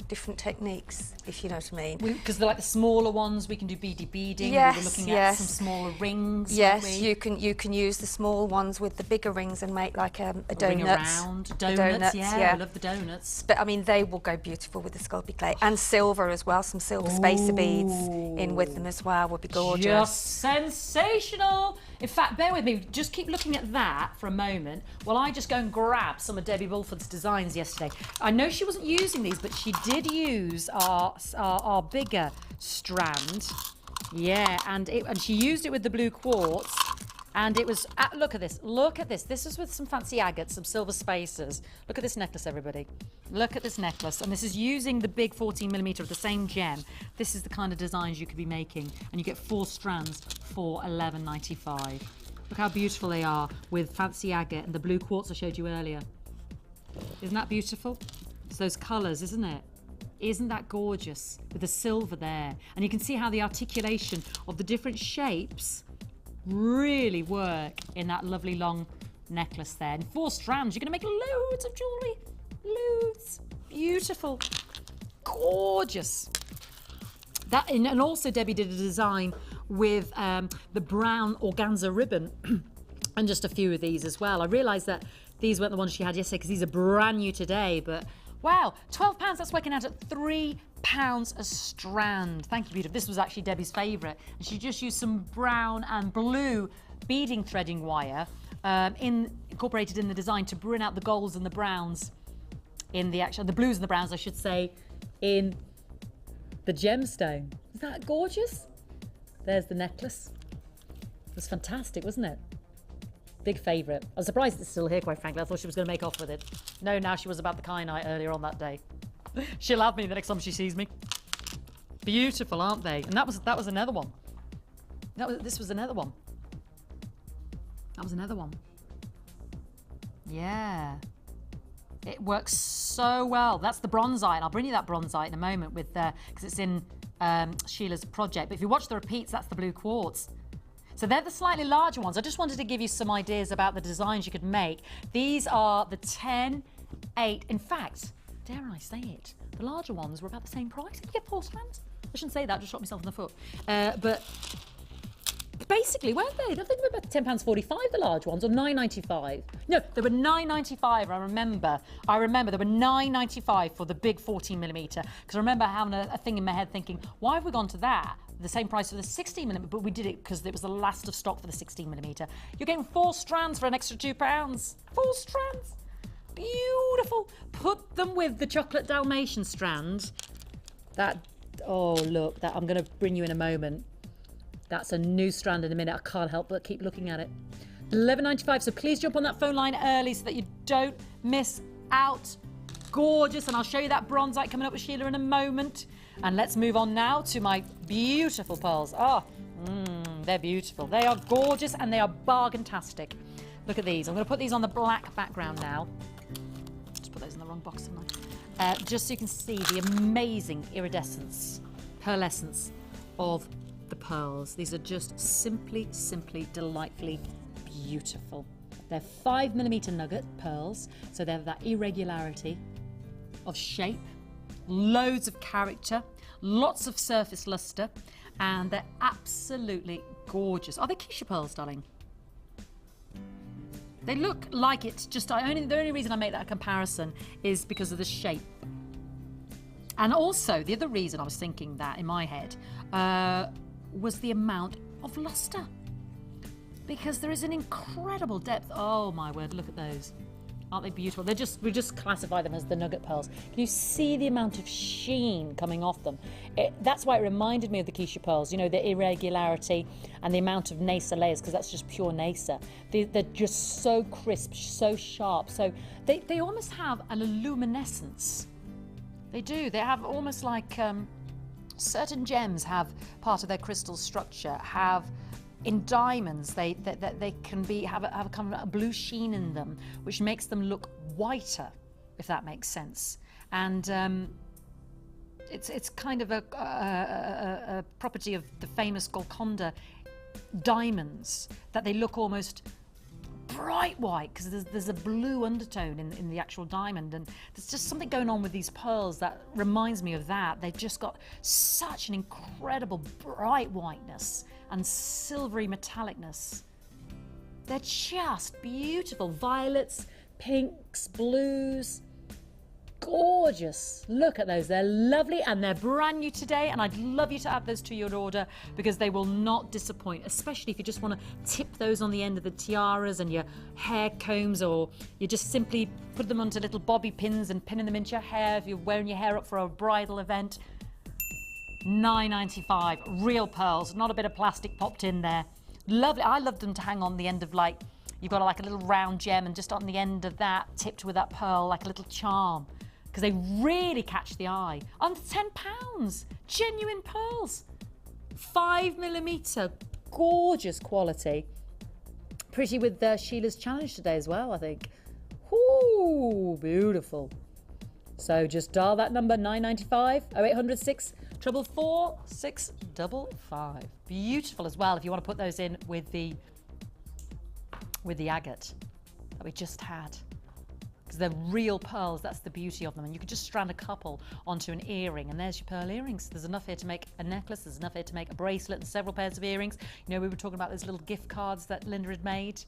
different techniques, if you know what I mean. Because they're like the smaller ones, we can do beady beading. Yes, we were looking at some smaller rings. Yes, you can use the small ones with the bigger rings and make like a donut. Ring around. Donuts, yeah, I love the donuts. But I mean, they will go beautiful with the Sculpey clay. And silver as well, some silver spacer beads in with them as well would be gorgeous. Just sensational. In fact, bear with me, just keep looking at that for a moment while I just go and grab some of Debbie Bulford's designs yesterday. I know she wasn't using these, but she did use our bigger strand. Yeah, and she used it with the blue quartz. And it was, look at this, This is with some fancy agates, some silver spacers. Look at this necklace, everybody. Look at this necklace. And this is using the big 14mm of the same gem. This is the kind of designs you could be making. And you get 4 strands for $11.95. Look how beautiful they are with fancy agate and the blue quartz I showed you earlier. Isn't that beautiful? It's those colours, isn't it? Isn't that gorgeous? With the silver there. And you can see how the articulation of the different shapes really work in that lovely long necklace there. And 4 strands, you're going to make loads of jewellery. Loads. Beautiful. Gorgeous. That, and also Debbie did a design with the brown organza ribbon and just a few of these as well. I realised that these weren't the ones she had yesterday because these are brand new today, but wow, £12, that's working out at £3 a strand. Thank you, beautiful. This was actually Debbie's favourite. And she just used some brown and blue beading threading wire incorporated in the design to bring out the golds and the browns in the blues and the browns, I should say, in the gemstone. Is that gorgeous? There's the necklace. It was fantastic, wasn't it? Big favourite. I was surprised it's still here, quite frankly. I thought she was going to make off with it. No, now she was about the kyanite earlier on that day. She'll have me the next time she sees me. Beautiful, aren't they? And that was another one. This was another one. That was another one. Yeah. It works so well. That's the bronzite. I'll bring you that bronzite in a moment with because it's in Sheila's project. But if you watch the repeats, that's the blue quartz. So they're the slightly larger ones. I just wanted to give you some ideas about the designs you could make. These are the 10, 8. In fact, dare I say it, the larger ones were about the same price. Did you get 4 strands? I shouldn't say that, just shot myself in the foot. But basically, weren't they? I think they were about £10.45, the large ones, or £9.95. No, they were £9.95. I remember they were £9.95 for the big 14mm. Because I remember having a thing in my head thinking, why have we gone to that? The same price for the 16mm, but we did it because it was the last of stock for the 16mm. You're getting 4 strands for an extra £2. 4 strands. Beautiful. Put them with the chocolate Dalmatian strand. Oh look, that I'm going to bring you in a moment. That's a new strand in a minute. I can't help but keep looking at it. £11.95. So please jump on that phone line early so that you don't miss out. Gorgeous. And I'll show you that bronzite coming up with Sheila in a moment. And let's move on now to my beautiful pearls. They're beautiful. They are gorgeous and they are bargain-tastic. Look at these. I'm going to put these on the black background now. Just put those in the wrong box, didn't I? Just so you can see the amazing iridescence, pearlescence of the pearls. These are just simply delightfully beautiful. They're 5mm nugget pearls, so they have that irregularity of shape, loads of character, lots of surface luster, and they're absolutely gorgeous. Are they Keisha pearls, darling? They look like it, just the only reason I make that comparison is because of the shape. And also, the other reason I was thinking that in my head was the amount of luster. Because there is an incredible depth. Oh my word, look at those. Aren't they beautiful? We just classify them as the nugget pearls. Can you see the amount of sheen coming off them? That's why it reminded me of the Keisha pearls, you know, the irregularity and the amount of Nasa layers, because that's just pure Nasa. They're just so crisp, so sharp. So they almost have an luminescence. They do. They have almost like certain gems have part of their crystal structure, have in diamonds, they can have a kind of a blue sheen in them, which makes them look whiter, if that makes sense. And it's kind of a property of the famous Golconda diamonds, that they look almost bright white because there's a blue undertone in the actual diamond, and there's just something going on with these pearls that reminds me of that. They've just got such an incredible bright whiteness and silvery metallicness. They're just beautiful. Violets, pinks, blues. Gorgeous. Look at those. They're lovely and they're brand new today, and I'd love you to add those to your order because they will not disappoint, especially if you just want to tip those on the end of the tiaras and your hair combs, or you just simply put them onto little bobby pins and pinning them into your hair if you're wearing your hair up for a bridal event. $9.95. Real pearls, not a bit of plastic popped in there. Lovely. I love them to hang on the end of, like, you've got like a little round gem and just on the end of that, tipped with that pearl, like a little charm, because they really catch the eye. Under £10, genuine pearls. 5mm, gorgeous quality. pretty with Sheila's challenge today as well, I think. Ooh, beautiful. So just dial that number, 995 0800 644 655. Beautiful as well if you want to put those in with the agate that we just had. Because they're real pearls, that's the beauty of them. And you can just strand a couple onto an earring, and there's your pearl earrings. There's enough here to make a necklace, there's enough here to make a bracelet and several pairs of earrings. You know, we were talking about those little gift cards that Linda had made,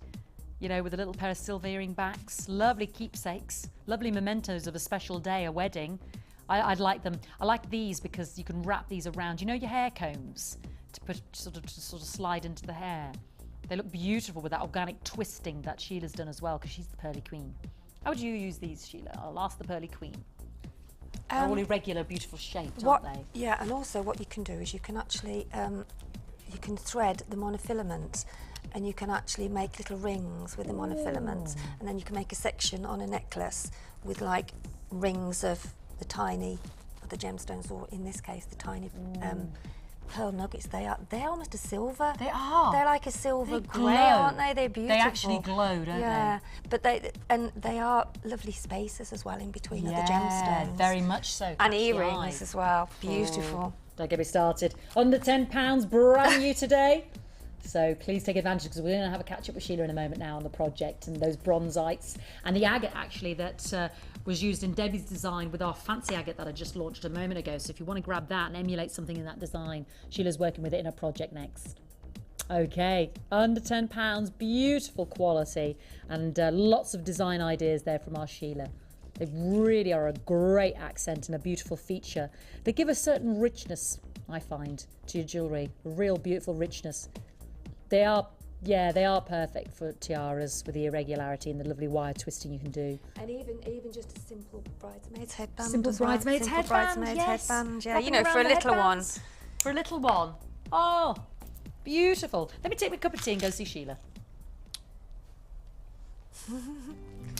you know, with a little pair of silver earring backs. Lovely keepsakes, lovely mementos of a special day, a wedding. I'd like them. I like these because you can wrap these around, you know, your hair combs to put sort of slide into the hair. They look beautiful with that organic twisting that Sheila's done as well, because she's the pearly queen. How would you use these, Sheila? I'll ask the pearly queen. They're all irregular, beautiful shaped, aren't they? Yeah, and also what you can do is you can actually you can thread the monofilament, and you can actually make little rings with the monofilament, and then you can make a section on a necklace with like rings of the tiny, the gemstones, or in this case the tiny pearl nuggets. They're almost a silver. They are. They're like a silver They grey, glow. aren't they? They're beautiful. They actually glow, don't they? Yeah, but they are lovely spaces as well in between of the gemstones. Very much so. And earrings as well. Beautiful. Don't get me started. Under £10, brand new today. So please take advantage, because we're going to have a catch up with Sheila in a moment now on the project and those bronzites and the agate actually that was used in Debbie's design with our fancy agate that I just launched a moment ago. So if you want to grab that and emulate something in that design, Sheila's working with it in a project next. Okay, under £10, beautiful quality, and lots of design ideas there from our Sheila. They really are a great accent and a beautiful feature. They give a certain richness, I find, to your jewellery, a real beautiful richness. They are perfect for tiaras with the irregularity and the lovely wire twisting you can do. And even just a simple bridesmaid's headband. Simple bridesmaid's headband, yes. Headband, yeah. Wrapping You know, for a around the little one. headbands. For a little one. Oh, beautiful. Let me take my cup of tea and go see Sheila.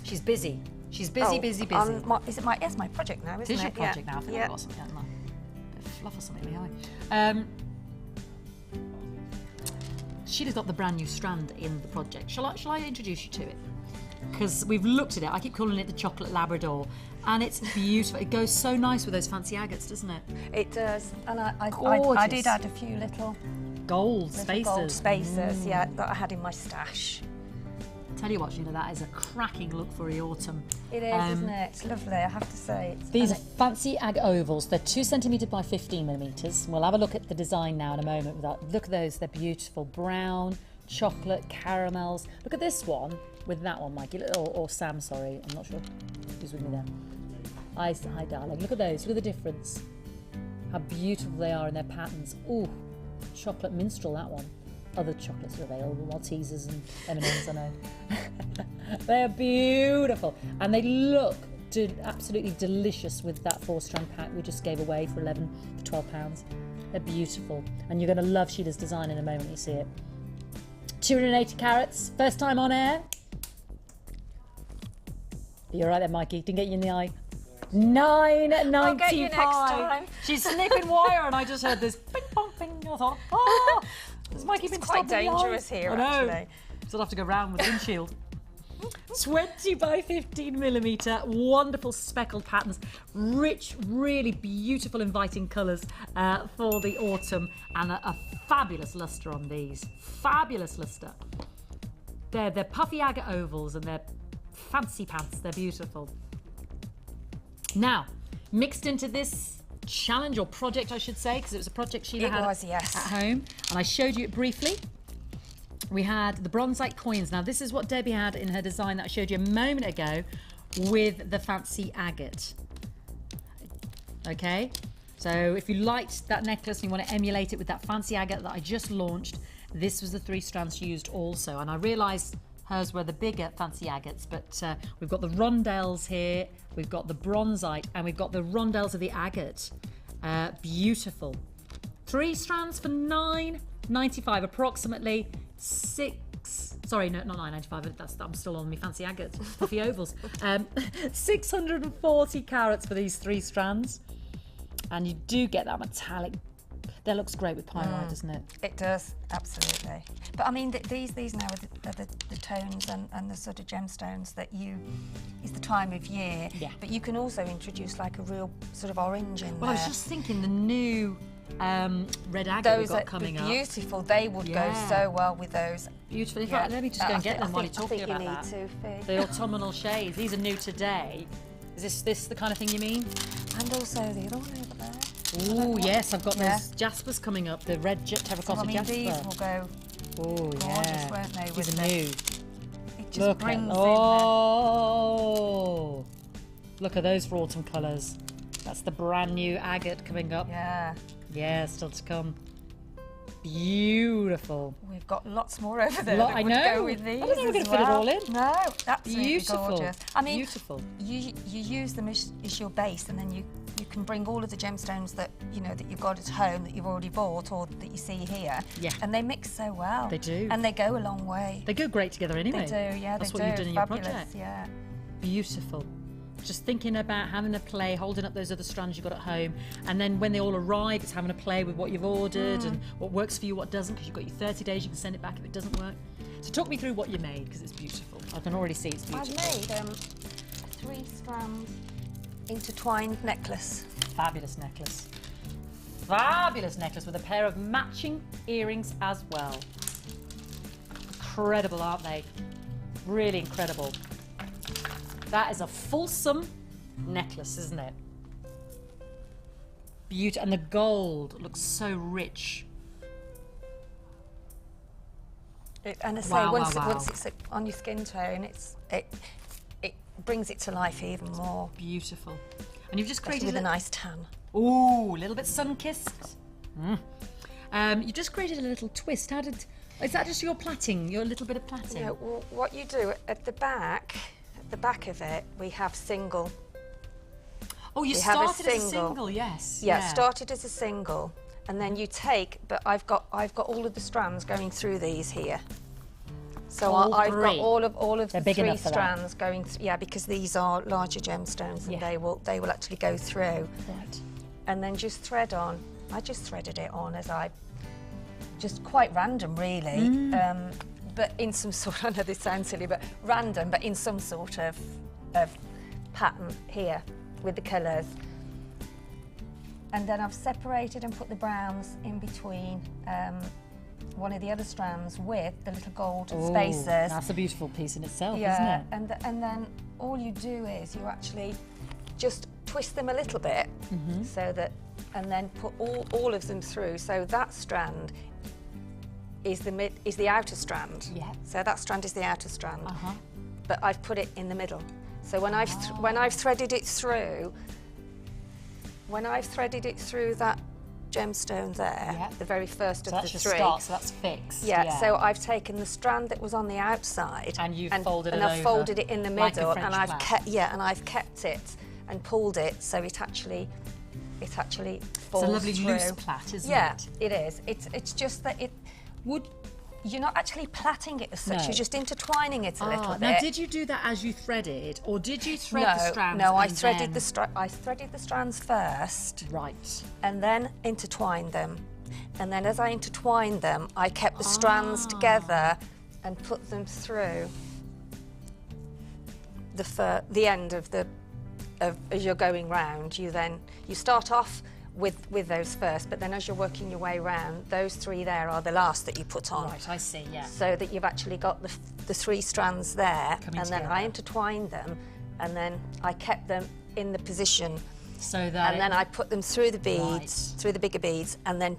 She's busy. She's busy, busy. It's my project now, isn't it? It is your project now. I think I've got something, haven't I? A bit of fluff or something behind. Sheila's got the brand new strand in the project. Shall I introduce you to it? Because we've looked at it. I keep calling it the chocolate Labrador, and it's beautiful. It goes so nice with those fancy agates, doesn't it? It does. And I did add a few little gold spacers. Yeah, that I had in my stash. Tell you what, Sheila, that is a cracking look for the autumn. It is, isn't it? It's lovely, I have to say. These are fancy agate ovals. They're 2 centimetres by 15 millimetres. We'll have a look at the design now in a moment. Look at those, they're beautiful. Brown, chocolate, caramels. Look at this one with that one, Mikey, or Sam, sorry. I'm not sure who's with me there. Hi, darling. Look at those, look at the difference. How beautiful they are in their patterns. Ooh, chocolate minstrel, that one. Other chocolates are available, Maltesers and M&Ms, I know. They're beautiful, and they look absolutely delicious with that 4-strand pack we just gave away for £12. They're beautiful, and you're going to love Sheila's design in a moment you see it. 280 carats, first time on air. You're right there, Mikey. Didn't get you in the eye. £9.95. I'll get you next time. She's snipping wire, and I just heard this ping pong ping. I thought, oh. Has Mikey been quite dangerous here, actually. So I'll have to go round with windshield. 20 by 15 millimetre, wonderful speckled patterns, rich, really beautiful, inviting colours for the autumn, and a fabulous lustre on these. Fabulous lustre. They're puffy agate ovals, and they're fancy pants. They're beautiful. Now, mixed into this challenge, or project I should say, because it was a project Sheila had at home, and I showed you it briefly. We had the bronzite coins. Now this is what Debbie had in her design that I showed you a moment ago with the fancy agate. Okay, so if you liked that necklace and you want to emulate it with that fancy agate that I just launched, this was the 3 strands used also, and I realised hers were the bigger fancy agates, but we've got the rondelles here, we've got the bronzite, and we've got the rondelles of the agate. Beautiful. 3 strands for £9.95, approximately 6. Sorry, no, not £9.95. I'm still on my fancy agates, puffy ovals. 640 carats for these 3 strands, and you do get that metallic. That looks great with pyrite, doesn't it? It does, absolutely. But I mean, these now are the tones and the sort of gemstones that is the time of year. Yeah. But you can also introduce like a real sort of orange in Well, there. I was just thinking the new red agate we've got coming up. Beautiful. They would go so well with those. Beautiful. In fact, let me just go and get them while you're talking about that. I think you need to, The autumnal shades. These are new today. Is this the kind of thing you mean? And also the other one over there. Oh yes, I've got those jaspers coming up. The red terracotta jasper. These will go gorgeous, won't they? These are new. It just Look brings at, oh, look at those for autumn colours. That's the brand new agate coming up. Yeah. Yeah, still to come. Beautiful. We've got lots more over there. I know. Go with these I don't think we're going to as fit it well. all in. No, absolutely Beautiful. gorgeous. I mean, beautiful. You use them as your base, and then you can bring all of the gemstones that that you've got at home that you've already bought or that you see here. Yeah. And they mix so well. They do. And they go a long way. They go great together anyway. They do. Yeah, That's they what do. you've done in Fabulous, your project. Yeah. Beautiful. Just thinking about having a play, holding up those other strands you've got at home, and then when they all arrive, it's having a play with what you've ordered and what works for you, what doesn't, because you've got your 30 days, you can send it back if it doesn't work. So talk me through what you made, because it's beautiful. I can already see it's beautiful. I've made a 3-strand intertwined necklace. Fabulous necklace. Fabulous necklace with a pair of matching earrings as well. Incredible, aren't they? Really incredible. That is a fulsome necklace, isn't it? Beautiful. And the gold looks so rich. And I say, Wow, once wow, wow. it's on your skin tone, it brings it to life even more. Beautiful. And you've just Especially created with a nice tan. Ooh, a little bit sun-kissed. You just created a little twist. Is that just your plaiting, your little bit of plaiting? Yeah, well, what you do at the back of it, we have single. Oh, you started as a single, yes. Yeah, started as a single, and then you take. But I've got all of the strands going through these here. So I've got all of the 3 strands going. Yeah, because these are larger gemstones, and they will actually go through. Right. And then just thread on. I just threaded it on as just quite random, really. But in some sort, I know this sounds silly, but random, but in some sort of pattern here with the colours. And then I've separated and put the browns in between one of the other strands with the little gold spaces. That's a beautiful piece in itself, isn't it? And then all you do is you actually just twist them a little bit so that, and then put all of them through. So that strand is the outer strand. Yeah. So that strand is the outer strand. But I've put it in the middle. So when I've threaded it through, that gemstone there, the very first of the 3. Start, so that's fixed. Yeah, so I've taken the strand that was on the outside and you've folded it and I've over folded it in the like a middle, French and I've plaid. kept it and pulled it so it actually falls It's a lovely through. loose plait, isn't it? Yeah, it is. It's just that you're not actually plaiting it as such. No. You're just intertwining it a little bit. Now, did you do that as you threaded, or did you thread the strands? No, I and threaded then... I threaded the strands first. Right. And then intertwined them. And then as I intertwined them, I kept the strands together and put them through the end of as you're going round. You start off with those first, but then as you're working your way round, those 3 there are the last that you put on. Right, I see, yeah. So that you've actually got the 3 strands there, Coming and then together. I intertwined them, and then I kept them in the position. So that And then I put them through the beads, through the bigger beads, and then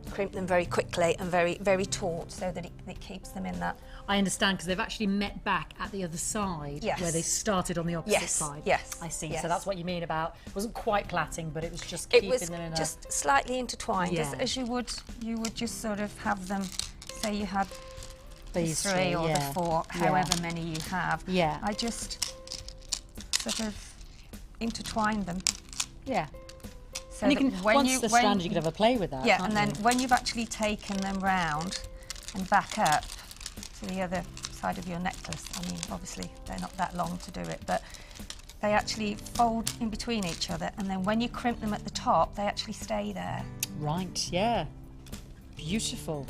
crimp them very quickly and very, very taut, so that it keeps them in that. I understand, because they've actually met back at the other side, Yes. where they started on the opposite Yes, side. yes, I see. yes. So that's what you mean about, it wasn't quite plaiting, but it was just keeping It was them in a... just slightly intertwined, Yeah. as you would just sort of have them. Say you had These the 3 or yeah. the 4, however many you have. Yeah. I just sort of intertwine them. Yeah. So And you that can, when once you, the when, strand, you can have a play with that. Yeah, can't and then you? when you've actually taken them round and back up to the other side of your necklace, I mean, obviously they're not that long to do it, but they actually fold in between each other, and then when you crimp them at the top, they actually stay there. Right, yeah. Beautiful.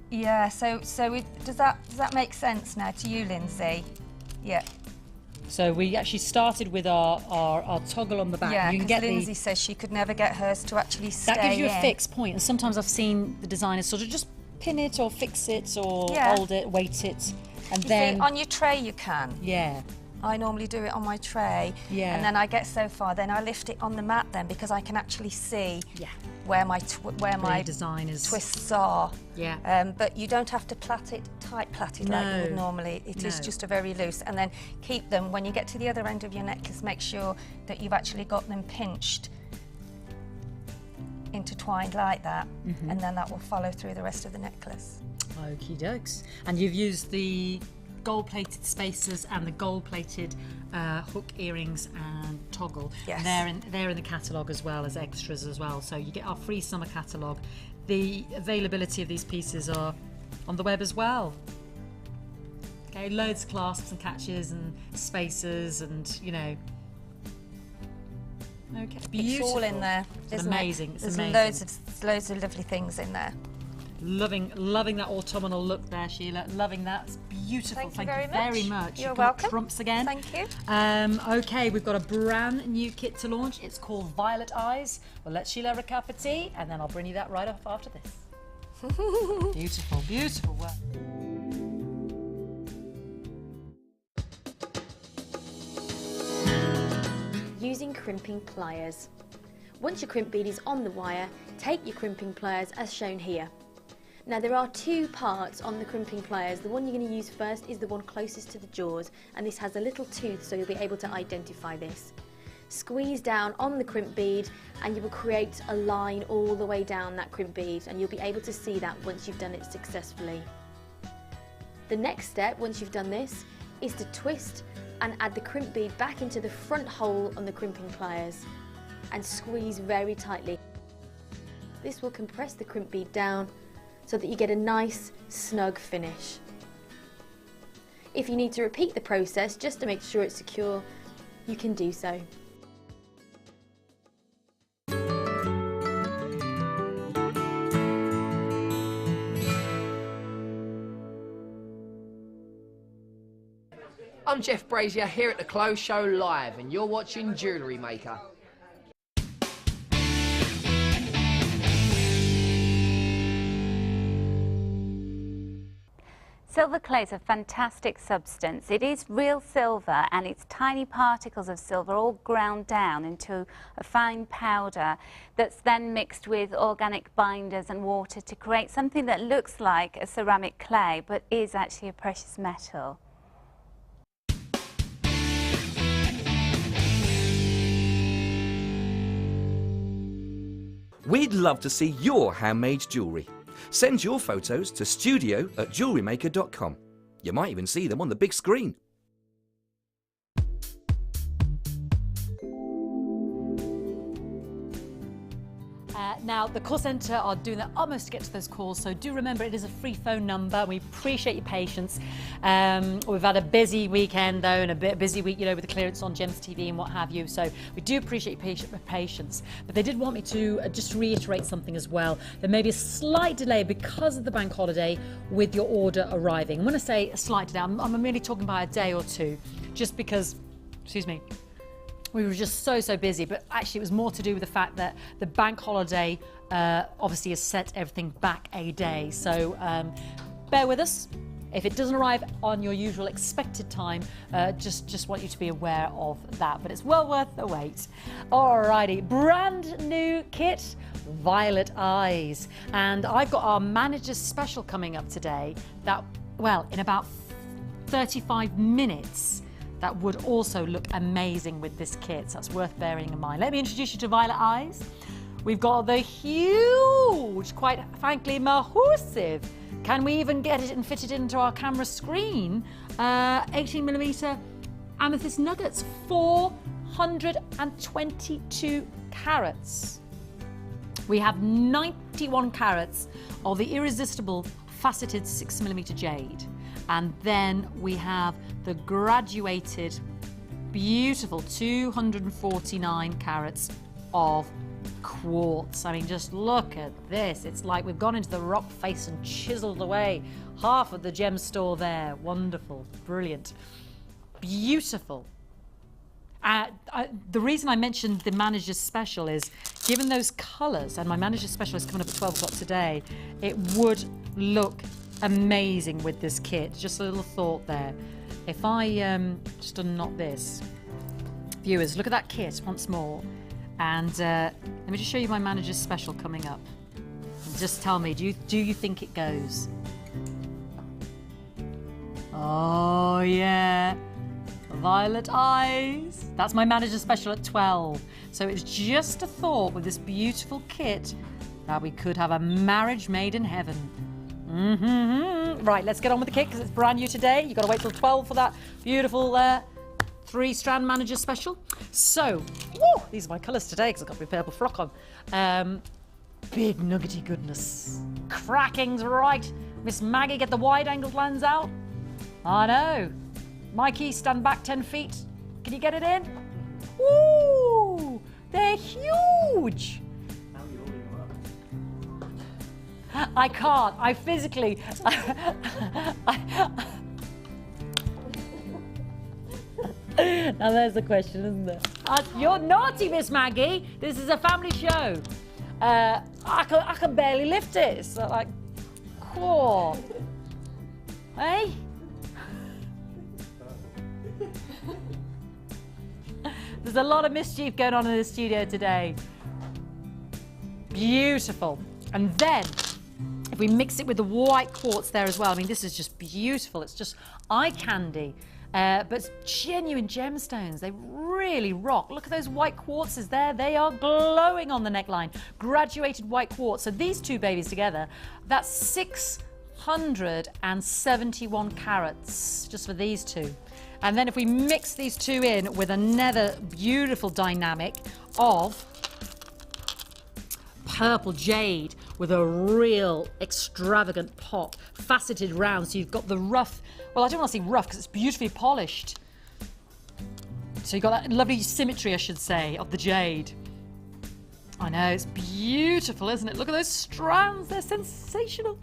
Yeah, does that make sense now to you, Lindsay? Yeah. So we actually started with our toggle on the back. Yeah, you can because get Lindsay says she could never get hers to actually stay that gives you a in. fixed point, and sometimes I've seen the designers sort of just pin it or fix it or hold it, weight it, and you then see, on your tray you can. Yeah. I normally do it on my tray, Yeah. and then I get so far, then I lift it on the mat then because I can actually see where my designers twists are. Yeah. But you don't have to plait it like you would normally. It is just a very loose, and then keep them when you get to the other end of your necklace. Make sure that you've actually got them pinched, intertwined like that, and then that will follow through the rest of the necklace. Okie dokes. And you've used the gold-plated spacers and the gold-plated hook earrings and toggle. Yes. They're in the catalogue as well as extras as well. So you get our free summer catalogue. The availability of these pieces are on the web as well. Okay, loads of clasps and catches and spacers and, you know. Okay, beautiful. It's all in there. It's isn't amazing. It? It's There's amazing. loads of lovely things in there. Loving that autumnal look there, Sheila. Loving that. It's beautiful. Thank you very much. You're You're come up welcome. Trumps again. Thank you. Okay, we've got a brand new kit to launch. It's called Violet Eyes. We'll let Sheila have a cup of tea, and then I'll bring you that right off after this. Beautiful, beautiful work. Using crimping pliers. Once your crimp bead is on the wire, take your crimping pliers as shown here. Now there are two parts on the crimping pliers. The one you're going to use first is the one closest to the jaws, and this has a little tooth so you'll be able to identify this. Squeeze down on the crimp bead and you will create a line all the way down that crimp bead, and you'll be able to see that once you've done it successfully. The next step, once you've done this, is to twist and add the crimp bead back into the front hole on the crimping pliers and squeeze very tightly. This will compress the crimp bead down so that you get a nice snug finish. If you need to repeat the process just to make sure it's secure, you can do so. I'm Jeff Brazier here at the Clothes Show Live, and you're watching Jewellery Maker. Silver clay is a fantastic substance. It is real silver, and it's tiny particles of silver all ground down into a fine powder that's then mixed with organic binders and water to create something that looks like a ceramic clay but is actually a precious metal. We'd love to see your handmade jewellery. Send your photos to studio@jewellerymaker.com. You might even see them on the big screen. Now, the call centre are doing their utmost to get to those calls, so do remember it is a free phone number. We appreciate your patience. We've had a busy weekend, though, and a bit busy week, you know, with the clearance on Gems TV and what have you, so we do appreciate your patience. But they did want me to just reiterate something as well. There may be a slight delay because of the bank holiday with your order arriving. And when I say a slight delay, I'm merely talking about a day or two, just because, excuse me, we were just so busy, but actually it was more to do with the fact that the bank holiday obviously has set everything back a day. So bear with us. If it doesn't arrive on your usual expected time, just want you to be aware of that. But it's well worth the wait. Alrighty, brand new kit, Violet Eyes. And I've got our manager's special coming up today that, well, in about 35 minutes, that would also look amazing with this kit, so that's worth bearing in mind. Let me introduce you to Violet Eyes. We've got the huge, quite frankly, massive, can we even get it and fit it into our camera screen, 18mm amethyst nuggets, 422 carats. We have 91 carats of the irresistible faceted 6mm jade. And then we have the graduated, beautiful 249 carats of quartz. I mean, just look at this. It's like we've gone into the rock face and chiseled away half of the gem store there. Wonderful, brilliant, beautiful. The reason I mentioned the manager's special is, given those colours, and my manager's special is coming up at 12 o'clock today, it would look amazing with this kit. Just a little thought there. If I just unknot this, viewers, look at that kit once more, and let me just show you my manager's special coming up. Just tell me, do you think it goes? Oh yeah. Violet eyes. That's my manager's special at 12. So it's just a thought with this beautiful kit that we could have a marriage made in heaven. Right, let's get on with the kit because it's brand new today. You've got to wait till 12 for that beautiful 3-strand manager special. So, woo, these are my colours today because I've got my purple frock on. Big nuggety goodness. Cracking's right. Miss Maggie, get the wide-angled lens out. I know. Mikey, stand back 10 feet. Can you get it in? Woo! They're huge! I can't. I physically... Now there's the question, isn't there? You're naughty, Miss Maggie. This is a family show. I can barely lift it. It's like, cool. Hey? There's a lot of mischief going on in the studio today. Beautiful. And then, if we mix it with the white quartz there as well, I mean, this is just beautiful. It's just eye candy. But it's genuine gemstones. They really rock. Look at those white quartzes there. They are glowing on the neckline. Graduated white quartz. So these two babies together, that's 671 carats just for these two. And then if we mix these two in with another beautiful dynamic of purple jade with a real extravagant pop, faceted round, so you've got the rough, well, I don't want to say rough because it's beautifully polished. So you've got that lovely symmetry, I should say, of the jade. I know, it's beautiful, isn't it? Look at those strands, they're sensational.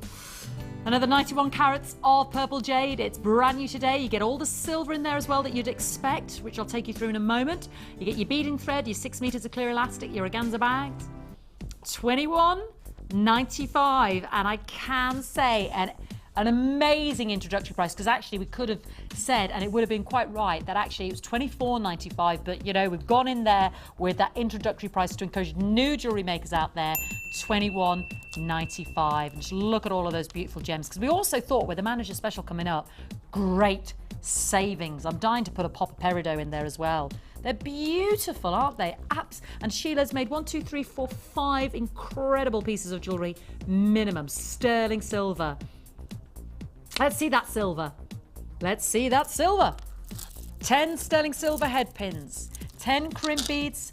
Another 91 carats of purple jade. It's brand new today. You get all the silver in there as well that you'd expect, which I'll take you through in a moment. You get your beading thread, your 6 meters of clear elastic, your organza bags. $21.95, and I can say an amazing introductory price, because actually we could have said, and it would have been quite right, that actually it was $24.95, but you know, we've gone in there with that introductory price to encourage new jewellery makers out there, $21.95. And just look at all of those beautiful gems, because we also thought with the manager special coming up, great savings. I'm dying to put a pop of peridot in there as well. They're beautiful, aren't they? And Sheila's made 5 incredible pieces of jewellery, minimum, sterling silver. Let's see that silver. Let's see that silver. 10 sterling silver head pins, 10 crimp beads,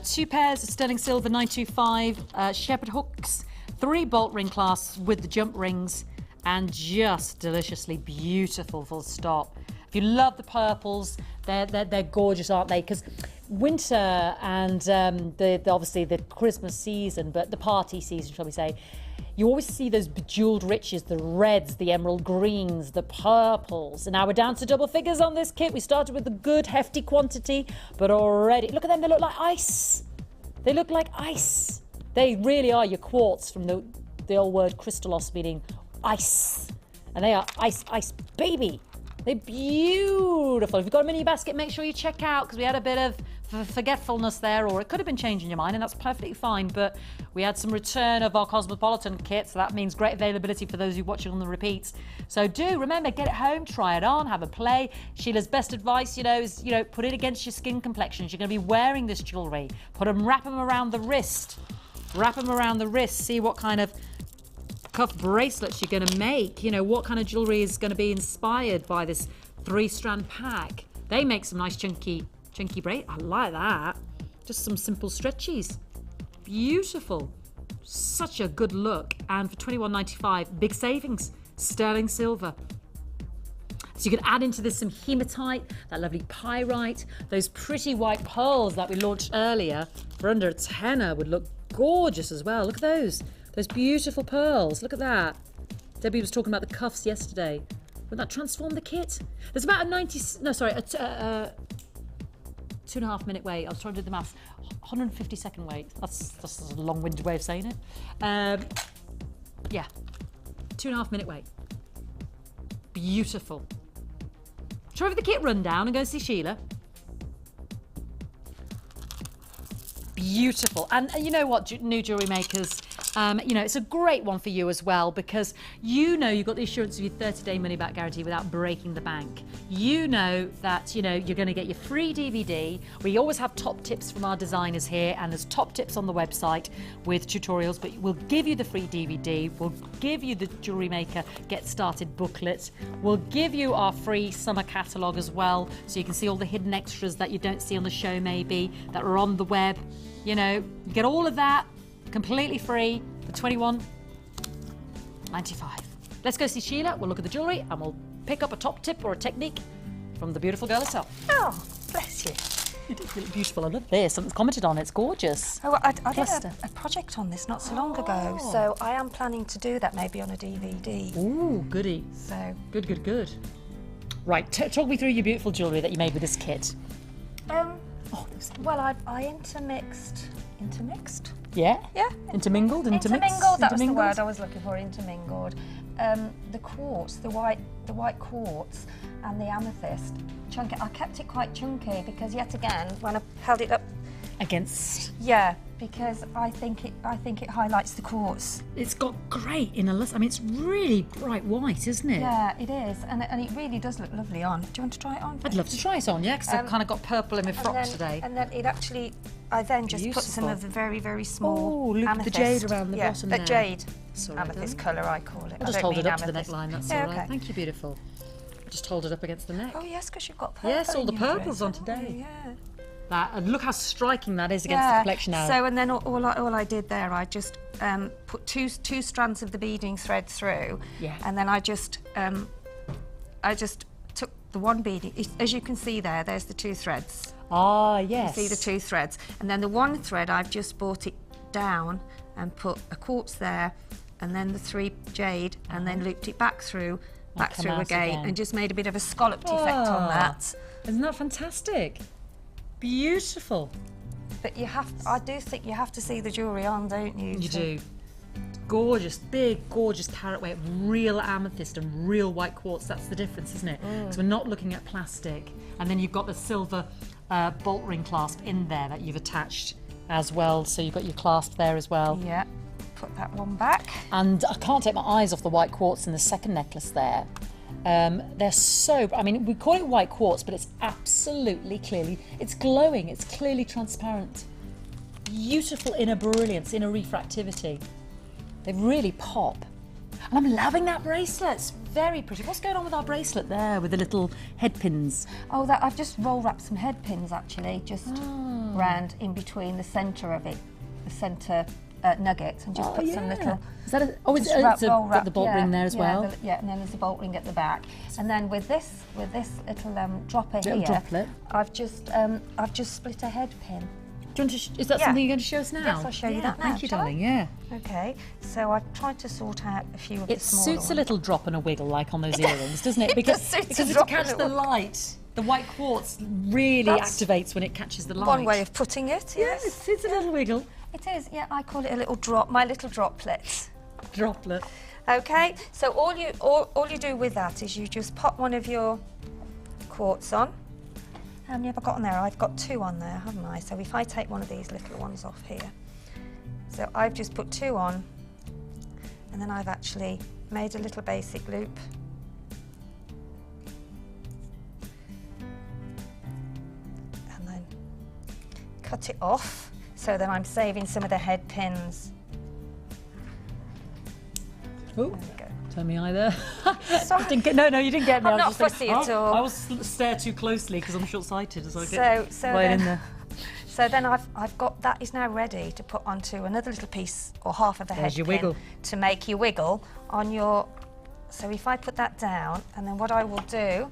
2 pairs of sterling silver 925 shepherd hooks, 3 bolt ring clasps with the jump rings, and just deliciously beautiful, full stop. If you love the purples, they're gorgeous, aren't they? Because winter and obviously the Christmas season, but the party season, shall we say, you always see those bejeweled riches, the reds, the emerald greens, the purples. And now we're down to double figures on this kit. We started with a good hefty quantity, but already, look at them, they look like ice. They look like ice. They really are your quartz, from the old word crystallos, meaning ice. And they are ice, ice, baby. They're beautiful. If you've got them in your basket, make sure you check out, because we had a bit of forgetfulness there, or it could have been changing your mind, and that's perfectly fine. But we had some return of our Cosmopolitan kit, so that means great availability for those who are watching on the repeats. So do remember, get it home, try it on, have a play. Sheila's best advice, is, put it against your skin complexions. You're going to be wearing this jewellery. Wrap them around the wrist. Wrap them around the wrist. See what kind of cuff bracelets you're going to make. What kind of jewellery is going to be inspired by this 3-strand pack. They make some nice chunky braid. I like that. Just some simple stretchies. Beautiful. Such a good look. And for $21.95, big savings. Sterling silver. So you can add into this some hematite, that lovely pyrite, those pretty white pearls that we launched earlier for under a tenner would look gorgeous as well. Look at those beautiful pearls. Look at that. Debbie was talking about the cuffs yesterday. Would that transform the kit? There's about a 2.5 minute wait. I was trying to do the maths. 150-second wait. That's a long-winded way of saying it. Yeah, 2.5 minute wait. Beautiful. Try over the kit rundown and go and see Sheila. Beautiful. And you know what, new jewellery makers, you know, it's a great one for you as well, because you know you've got the assurance of your 30-day money-back guarantee without breaking the bank. You know that, you know, you're going to get your free DVD. We always have top tips from our designers here, and there's top tips on the website with tutorials, but we'll give you the free DVD. We'll give you the Jewellery Maker Get Started booklet. We'll give you our free summer catalogue as well, so you can see all the hidden extras that you don't see on the show maybe, that are on the web. You know, you get all of that completely free for $21.95. Let's go see Sheila, we'll look at the jewellery, and we'll pick up a top tip or a technique from the beautiful girl herself. Oh, bless you. It does look beautiful. I love this. Someone's commented on it. It's gorgeous. Oh, I did a project on this not so long ago, so I am planning to do that maybe on a DVD. Ooh, goody. So good. Right, talk me through your beautiful jewellery that you made with this kit. Well, I intermixed. Yeah? Yeah. Intermingled? Intermingled, that was the word I was looking for, intermingled. The quartz, the white quartz and the amethyst, chunky. I kept it quite chunky because yet again, when I held it up against. Yeah, because I think it highlights the quartz. It's got great inner luster. I mean, it's really bright white, isn't it? Yeah, it is, and it really does look lovely on. Do you want to try it on? I'd love to try it on, yeah, because I've kind of got purple in my frock today. And then it actually, I then just put some of the very, very small look amethyst. at the jade around the bottom there. Jade. Sorry, amethyst colour, I call it. I'll just hold it up to the neckline, that's all right. Okay. Thank you, beautiful. Just hold it up against the neck. Oh, yes, because you've got purple. Yes, all the purples on today. That, and look how striking that is against the collection now. So, and then all I did there, I just put two strands of the beading thread through. Yeah. And then I just took the one beading. As you can see there's the two threads. Ah, yes. You see the two threads. And then the one thread, I've just brought it down and put a quartz there, and then the 3 jade, and then looped it back through again, and just made a bit of a scalloped effect on that. Isn't that fantastic? Beautiful. But I do think you have to see the jewellery on, don't you? You do. Gorgeous, big, gorgeous carat weight, real amethyst and real white quartz. That's the difference, isn't it? Because we're not looking at plastic. And then you've got the silver bolt ring clasp in there that you've attached as well. So you've got your clasp there as well. Yeah. Put that one back. And I can't take my eyes off the white quartz in the second necklace there. They're so, I mean, we call it white quartz, but it's absolutely clearly, it's glowing, it's clearly transparent. Beautiful inner brilliance, inner refractivity. They really pop. And I'm loving that bracelet, it's very pretty. What's going on with our bracelet there with the little head pins? Oh, that I've just roll wrapped some head pins actually, just round in between the centre of it, the centre nuggets, and just put some little. Is that got the bolt ring there as well? And then there's a bolt ring at the back, and then with this little dropper little here, droplet. I've just split a head pin. Do you want to is that something you're going to show us now? Yes, I'll show you that now. Thank you, darling. Yeah. Okay, so I've tried to sort out a few of it the smaller suits ones. a little drop and a wiggle like on those earrings, doesn't it? Because to catch the light, the white quartz really activates when it catches the light. One way of putting it. Yes, it's a little wiggle. It is. Yeah, I call it a little drop. My little droplet. Droplet. Okay, so all you do with that is you just pop one of your quartz on. How many have I got on there? I've got 2 on there, haven't I? So if I take one of these little ones off here, so I've just put 2 on, and then I've actually made a little basic loop. And then cut it off, so that I'm saving some of the head pins. Oh, turn me eye there. Sorry. No, you didn't get me. I'm not fussy at all. I will stare too closely because I'm short-sighted as I get so right then, in there. So then I've got that is now ready to put onto another little piece or half of the head pin wiggle. to make you wiggle on your So if I put that down, and then what I will do,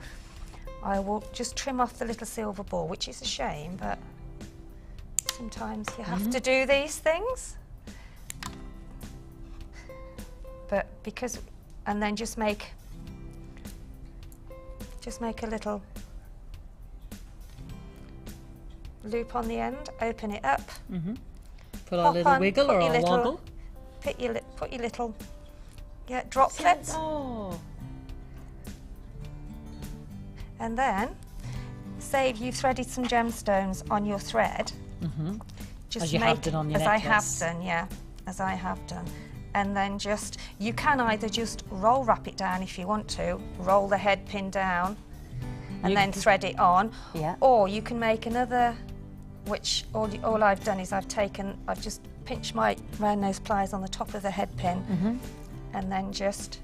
I will just trim off the little silver ball, which is a shame, but sometimes you have to do these things. But because, and then just make a little loop on the end, open it up. Put our little wiggle or our woggle. Put your little, droplets. Oh. And then, say if you've threaded some gemstones on your thread, just as you have done on your necklace. As I have done. And then you can either just roll wrap it down if you want to, roll the head pin down, and then thread it on. Or you can make another, which all I've done is I've just pinched my round nose pliers on the top of the head pin, and then just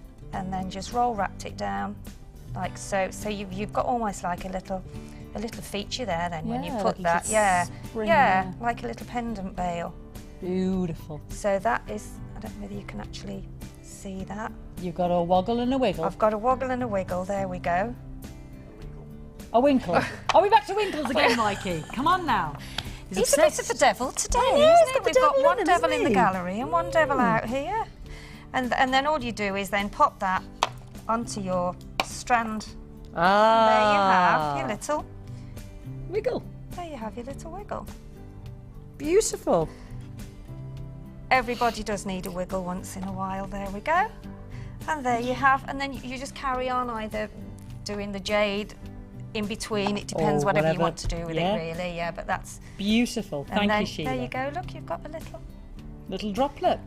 roll wrapped it down, like so. So you've got almost like a little feature there. Then when you put that, like a little pendant veil. Beautiful. So that is. I don't know whether you can actually see that. You've got a woggle and a wiggle. I've got a woggle and a wiggle. There we go. A winkle. Are we back to winkles again, Mikey? Come on now. He's a bit of a devil today, isn't it? We've got one devil in the gallery and one devil out here. And then all you do is then pop that onto your strand. And there you have your little wiggle. There you have your little wiggle. Beautiful. Everybody does need a wiggle once in a while. There we go. And there you have, and then you just carry on either doing the jade in between. It depends whatever you want to do with it, really. Yeah, but that's beautiful. Thank you, Sheila. There you go. Look, you've got a little droplet.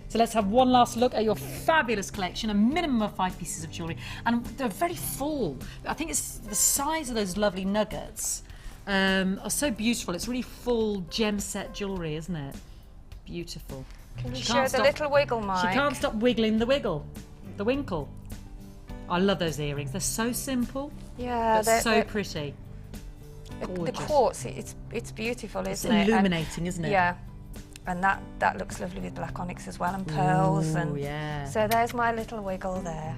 So let's have one last look at your fabulous collection, a minimum of 5 pieces of jewellery. And they're very full. I think it's the size of those lovely nuggets are so beautiful. It's really full gem set jewellery, isn't it? Beautiful. Can you show the little wiggle, Mike? She can't stop wiggling the wiggle, the winkle. I love those earrings. They're so simple. Yeah, they're so pretty. The quartz, it's beautiful, isn't it? It's illuminating, isn't it? Yeah. And that looks lovely with black onyx as well, and pearls. Ooh, yeah. So there's my little wiggle there.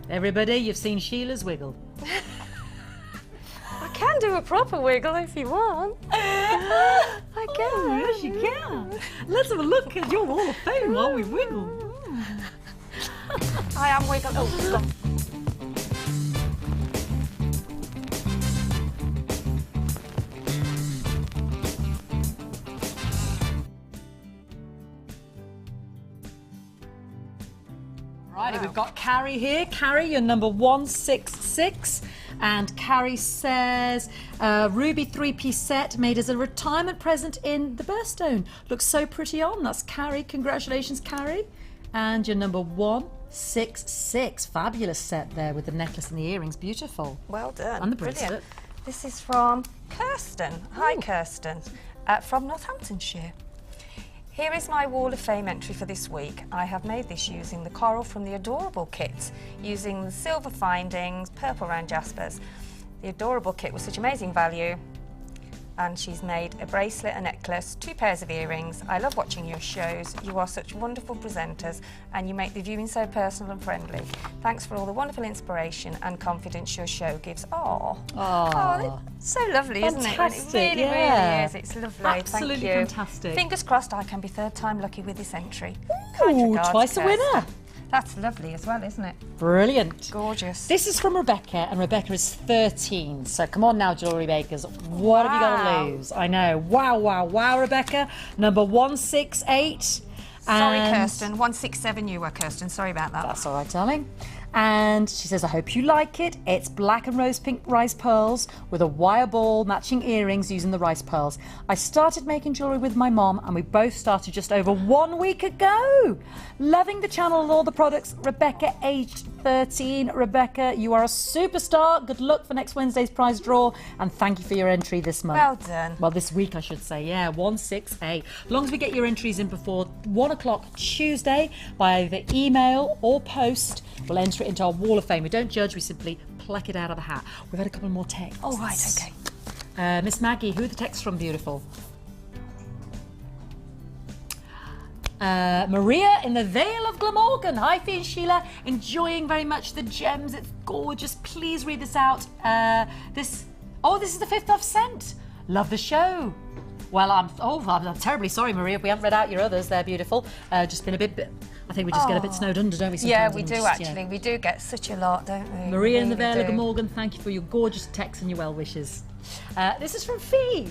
Everybody, you've seen Sheila's wiggle. I can do a proper wiggle if you want. I can. Yes, you can. Let's have a look at your wall of fame while we wiggle. I am wiggling. Oh, stop. Righty, we've got Carrie here. Carrie, you're number 166. And Carrie says, ruby 3-piece set made as a retirement present in the birthstone. Looks so pretty on. That's Carrie. Congratulations, Carrie. And you're number 166. Fabulous set there with the necklace and the earrings. Beautiful. Well done. And the bracelet. Brilliant. This is from Kirsten. Hi, Kirsten. From Northamptonshire. Here is my Wall of Fame entry for this week. I have made this using the coral from the Adorable kit, using the silver findings, purple round jaspers. The Adorable kit was such amazing value, and she's made a bracelet, a necklace, 2 pairs of earrings. I love watching your shows. You are such wonderful presenters, and you make the viewing so personal and friendly. Thanks for all the wonderful inspiration and confidence your show gives. Oh, it's so lovely, fantastic, isn't it? It really is. It's lovely. Absolutely Thank you. Fantastic. Fingers crossed I can be 3rd time lucky with this entry. Ooh, twice a winner. That's lovely as well, isn't it? Brilliant. Gorgeous. This is from Rebecca, and Rebecca is 13. So come on now, jewellery makers. What have you got to lose? I know. Wow, wow, wow, Rebecca. Number 168. Sorry, Kirsten. 167 you were, Kirsten. Sorry about that. That's all right, darling. And she says, I hope you like it. It's black and rose pink rice pearls with a wire ball matching earrings using the rice pearls. I started making jewellery with my mom, and we both started just over 1 week ago. Loving the channel and all the products. Rebecca, aged 13. Rebecca, you are a superstar. Good luck for next Wednesday's prize draw, and thank you for your entry this month. Well done. Well, this week, I should say. Yeah, 168. As long as we get your entries in before 1 o'clock Tuesday by either email or post, we'll enter it into our Wall of Fame. We don't judge, we simply pluck it out of the hat. We've had a couple more texts. Oh, right, okay. Miss Maggie, who are the texts from, beautiful? Maria in the Vale of Glamorgan. Hi, Fee and Sheila. Enjoying very much the gems. It's gorgeous. Please read this out. This is the 5th I've sent. Love the show. Well, I'm terribly sorry, Maria, if we haven't read out your others. They're beautiful. Just been a bit. I think we just get a bit snowed under, don't we? Yeah, we do actually. We do get such a lot, don't we? Maria in the Vale of Glamorgan, thank you for your gorgeous texts and your well wishes. This is from Fee.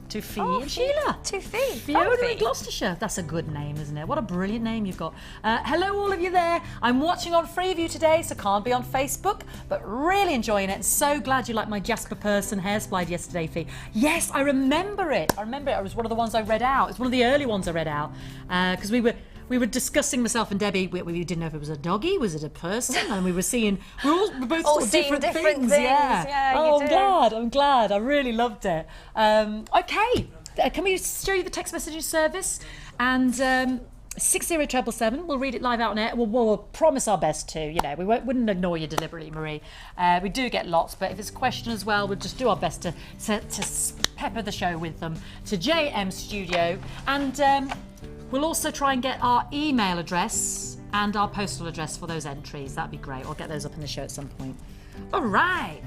To Fee and Sheila. To Fee. Fiona in Gloucestershire. That's a good name, isn't it? What a brilliant name you've got. Hello, all of you there. I'm watching on Freeview today, so can't be on Facebook, but really enjoying it. And so glad you liked my Jasper Person hair slide yesterday, Fee. Yes, I remember it. It was one of the ones I read out. It's one of the early ones I read out because we were discussing, myself and Debbie, we didn't know if it was a doggy, was it a person? And we were both all saw seeing different things. Yeah. I'm glad. I really loved it. Okay, can we show you the text messaging service? And 60777, we'll read it live out on air. We'll promise our best to, we wouldn't ignore you deliberately, Marie. We do get lots, but if it's a question as well, we'll just do our best to pepper the show with them. To JM Studio, and we'll also try and get our email address and our postal address for those entries. That'd be great. I'll get those up in the show at some point. All right.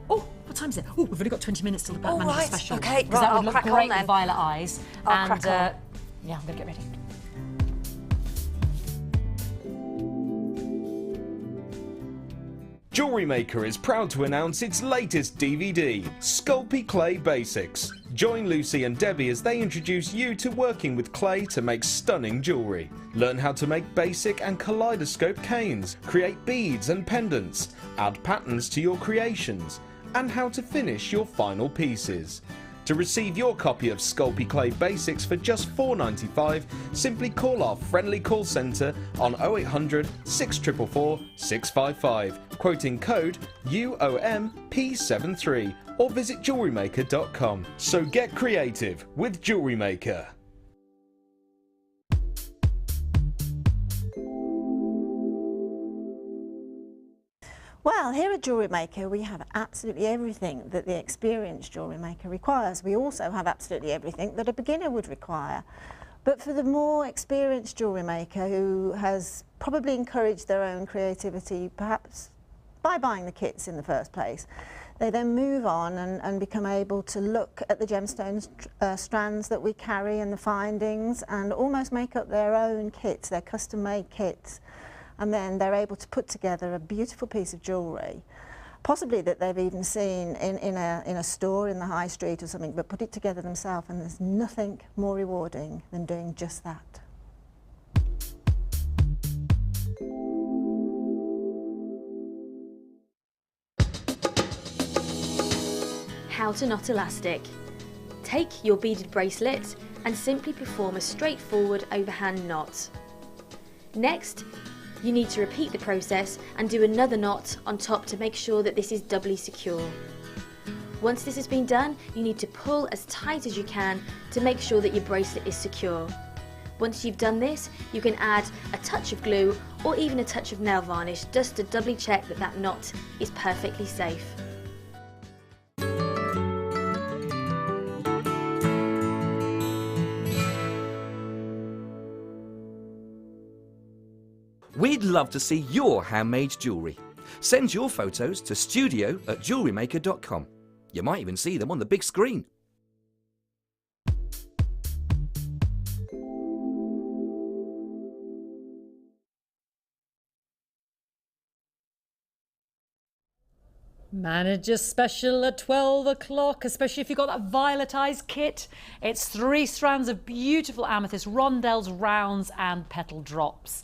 What time is it? Oh, we've only got 20 minutes till the Black Manager special. Okay, because that would look great with then. Violet Eyes. I'll crack on. Yeah, I'm going to get ready. Jewelry Maker is proud to announce its latest DVD, Sculpey Clay Basics. Join Lucy and Debbie as they introduce you to working with clay to make stunning jewellery. Learn how to make basic and kaleidoscope canes, create beads and pendants, add patterns to your creations, and how to finish your final pieces. To receive your copy of Sculpey Clay Basics for just $4.95, simply call our friendly call centre on 0800 644 655, quoting code UOMP73, or visit jewelrymaker.com. So get creative with Jewelry Maker. Well, here at Jewelry Maker we have absolutely everything that the experienced jewellery maker requires. We also have absolutely everything that a beginner would require. But for the more experienced jewellery maker who has probably encouraged their own creativity, perhaps by buying the kits in the first place, they then move on and become able to look at the gemstones strands that we carry and the findings and almost make up their own kits, their custom-made kits. And then they're able to put together a beautiful piece of jewellery, possibly that they've even seen in a store in the high street or something, but put it together themselves, and there's nothing more rewarding than doing just that. How to knot elastic. Take your beaded bracelet and simply perform a straightforward overhand knot. Next, you need to repeat the process and do another knot on top to make sure that this is doubly secure. Once this has been done, you need to pull as tight as you can to make sure that your bracelet is secure. Once you've done this, you can add a touch of glue or even a touch of nail varnish just to doubly check that that knot is perfectly safe. We'd love to see your handmade jewellery. Send your photos to studio@jewelrymaker.com. You might even see them on the big screen. Manager special at 12 o'clock, especially if you've got that Violet Eyes kit. It's 3 strands of beautiful amethyst, rondelles, rounds and petal drops.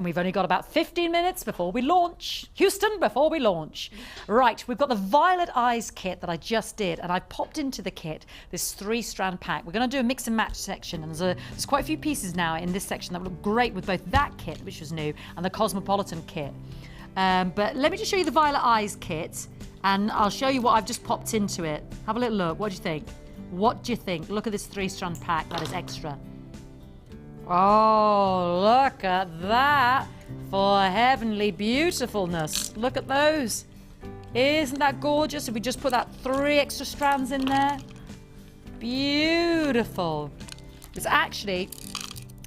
We've only got about 15 minutes before we launch. Houston, before we launch. Right, we've got the Violet Eyes kit that I just did, and I popped into the kit this 3-strand pack. We're going to do a mix and match section, and there's quite a few pieces now in this section that look great with both that kit, which was new, and the Cosmopolitan kit. But let me just show you the Violet Eyes kit, and I'll show you what I've just popped into it. Have a little look. What do you think? What do you think? Look at this 3-strand pack. That is extra. Oh, look at that for heavenly beautifulness. Look at those. Isn't that gorgeous? If we just put that 3 extra strands in there. Beautiful. It's actually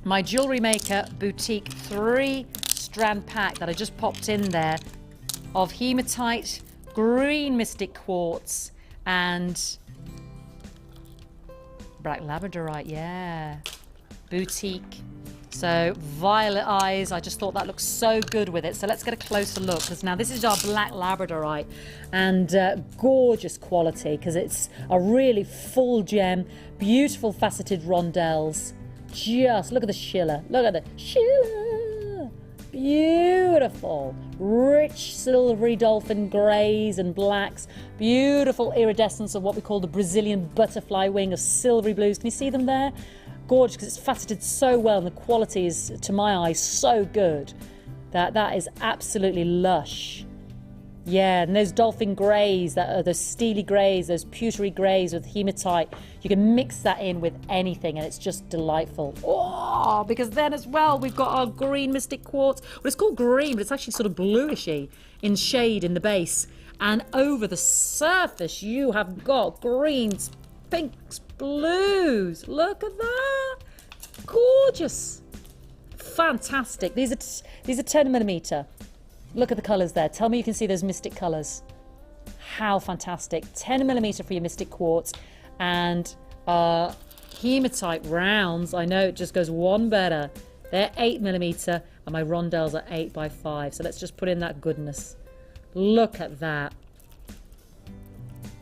my Jewellery Maker Boutique 3-strand pack that I just popped in there of hematite, green mystic quartz, and black labradorite, yeah. Boutique. So violet eyes, I just thought that looked so good with it. So let's get a closer look, because now this is our black labradorite, and gorgeous quality, because it's a really full gem, beautiful faceted rondelles. Just look at the schiller, look at the schiller. Beautiful, rich silvery dolphin greys and blacks, beautiful iridescence of what we call the Brazilian butterfly wing of silvery blues. Can you see them there? Gorgeous, because it's faceted so well, and the quality is, to my eyes, so good that is absolutely lush. Yeah, and those dolphin greys, those steely greys, those pewtery greys with hematite, you can mix that in with anything and it's just delightful. Oh, because then as well we've got our green mystic quartz. Well, it's called green, but it's actually sort of bluishy in shade in the base, and over the surface you have got greens, pinks, blues. Look at that, gorgeous, fantastic. These are 10mm. Look at the colours there. Tell me you can see those mystic colours. How fantastic. 10mm for your mystic quartz, and hematite rounds. I know it just goes one better. They're 8mm and my rondelles are 8x5. So let's just put in that goodness. Look at that.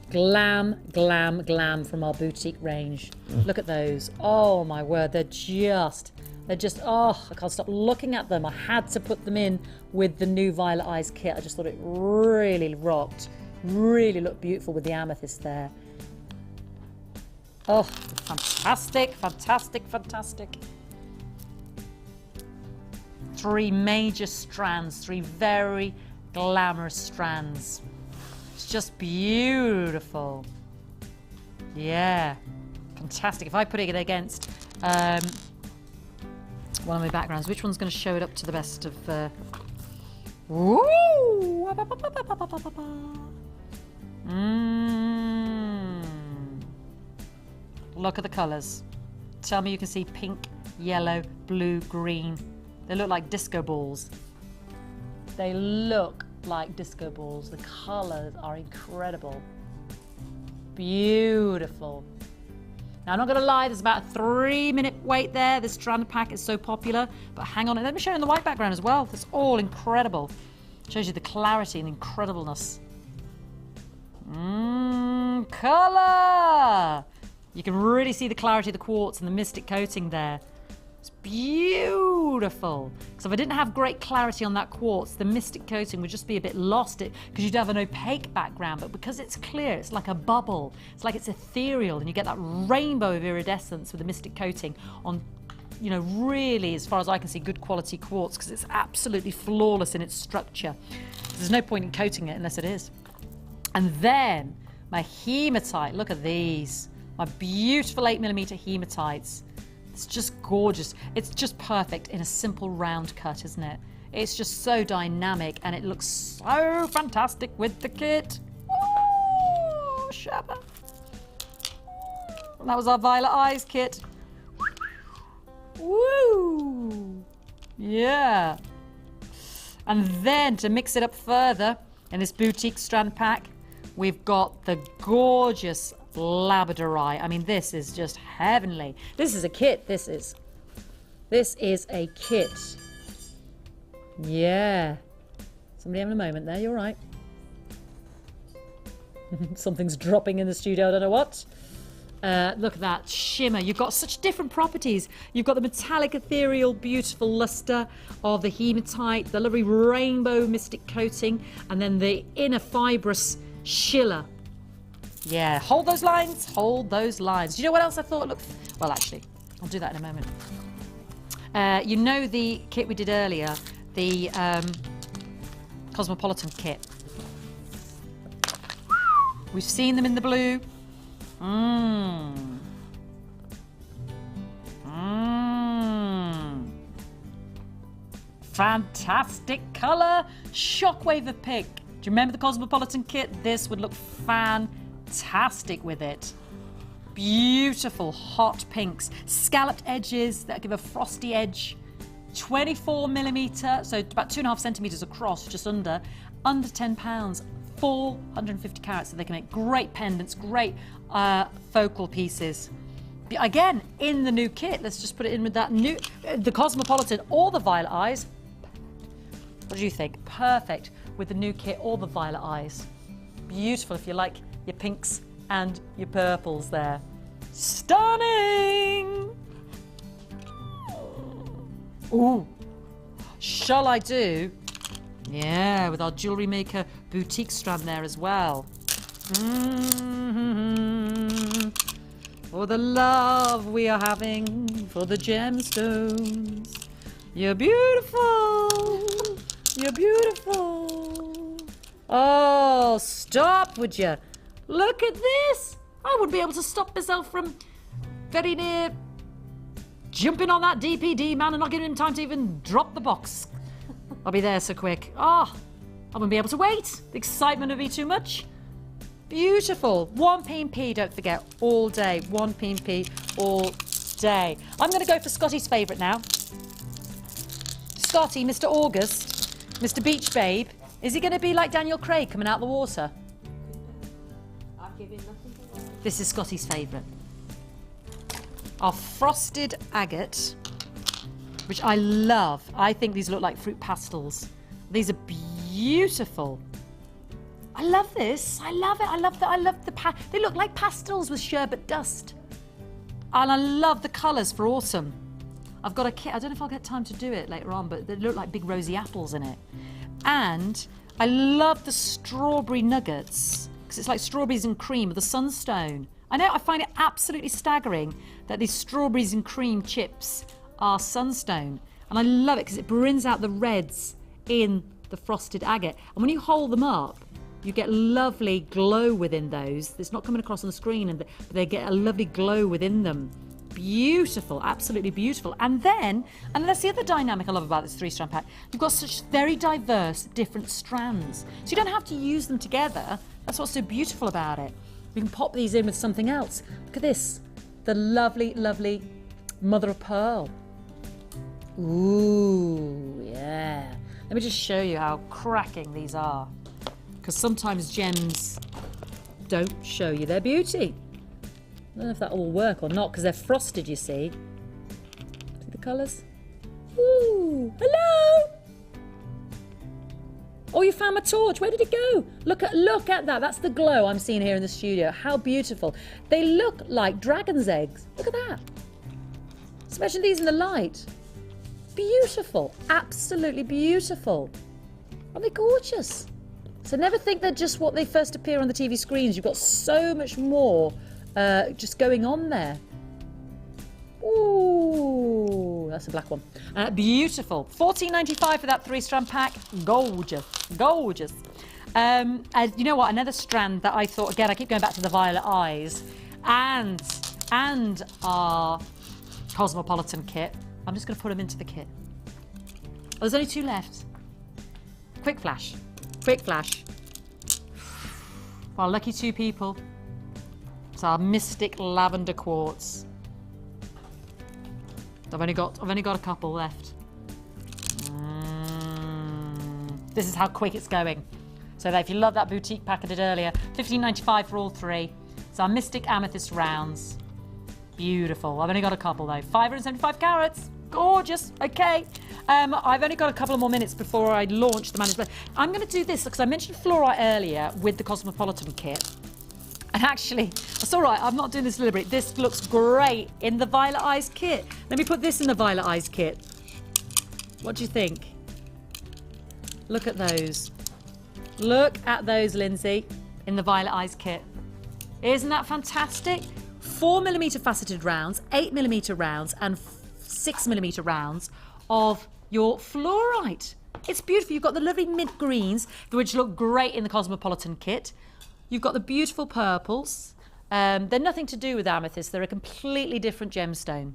Glam, glam, glam from our boutique range. Look at those. Oh my word, they're just, oh, I can't stop looking at them. I had to put them in with the new Violet Eyes kit. I just thought it really rocked. Really looked beautiful with the amethyst there. Oh, fantastic, fantastic, fantastic. 3 major strands, 3 very glamorous strands. It's just beautiful. Yeah, fantastic. If I put it against one of my backgrounds, which one's going to show it up to the best of... Woo! Look at the colours. Tell me you can see pink, yellow, blue, green. They look like disco balls. They look like disco balls. The colours are incredible. Beautiful. Now, I'm not going to lie, there's about a 3-minute wait there. This strand pack is so popular. But hang on, let me show you in the white background as well. It's all incredible. Shows you the clarity and incredibleness. Colour! You can really see the clarity of the quartz and the mystic coating there. It's beautiful. Because if I didn't have great clarity on that quartz, the mystic coating would just be a bit lost, because you'd have an opaque background. But because it's clear, it's like a bubble. It's like it's ethereal, and you get that rainbow of iridescence with the mystic coating on, you know, really, as far as I can see, good quality quartz, because it's absolutely flawless in its structure. There's no point in coating it unless it is. And then my hematite, look at these. My beautiful 8mm hematites. It's just gorgeous. It's just perfect in a simple round cut, isn't it? It's just so dynamic, and it looks so fantastic with the kit. Ooh, Shabba. That was our Violet Eyes kit. Woo! Yeah. And then to mix it up further in this boutique strand pack, we've got the gorgeous labradorite. I mean, this is just heavenly. This is a kit. This is a kit. Yeah. Somebody having a moment there. You're right. Something's dropping in the studio. I don't know what. Look at that shimmer. You've got such different properties. You've got the metallic, ethereal, beautiful luster of the hematite, the lovely rainbow mystic coating, and then the inner fibrous schiller. Yeah, hold those lines, hold those lines. Do you know what else I thought looked... Well, actually, I'll do that in a moment. You know the kit we did earlier, the Cosmopolitan kit. We've seen them in the blue. Fantastic colour. Shockwave of pink. Do you remember the Cosmopolitan kit? This would look fantastic with it. Beautiful hot pinks, scalloped edges that give a frosty edge. 24mm, so about 2.5 centimetres across, just under £10, 450 carats, so they can make great pendants, great focal pieces. Again, in the new kit, let's just put it in with that new, the Cosmopolitan or the Violet Eyes. What do you think? Perfect with the new kit or the Violet Eyes. Beautiful if you like your pinks and your purples there. Stunning! Ooh, shall I do? Yeah, with our Jewellery Maker boutique strand there as well. For the love we are having for the gemstones. You're beautiful. You're beautiful. Oh, stop, would you? Look at this. I wouldn't be able to stop myself from very near jumping on that DPD man and not giving him time to even drop the box. I'll be there so quick. Oh, I wouldn't be able to wait. The excitement would be too much. Beautiful. 1p&p, don't forget, all day. 1p&p all day. I'm going to go for Scotty's favourite now. Scotty, Mr. August, Mr. Beach Babe. Is he going to be like Daniel Craig coming out of the water? I'll give him nothing. This is Scotty's favourite. Our frosted agate, which I love. I think these look like fruit pastels. These are beautiful. I love this. I love it. I love the they look like pastels with sherbet dust. And I love the colours for autumn. I've got a kit. I don't know if I'll get time to do it later on, but they look like big rosy apples in it. And I love the strawberry nuggets because it's like strawberries and cream with the sunstone. I know, I find it absolutely staggering that these strawberries and cream chips are sunstone. And I love it because it brings out the reds in the frosted agate. And when you hold them up, you get lovely glow within those. It's not coming across on the screen, but they get a lovely glow within them. Beautiful, absolutely beautiful. And that's the other dynamic I love about this 3-strand pack. You've got such very diverse, different strands. So you don't have to use them together. That's what's so beautiful about it. We can pop these in with something else. Look at this, the lovely, lovely mother of pearl. Ooh, yeah. Let me just show you how cracking these are. Because sometimes gems don't show you their beauty. I don't know if that will work or not, because they're frosted, you see. See the colours? Ooh, hello! Oh, you found my torch. Where did it go? Look at that. That's the glow I'm seeing here in the studio. How beautiful. They look like dragon's eggs. Look at that. Just imagine these in the light. Beautiful. Absolutely beautiful. Aren't they gorgeous? So never think they're just what they first appear on the TV screens. You've got so much more just going on there. Ooh, that's a black one. Beautiful. $14.95 for that 3-strand pack. Gorgeous. Gorgeous. And you know what? Another strand that I thought, again, I keep going back to the Violet Eyes and our Cosmopolitan kit. I'm just going to put them into the kit. Oh, there's only 2 left. Quick flash. Quick flash. Our lucky 2 people. It's our Mystic Lavender Quartz. I've only got a couple left. This is how quick it's going. So that if you love that boutique pack I did earlier, $15.95 for all 3. It's our Mystic Amethyst rounds. Beautiful. I've only got a couple though. 575 carats. Gorgeous. Okay. I've only got a couple of more minutes before I launch the management. I'm going to do this because I mentioned fluorite earlier with the Cosmopolitan kit. And actually, it's all right, I'm not doing this deliberately. This looks great in the Violet Eyes kit. Let me put this in the Violet Eyes kit. What do you think? Look at those. Look at those, Lindsay, in the Violet Eyes kit. Isn't that fantastic? 4mm faceted rounds, 8mm rounds, and 6mm rounds of your fluorite. It's beautiful. You've got the lovely mint greens, which look great in the Cosmopolitan kit. You've got the beautiful purples. They're nothing to do with amethyst. They're a completely different gemstone.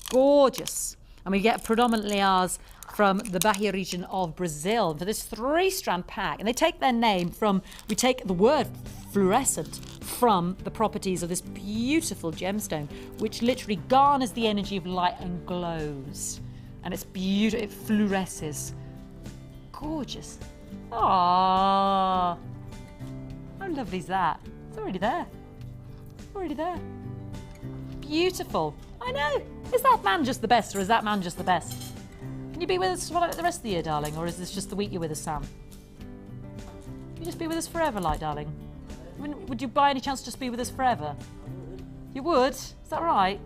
Gorgeous. And we get predominantly ours from the Bahia region of Brazil. For this 3-strand pack, and they take their name from, we take the word fluorescent from the properties of this beautiful gemstone, which literally garners the energy of light and glows. And it's beautiful, it fluoresces. Gorgeous. Ah, how lovely is that? It's already there. Already there. Beautiful. I know. Is that man just the best, or is that man just the best? Can you be with us for the rest of the year, darling, or is this just the week you're with us, Sam? Can you just be with us forever, like, darling? Would you by any chance just be with us forever? You would? Is that right?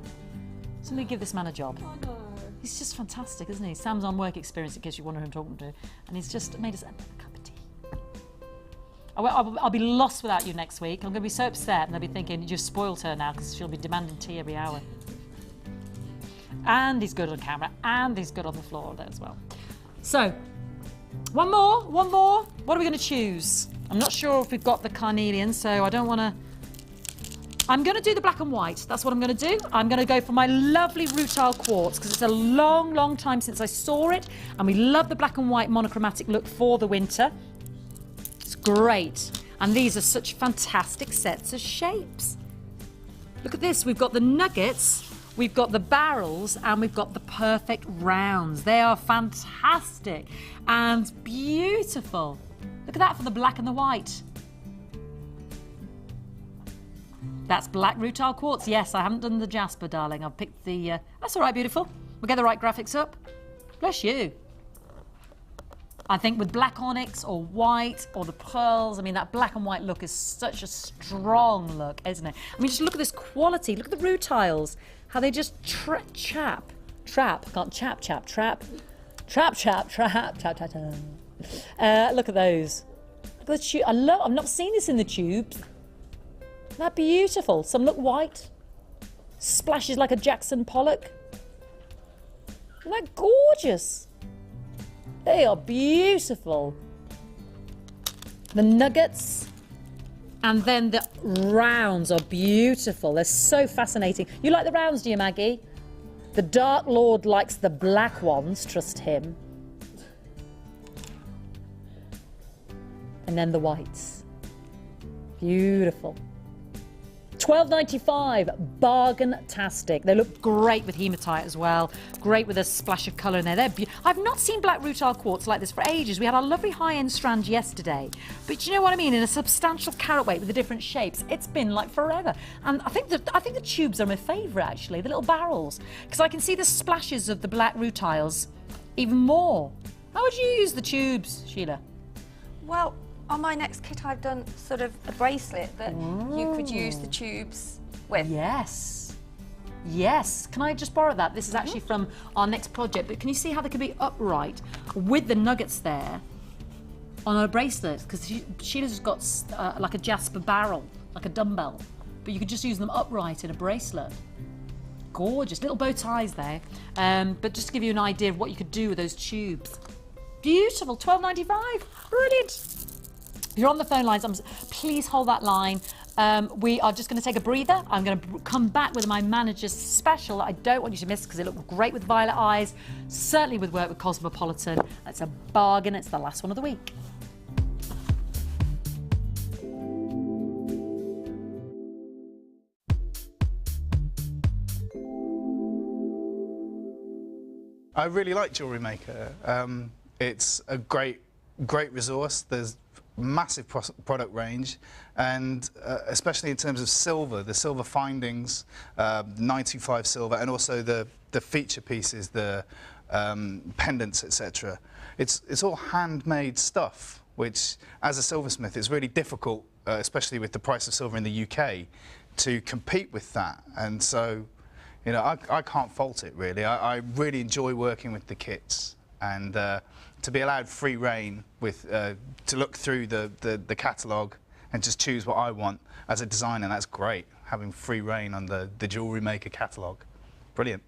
Somebody give this man a job. Oh, no. He's just fantastic, isn't he? Sam's on work experience, in case you wonder who I'm talking to, and he's just made us a cup of tea. I'll be lost without you next week. I'm going to be so upset, and they'll be thinking, you've spoiled her now, because she'll be demanding tea every hour. And he's good on camera, and he's good on the floor there as well. So, one more. What are we going to choose? I'm not sure if we've got the carnelian, so I don't want to... I'm going to do the black and white. That's what I'm going to do. I'm going to go for my lovely rutile quartz, because it's a long, long time since I saw it, and we love the black and white monochromatic look for the winter. It's great. And these are such fantastic sets of shapes. Look at this. We've got the nuggets, we've got the barrels, and we've got the perfect rounds. They are fantastic and beautiful. Look at that for the black and the white. That's black rutile quartz. Yes, I haven't done the jasper, darling. I've picked the... that's all right, beautiful. We'll get the right graphics up. Bless you. I think with black onyx or white or the pearls, I mean, that black and white look is such a strong look, isn't it? I mean, just look at this quality. Look at the rutiles. How they just trap. Look at those. Look at the tube. I've not seen this in the tubes. Isn't that beautiful? Some look white. Splashes like a Jackson Pollock. Isn't that gorgeous? They are beautiful. The nuggets. And then the rounds are beautiful. They're so fascinating. You like the rounds, do you, Maggie? The Dark Lord likes the black ones. Trust him. And then the whites. Beautiful. $12.95, bargain-tastic. They look great with hematite as well. Great with a splash of colour in there. I've not seen black rutile quartz like this for ages. We had our lovely high-end strand yesterday. But you know what I mean? In a substantial carat weight with the different shapes, it's been like forever. And I think the tubes are my favourite, actually, the little barrels. Because I can see the splashes of the black rutiles even more. How would you use the tubes, Sheila? Well, on my next kit, I've done sort of a bracelet that you could use the tubes with. Yes. Yes. Can I just borrow that? This is actually from our next project, but can you see how they can be upright with the nuggets there on a bracelet? Because Sheila's got like a jasper barrel, like a dumbbell, but you could just use them upright in a bracelet. Gorgeous. Little bow ties there. But just to give you an idea of what you could do with those tubes. Beautiful. $12.95. Brilliant. If you're on the phone lines, please hold that line. We are just going to take a breather. I'm going to come back with my manager's special that I don't want you to miss because it looked great with Violet Eyes, certainly with work with Cosmopolitan. It's a bargain. It's the last one of the week. I really like Jewellery Maker. It's a great resource. There's massive product range, and especially in terms of silver, the silver findings, 925 silver, and also the feature pieces, the pendants, etc. It's all handmade stuff, which as a silversmith is really difficult, especially with the price of silver in the UK, to compete with that. And so, you know, I can't fault it really. I really enjoy working with the kits, and to be allowed free rein with to look through the catalogue and just choose what I want as a designer. That's great, having free rein on the Jewellery Maker catalogue. Brilliant.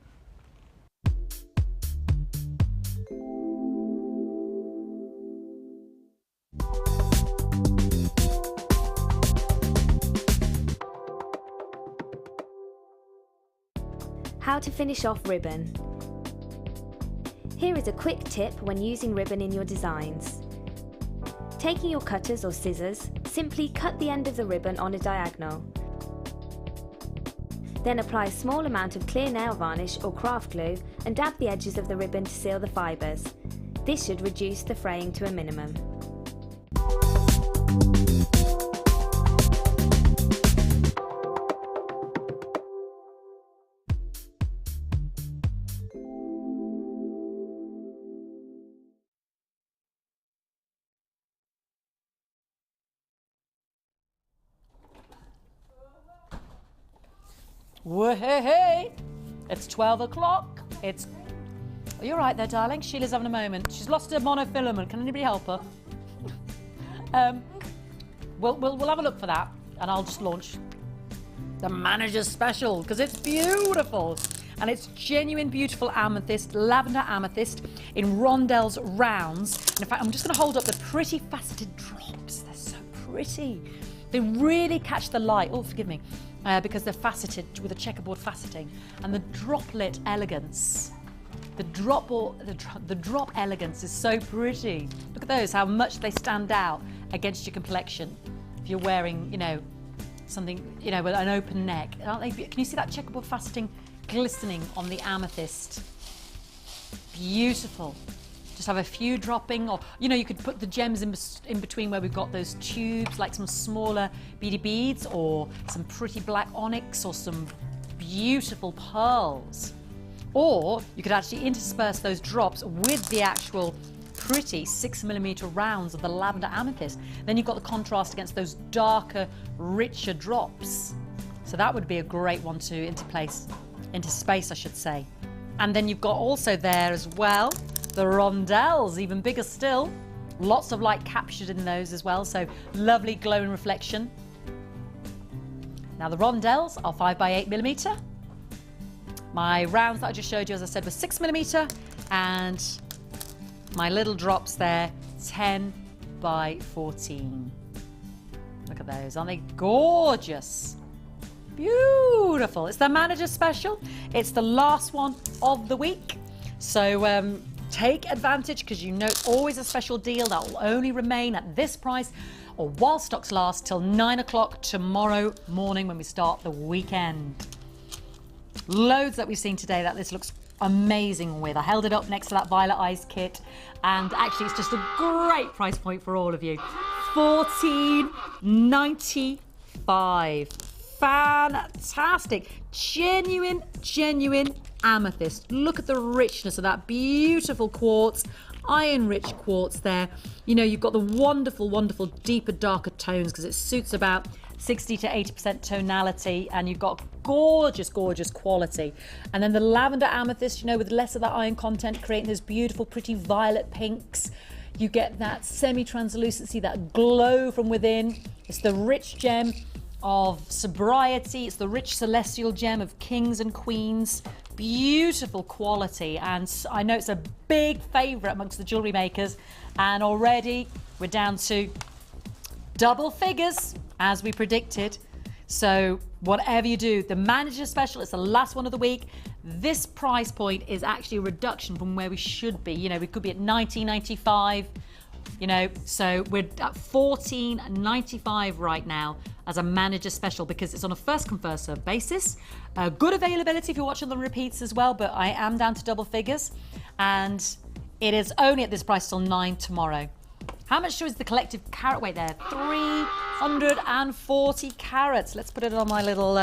How to finish off ribbon. Here is a quick tip when using ribbon in your designs. Taking your cutters or scissors, simply cut the end of the ribbon on a diagonal. Then apply a small amount of clear nail varnish or craft glue and dab the edges of the ribbon to seal the fibres. This should reduce the fraying to a minimum. Whoa-hey-hey! It's 12 o'clock. It's... Are you all right there, darling? Sheila's having a moment. She's lost her monofilament. Can anybody help her? We'll have a look for that, and I'll just launch the Manager's Special, because it's beautiful. And it's genuine, beautiful amethyst, lavender amethyst in rondelles rounds. And in fact, I'm just going to hold up the pretty faceted drops. They're so pretty. They really catch the light. Oh, forgive me. Because they're faceted with a checkerboard faceting. And the droplet elegance. The drop elegance is so pretty. Look at those, how much they stand out against your complexion. If you're wearing, you know, something, you know, with an open neck. Aren't they? Can you see that checkerboard faceting glistening on the amethyst? Beautiful. Just have a few dropping, or, you know, you could put the gems in between where we've got those tubes, like some smaller beady beads, or some pretty black onyx, or some beautiful pearls. Or you could actually intersperse those drops with the actual pretty 6mm rounds of the lavender amethyst. Then you've got the contrast against those darker, richer drops. So that would be a great one to into space, I should say. And then you've got also there as well the rondelles, even bigger still. Lots of light captured in those as well, so lovely glowing reflection. Now the rondelles are 5x8mm. My rounds that I just showed you, as I said, were 6mm, and my little drops there, 10x14. Look at those, aren't they gorgeous? Beautiful. It's the Manager Special. It's the last one of the week. So take advantage, because you know it's always a special deal that will only remain at this price, or while stocks last, till 9 o'clock tomorrow morning when we start the weekend. Loads that we've seen today that this looks amazing with. I held it up next to that Violet Eyes kit, and actually it's just a great price point for all of you. $14.95. Fantastic. Genuine amethyst. Look at the richness of that beautiful quartz, iron-rich quartz there. You know, you've got the wonderful, deeper, darker tones, because it suits about 60 to 80% tonality, and you've got gorgeous quality. And then the lavender amethyst, you know, with less of that iron content, creating those beautiful, pretty violet pinks. You get that semi-translucency, that glow from within. It's the rich gem of sobriety. It's the rich celestial gem of kings and queens. Beautiful quality, and I know it's a big favourite amongst the jewellery makers, and already we're down to double figures, as we predicted. So whatever you do, the Manager Special is the last one of the week. This price point is actually a reduction from where we should be. You know, we could be at $19.95, you know, so we're at $14.95 right now as a Manager Special, because it's on a first come first served basis. Good availability if you're watching the repeats as well, but I am down to double figures, and it is only at this price till 9 tomorrow. How much is the collective carat weight there? 340 carats. Let's put it on my little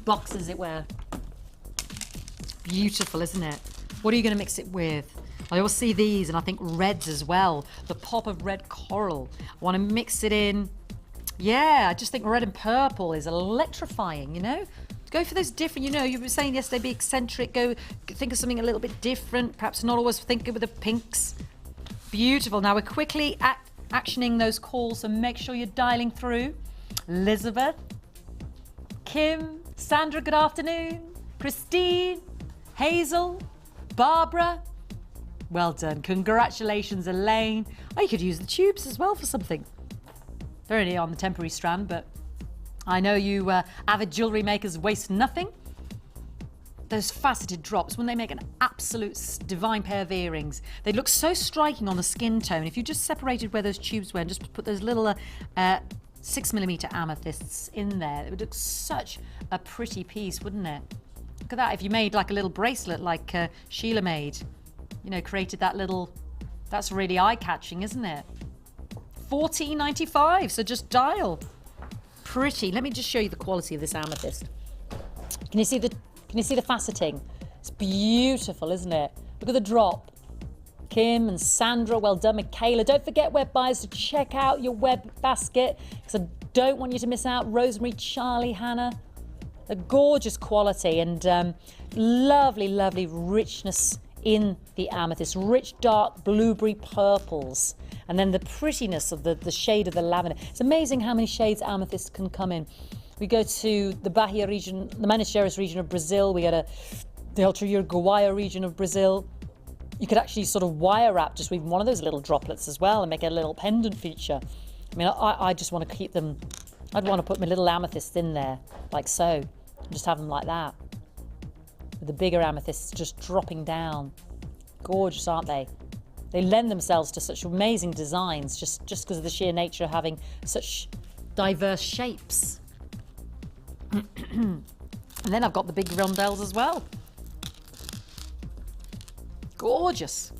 box, as it were. It's beautiful, isn't it? What are you going to mix it with? I always see these, and I think reds as well. The pop of red coral. I want to mix it in. Yeah, I just think red and purple is electrifying, you know? Go for those different, you know, you were saying yesterday, be eccentric, go think of something a little bit different, perhaps not always thinking with the pinks. Beautiful. Now we're quickly actioning those calls, so make sure you're dialing through. Elizabeth, Kim, Sandra, good afternoon. Christine, Hazel, Barbara. Well done. Congratulations, Elaine. Oh, you could use the tubes as well for something. They're only on the temporary strand, but I know you avid jewellery makers waste nothing. those faceted drops, when they make an absolute divine pair of earrings, they look so striking on the skin tone. If you just separated where those tubes were and just put those little 6mm amethysts in there, it would look such a pretty piece, wouldn't it? Look at that. If you made like a little bracelet like Sheila made, you know, created that little, that's really eye-catching, isn't it? $14.95, so just dial. Pretty. Let me just show you the quality of this amethyst. Can you see the faceting? It's beautiful, isn't it? Look at the drop. Kim and Sandra, well done. Michaela, don't forget, web buyers, to check out your web basket, because I don't want you to miss out. Rosemary, Charlie, Hannah, a gorgeous quality and lovely, lovely richness in the amethyst. Rich, dark blueberry purples. And then the prettiness of the shade of the lavender. It's amazing how many shades amethyst can come in. We go to the Bahia region, the Minas Gerais region of Brazil. We go to the Alto Uruguaya region of Brazil. You could actually sort of wire wrap just with one of those little droplets as well and make a little pendant feature. I mean, I just want to keep them, I'd want to put my little amethysts in there, like so. Just have them like that. With the bigger amethysts just dropping down. Gorgeous, aren't they? They lend themselves to such amazing designs just because of the sheer nature of having such diverse shapes. And then I've got the big rondelles as well. Gorgeous.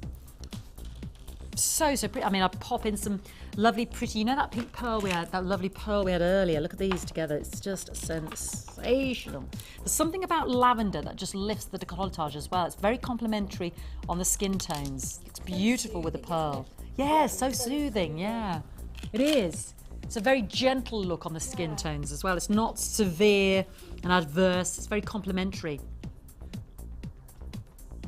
So pretty. I mean, I pop in some lovely pretty, you know that pink pearl we had, that lovely pearl we had earlier? Look at these together. It's just sensational. There's something about lavender that just lifts the decolletage as well. It's very complementary on the skin tones. It's beautiful with the pearl. Yeah, so soothing, yeah. It is. It's a very gentle look on the skin tones as well. It's not severe and adverse. It's very complementary.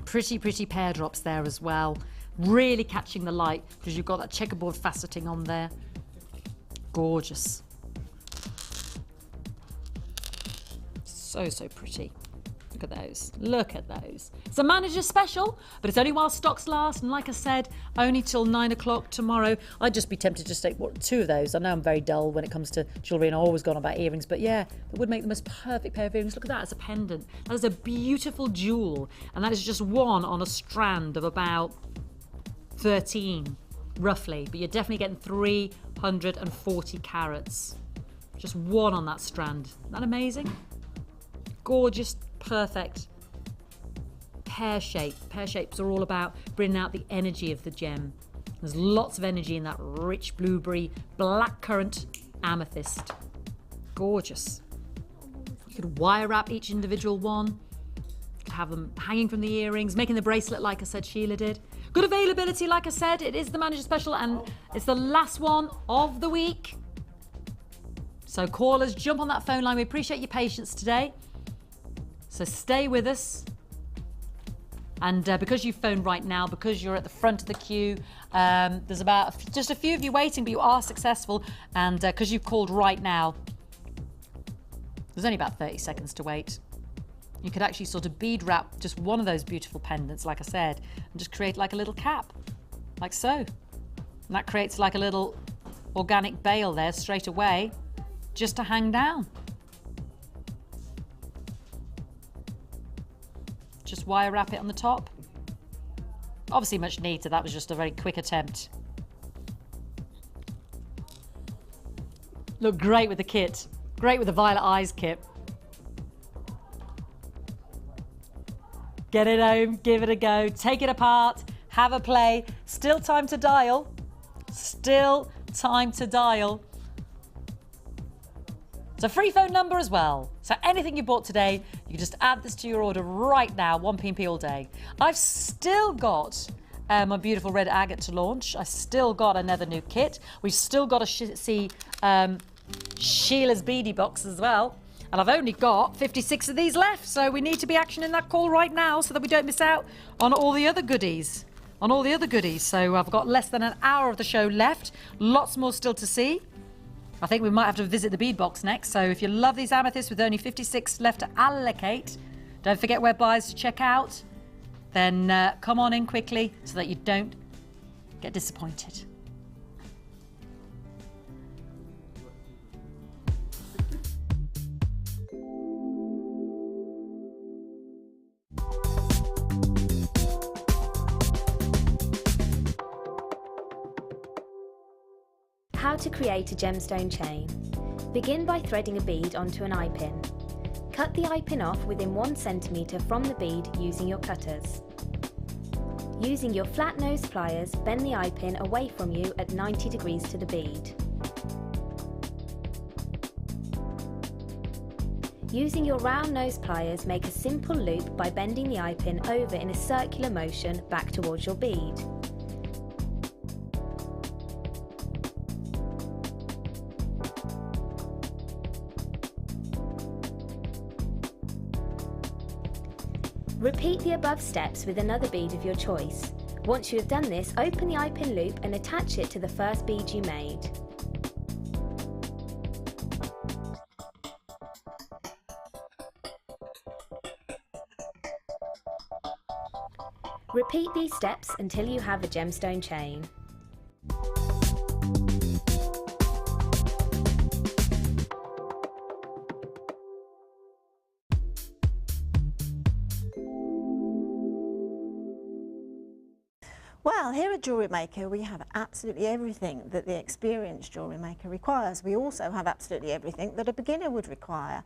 Pretty, pretty pear drops there as well. Really catching the light because you've got that checkerboard faceting on there. Gorgeous. So pretty. Look at those. Look at those. It's a manager special, but it's only while stocks last. And like I said, only till 9 o'clock tomorrow. I'd just be tempted to just take two of those. I know I'm very dull when it comes to jewellery and I've always gone about earrings, but yeah, it would make the most perfect pair of earrings. Look at that, it's a pendant. That is a beautiful jewel. And that is just one on a strand of about 13, roughly. But you're definitely getting 340 carats. Just one on that strand. Isn't that amazing? Gorgeous. Perfect pear shape. Pear shapes are all about bringing out the energy of the gem. There's lots of energy in that rich blueberry, blackcurrant amethyst. Gorgeous. You could wire wrap each individual one. You could have them hanging from the earrings, making the bracelet like I said Sheila did. Good availability, like I said. It is the manager special and it's the last one of the week. So callers, jump on that phone line. We appreciate your patience today. So stay with us. And because you've phoned right now, because you're at the front of the queue, there's about just a few of you waiting, but you are successful. And because you've called right now, there's only about 30 seconds to wait. You could actually sort of bead wrap just one of those beautiful pendants, like I said, and just create like a little cap, like so. And that creates like a little organic bale there straight away, just to hang down. Just wire wrap it on the top. Obviously much neater, that was just a very quick attempt. Look great with the kit. Great with the violet eyes kit. Get it home, give it a go, take it apart, have a play. Still time to dial. Still time to dial. It's a free phone number as well. So anything you bought today, you can just add this to your order right now, 1p all day. I've still got my beautiful red agate to launch. I still got another new kit. We've still got to see Sheila's beadie box as well. And I've only got 56 of these left. So we need to be actioning that call right now so that we don't miss out on all the other goodies. So I've got less than an hour of the show left. Lots more still to see. I think we might have to visit the bead box next. So if you love these amethysts with only 56 left to allocate, don't forget web buyers to check out. Then come on in quickly so that you don't get disappointed. How to create a gemstone chain. Begin by threading a bead onto an eye pin. Cut the eye pin off within 1 centimetre from the bead using your cutters. Using your flat nose pliers, bend the eye pin away from you at 90 degrees to the bead. Using your round nose pliers, make a simple loop by bending the eye pin over in a circular motion back towards your bead. Repeat the above steps with another bead of your choice. Once you have done this, open the eye pin loop and attach it to the first bead you made. Repeat these steps until you have a gemstone chain. Well, here at Jewellery Maker we have absolutely everything that the experienced jewellery maker requires. We also have absolutely everything that a beginner would require.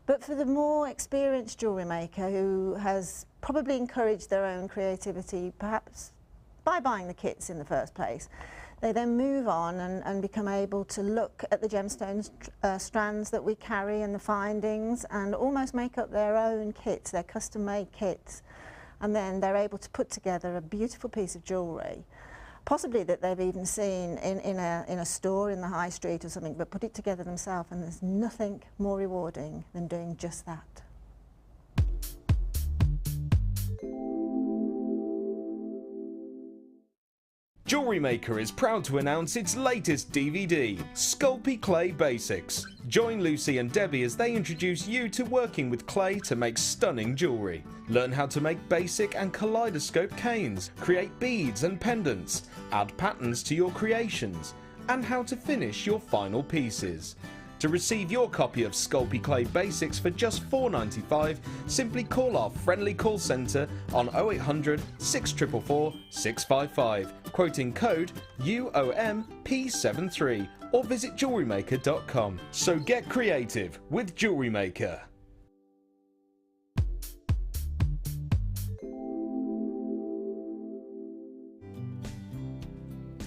But for the more experienced jewellery maker who has probably encouraged their own creativity, perhaps by buying the kits in the first place, they then move on and become able to look at the gemstones strands that we carry and the findings and almost make up their own kits, their custom-made kits. And then they're able to put together a beautiful piece of jewellery, possibly that they've even seen in a store in the high street or something, but put it together themselves, and there's nothing more rewarding than doing just that. Jewellery Maker is proud to announce its latest DVD, Sculpey Clay Basics. Join Lucy and Debbie as they introduce you to working with clay to make stunning jewellery. Learn how to make basic and kaleidoscope canes, create beads and pendants, add patterns to your creations, and how to finish your final pieces. To receive your copy of Sculpey Clay Basics for just $4.95, simply call our friendly call centre on 0800 644 655, quoting code UOMP73, or visit jewellerymaker.com. So get creative with Jewellery Maker.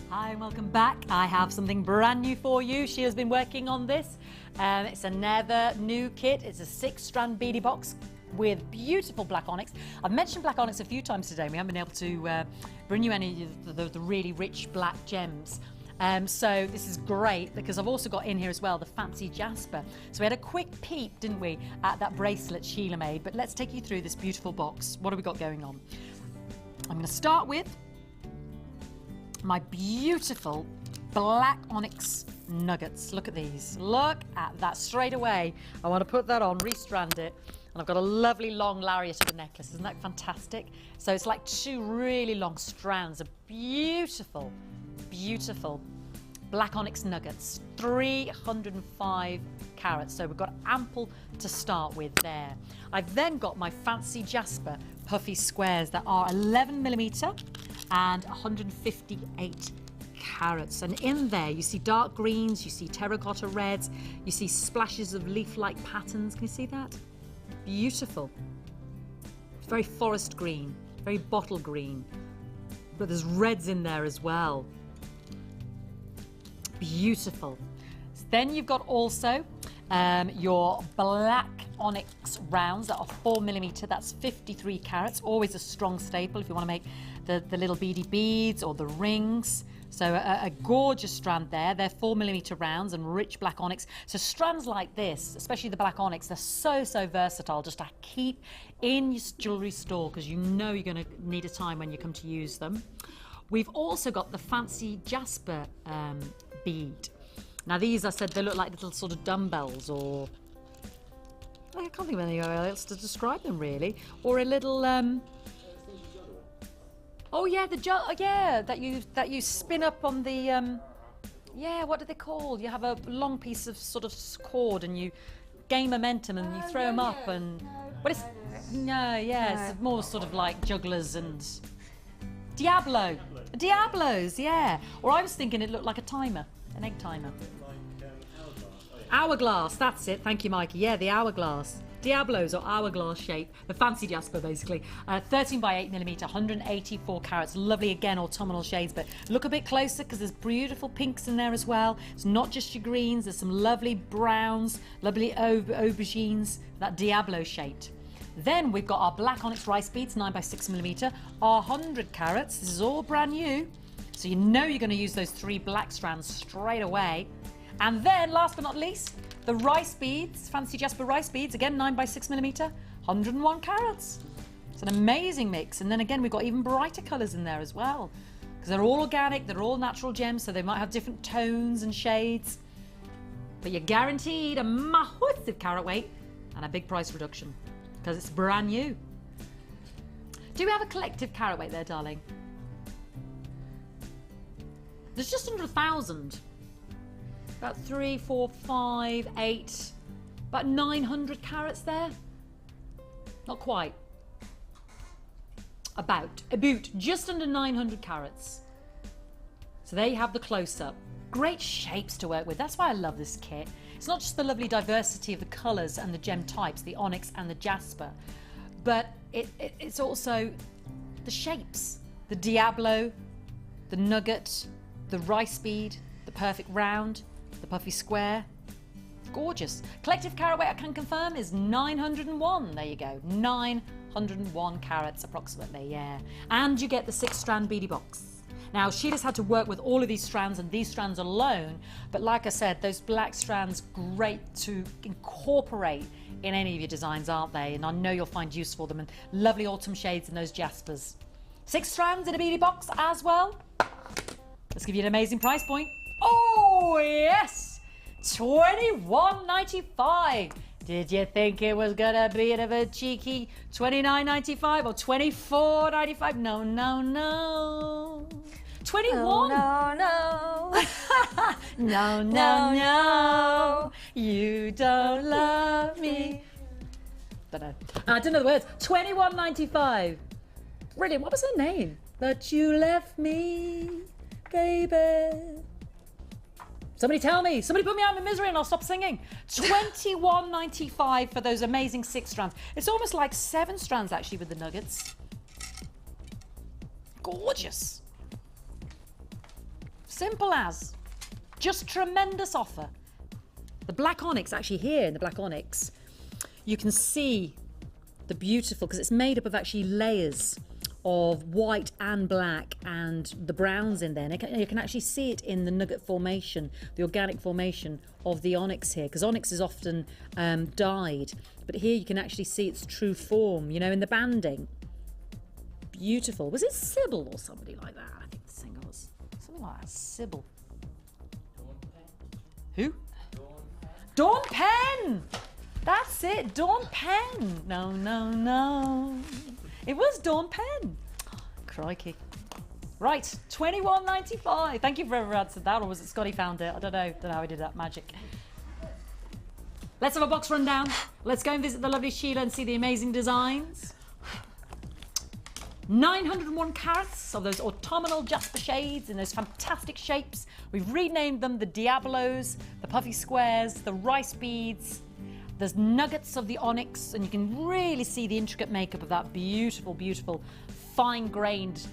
Hi and welcome back. I have something brand new for you. She has been working on this. It's another new kit. It's a 6-strand beadie box with beautiful black onyx. I've mentioned black onyx a few times today. We haven't been able to bring you any of the really rich black gems. So this is great because I've also got in here as well the fancy jasper. So we had a quick peep, didn't we, at that bracelet Sheila made. But let's take you through this beautiful box. What have we got going on? I'm going to start with my beautiful black onyx nuggets. Look at these. Look at that straight away. I want to put that on, restrand it. And I've got a lovely long lariat of a necklace. Isn't that fantastic? So it's like 2 really long strands of beautiful, beautiful black onyx nuggets. 305 carats. So we've got ample to start with there. I've then got my fancy jasper puffy squares that are 11mm and 158 carats. And in there you see dark greens, you see terracotta reds, you see splashes of leaf-like patterns. Can you see that? Beautiful. It's very forest green, very bottle green. But there's reds in there as well. Beautiful. Then you've got also your black onyx rounds that are 4mm, that's 53 carats, always a strong staple if you want to make the little beady beads or the rings. So a gorgeous strand there. They're 4mm rounds and rich black onyx. So strands like this, especially the black onyx, they're so versatile just to keep in your jewellery store because you know you're going to need a time when you come to use them. We've also got the fancy jasper bead. Now these, I said, they look like little sort of dumbbells, or I can't think of anything else to describe them really. Or a little oh yeah, that you spin up on the yeah, what are they called? You have a long piece of sort of cord and you gain momentum and you throw them up and it's more sort of like jugglers and Diablo. Diablos, yeah. Or I was thinking it looked like a timer, an egg timer. Hourglass, that's it. Thank you, Mikey. Yeah, the hourglass. Diablos or hourglass shape, the fancy Jasper basically. 13 by 8 millimeter, 184 carats. Lovely, again, autumnal shades, but look a bit closer because there's beautiful pinks in there as well. It's not just your greens, there's some lovely browns, lovely aubergines, that Diablo shaped. Then we've got our black onyx rice beads, 9 by 6 millimeter, our 100 carats. This is all brand new, so you know you're going to use those 3 black strands straight away. And then, last but not least, the rice beads, fancy Jasper rice beads, again 9 by 6 millimeter, 101 carats. It's an amazing mix. And then again, we've got even brighter colours in there as well, because they're all organic, they're all natural gems, so they might have different tones and shades. But you're guaranteed a massive carat weight and a big price reduction, because it's brand new. Do we have a collective carat weight there, darling? There's just under 1,000. About 3, 4, 5, 8, about 900 carats there. Not quite. About just under 900 carats. So there you have the close-up. Great shapes to work with. That's why I love this kit. It's not just the lovely diversity of the colours and the gem types, the onyx and the jasper, but it's also the shapes. The Diablo, the nugget, the rice bead, the perfect round, the puffy square. Gorgeous. Collective carat weight, I can confirm, is 901. There you go. 901 carats approximately, yeah. And you get the 6-strand beadie box. Now, Sheila's had to work with all of these strands and these strands alone, but like I said, those black strands, great to incorporate in any of your designs, aren't they? And I know you'll find use for them, and lovely autumn shades in those jaspers. 6 strands in a beadie box as well. Let's give you an amazing price point. Oh, yes! $21.95. Did you think it was gonna be a cheeky $29.95 or $24.95? No, no, no. 21. Oh, no, no. No, no, no. You don't love me. Don't know. I don't know the words. $21.95. Brilliant. What was her name? But you left me, baby. Somebody tell me. Somebody put me out of my misery and I'll stop singing. $21.95 for those amazing 6 strands. It's almost like 7 strands actually with the nuggets. Gorgeous. Simple as. Just tremendous offer. The black onyx, actually here in the black onyx, you can see the beautiful, because it's made up of actually layers of white and black and the browns in there. And you can actually see it in the nugget formation, the organic formation of the onyx here, because onyx is often dyed, but here you can actually see its true form, you know, in the banding. Beautiful. Was it Sybil or somebody like that? I think the singer was something like that. Sybil. Who? Dawn Penn. That's it, Dawn Penn. No, no, no. It was Dawn Penn. Crikey. Right, $21.95. Thank you for whoever answered that, or was it Scotty found it? I don't know how he did that magic. Let's have a box rundown. Let's go and visit the lovely Sheila and see the amazing designs. 901 carats of those autumnal jasper shades in those fantastic shapes. We've renamed them the Diablos, the puffy squares, the rice beads. There's nuggets of the onyx, and you can really see the intricate makeup of that beautiful, beautiful, fine-grained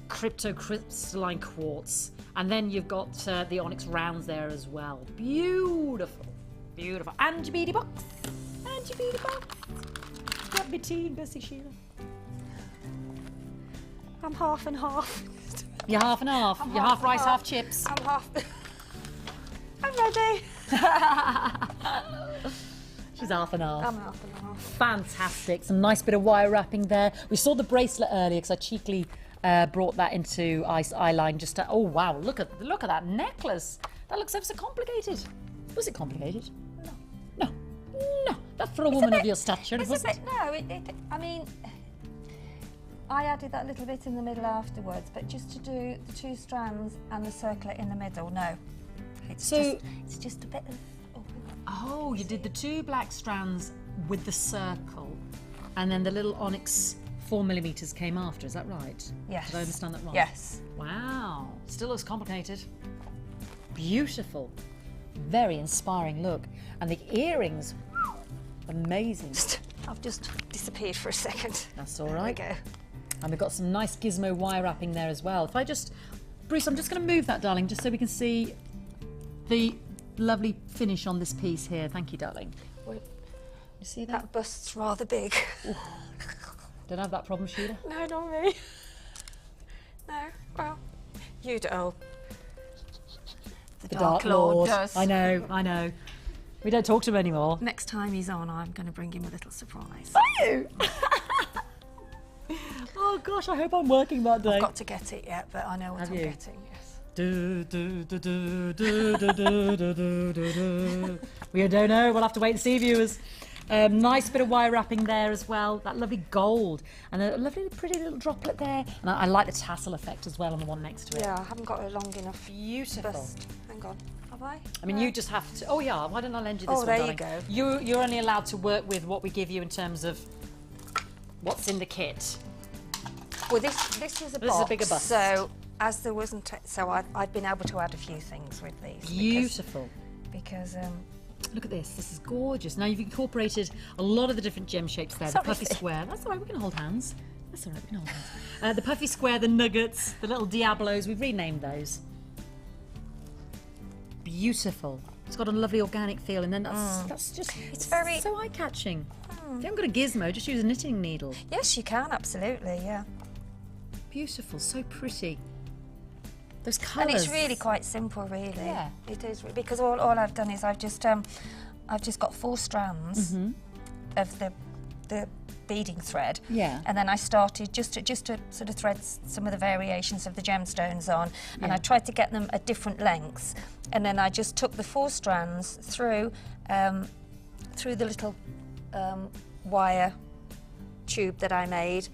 cryptocrystalline quartz. And then you've got the onyx rounds there as well. Beautiful, beautiful. And your beadie box. And your beadie box. Got me tea, Bessie Sheila. I'm half and half. You're half and half. You're half rice, half chips. I'm half. I'm ready. She's half and half. I'm half and half. Fantastic. Some nice bit of wire wrapping there. We saw the bracelet earlier because I cheekily brought that into eyeline just to, oh wow, look at that necklace. That looks ever so complicated. Was it complicated? No. Not for a woman of your stature. It's a bit, no, I mean, I added that little bit in the middle afterwards, but just to do the 2 strands and the circlet in the middle, no. It's just a bit of... Oh, you did the 2 black strands with the circle and then the little onyx 4mm came after, is that right? Yes. Did I understand that right? Yes. Wow. Still looks complicated. Beautiful. Very inspiring look. And the earrings, amazing. I've just disappeared for a second. That's all right. There we go. And we've got some nice gizmo wire wrapping there as well. If I just, Bruce, I'm just going to move that, darling, just so we can see the lovely finish on this piece here. Thank you, darling. Wait. You see that? That bust's rather big. Don't have that problem, Sheila? No, not me. No, well, you don't. The Dark Lord does. I know. We don't talk to him anymore. Next time he's on, I'm going to bring him a little surprise. Are you? Oh gosh, I hope I'm working that day. I've got to get it yet, but I know what I'm getting, yes. We don't know, we'll have to wait and see, viewers. Nice bit of wire wrapping there as well, that lovely gold, and a lovely pretty little droplet there. And I like the tassel effect as well on the one next to it. Yeah, I haven't got a long enough Beautiful. bust. Hang on, have I? I mean, you just have to, oh yeah, why don't I lend you this one, there darling? you go. You're only allowed to work with what we give you in terms of what's in the kit. Well, this is a This is a box, bigger bust. so as there wasn't, so I've been able to add a few things with these. Beautiful. Because look at this. This is gorgeous. Now you've incorporated a lot of the different gem shapes there. Sorry. The puffy square. That's all right. We can hold hands. That's all right. We can hold hands. The puffy square, the nuggets, the little Diablos. We've renamed those. Beautiful. It's got a lovely organic feel, and then that's just it's very so eye-catching. If you haven't got a gizmo, just use a knitting needle. Yes, you can absolutely. Yeah. Beautiful. So pretty. Those colours. And it's really quite simple, really. Yeah. It is, because all I've done is I've just got 4 strands of the beading thread. Yeah. And then I started just to sort of thread some of the variations of the gemstones on, and I tried to get them at different lengths. And then I just took the 4 strands through the little wire tube that I made.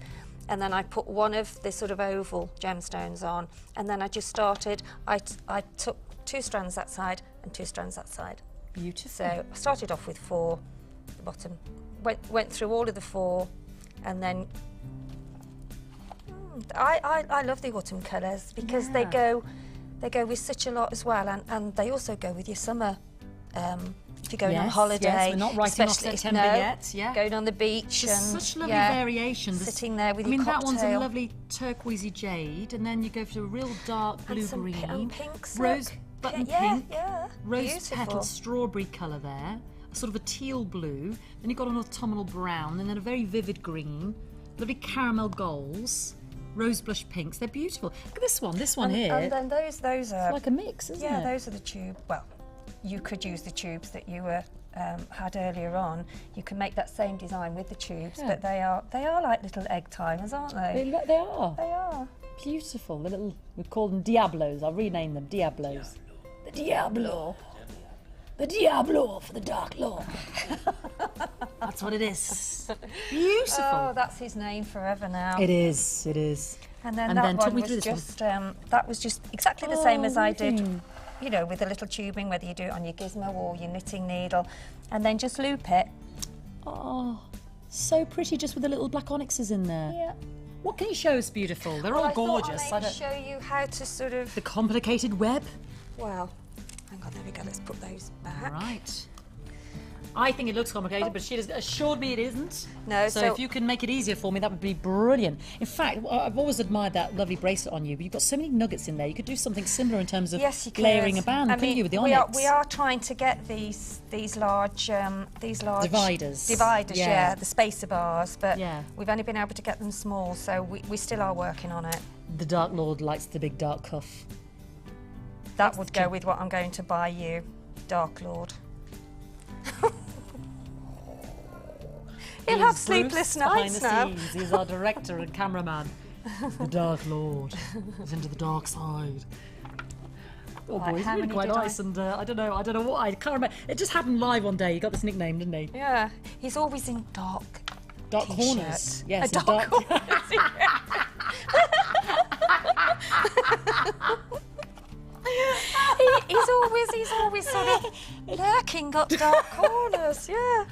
And then I put one of the sort of oval gemstones on, and then I just started, I took 2 strands that side and 2 strands that side. Beautiful. So I started off with 4 at the bottom, went through all of the 4, and then I love the autumn colours because they go with such a lot as well, and they also go with your summer. If you're going on holiday, yes, we're not writing off September yet. Yeah, going on the beach there's and such lovely variations. Sitting there with I your mean, cocktail. that one's a lovely turquoisey jade, and then you go for a real dark blue green, pinks, rose button pink, rose beautiful. petal strawberry colour there, a sort of a teal blue. Then you've got an autumnal brown, and then a very vivid green, lovely caramel golds. Rose blush pinks, they're beautiful. Look at this one here. And then those are it's like a mix, isn't it? Yeah, those are the tube. Well, you could use the tubes that you were had earlier on. You can make that same design with the tubes, but they are like little egg timers, aren't they? They are. They are. Beautiful. The little, we call them Diablos. I'll rename them Diablos. The Diablo. The Diablo for the Dark Lord. That's what it is. Beautiful. Oh, that's his name forever now. It is. It is. And then that one was just that was just exactly the same as I did. You know, with a little tubing, whether you do it on your gizmo or your knitting needle, and then just loop it. Oh, so pretty, just with the little black onyxes in there. Yeah. What can you show us, beautiful? They're all gorgeous. I thought I'd show you how to sort of... The complicated web. Well, hang on, there we go. Let's put those back. Right. I think it looks complicated, but she has assured me it isn't. No, so if you can make it easier for me, that would be brilliant. In fact, I've always admired that lovely bracelet on you, but you've got so many nuggets in there. You could do something similar in terms of layering a band, couldn't you, with the onyx? We are trying to get these large dividers. Dividers, yeah, the spacer bars, but we've only been able to get them small, so we still are working on it. The Dark Lord likes the big dark cuff. That would go with what I'm going to buy you, Dark Lord. He'll have sleepless nights now. Behind the scenes. He's our director and cameraman. The Dark Lord is into the dark side. Oh boy, he's really quite nice, and I don't know what, I can't remember. It just happened live one day. He got this nickname, didn't he? Yeah, he's always in dark corners. Yes, dark corners. He's always sort of lurking up dark corners. Yeah.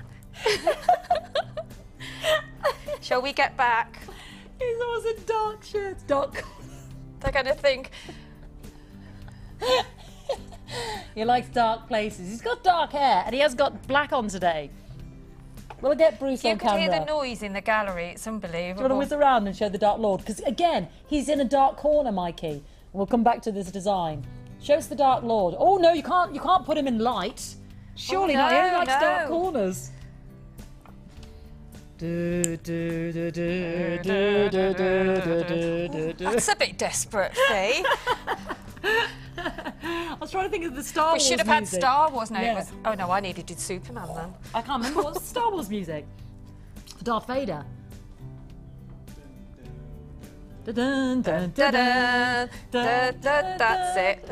Shall we get back? He's always in dark shirts. Dark. They're going to think... He likes dark places. He's got dark hair and he has got black on today. We'll get Bruce on camera. You could hear the noise in the gallery. It's Do unbelievable. you want to whiz around and show the Dark Lord? Because again, he's in a dark corner, Mikey. We'll come back to this design. Show us the Dark Lord. Oh no, you can't put him in light. Surely not. He only likes dark corners. That's a bit desperate, Fee. I was trying to think of the Star Wars We should have had music. Star Wars. No, Yeah. it was... Oh, no, I needed Superman then. I can't remember what's the Star Wars music for Darth Vader. That's it.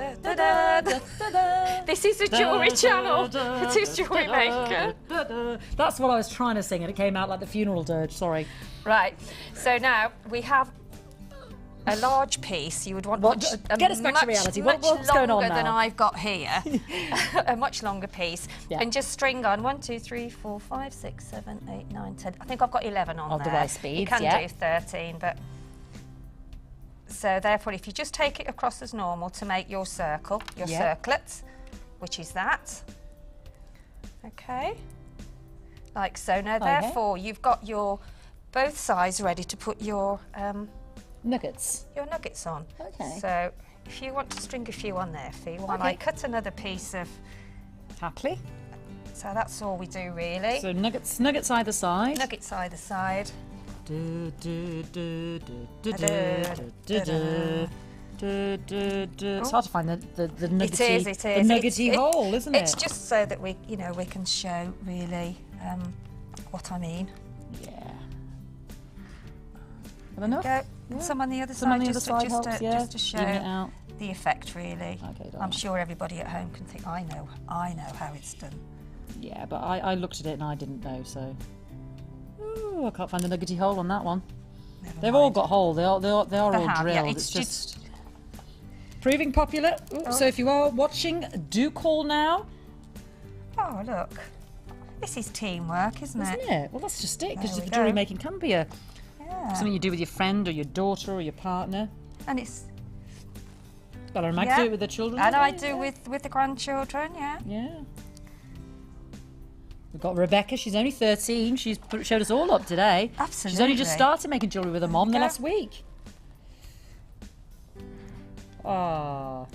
This is a jewellery channel. It is Jewellery Maker. That's what I was trying to sing, and it came out like the funeral dirge. Sorry. Right. So now we have a large piece. You would want get us back to reality. What's going on longer than now? I've got here. A much longer piece. Yeah. And just string on 1, 2, 3, 4, 5, 6, 7, 8, 9, 10. I think I've got 11 on Of there. the right speeds, You can yeah. do 13, but... So therefore, if you just take it across as normal to make your circle, your circlet, which is that. Okay. Like so. Now, therefore, you've got your both sides ready to put your nuggets. Your nuggets on. Okay. So if you want to string a few on there, Fee, while I cut another piece of... Happily. So that's all we do, really. So nuggets either side. Nuggets either side. It's hard to find the nuggety, It is. the nuggety hole, isn't it? It's just so that we can show really what I mean. Yeah. Well, enough? Go. Yeah. Some on the other Some side, on the just, other side just, helps, to, yeah. just to show Even it out. the effect, really. Okay, darling. I'm sure everybody at home can think, I know how it's done. Yeah, but I looked at it and I didn't know, so... Ooh, I can't find the nuggety hole on that one. They've all got holes. They are all drilled. Yeah, it's just proving popular. Ooh, so if you are watching, do call now. Oh, look. This is teamwork, isn't it? Isn't it? Well, that's just it, because There we jewellery go. making can be a Yeah. something you do with your friend or your daughter or your partner. And it's... Bella and Mag do it with their children. And do I they? do with the grandchildren, yeah. Yeah. We've got Rebecca, she's only 13. She's showed us all up today. Absolutely. She's only just started making jewellery with her mom the last week. Ah.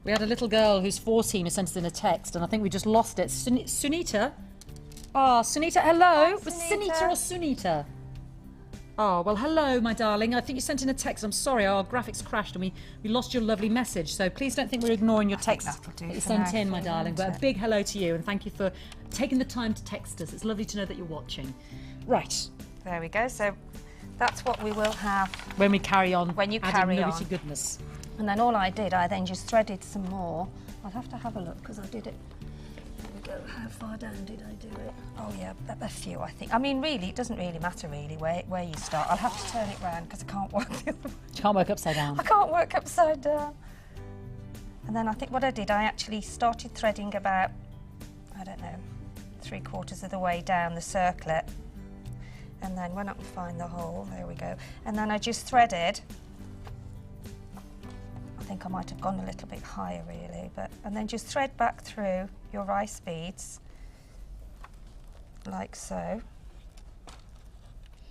We had a little girl who's 14 who sent us in a text, and I think we just lost it. Sunita? Ah, Sunita, hello. Was Sunita or Sunita? Oh, well, hello, my darling. I think you sent in a text. I'm sorry, our graphics crashed and we lost your lovely message. So please don't think we're ignoring your text that you sent in, my darling. But a big hello to you and thank you for taking the time to text us. It's lovely to know that you're watching. Right. There we go. So that's what we will have when we carry on. When you adding carry on. nuggety goodness. And then all I did, I then just threaded some more. I'll have to have a look because I did it. There we go. How far down did I do it? Oh yeah, a few, I think. I mean, really, it doesn't really matter really where you start. I'll have to turn it round because I can't work the other way. You can't work upside down. I can't work upside down. And then I think what I did, I actually started threading about, I don't know, 3/4 of the way down the circlet. And then went up and find the hole. There we go. And then I just threaded. I think I might have gone a little bit higher really, and then just thread back through your rice beads like so.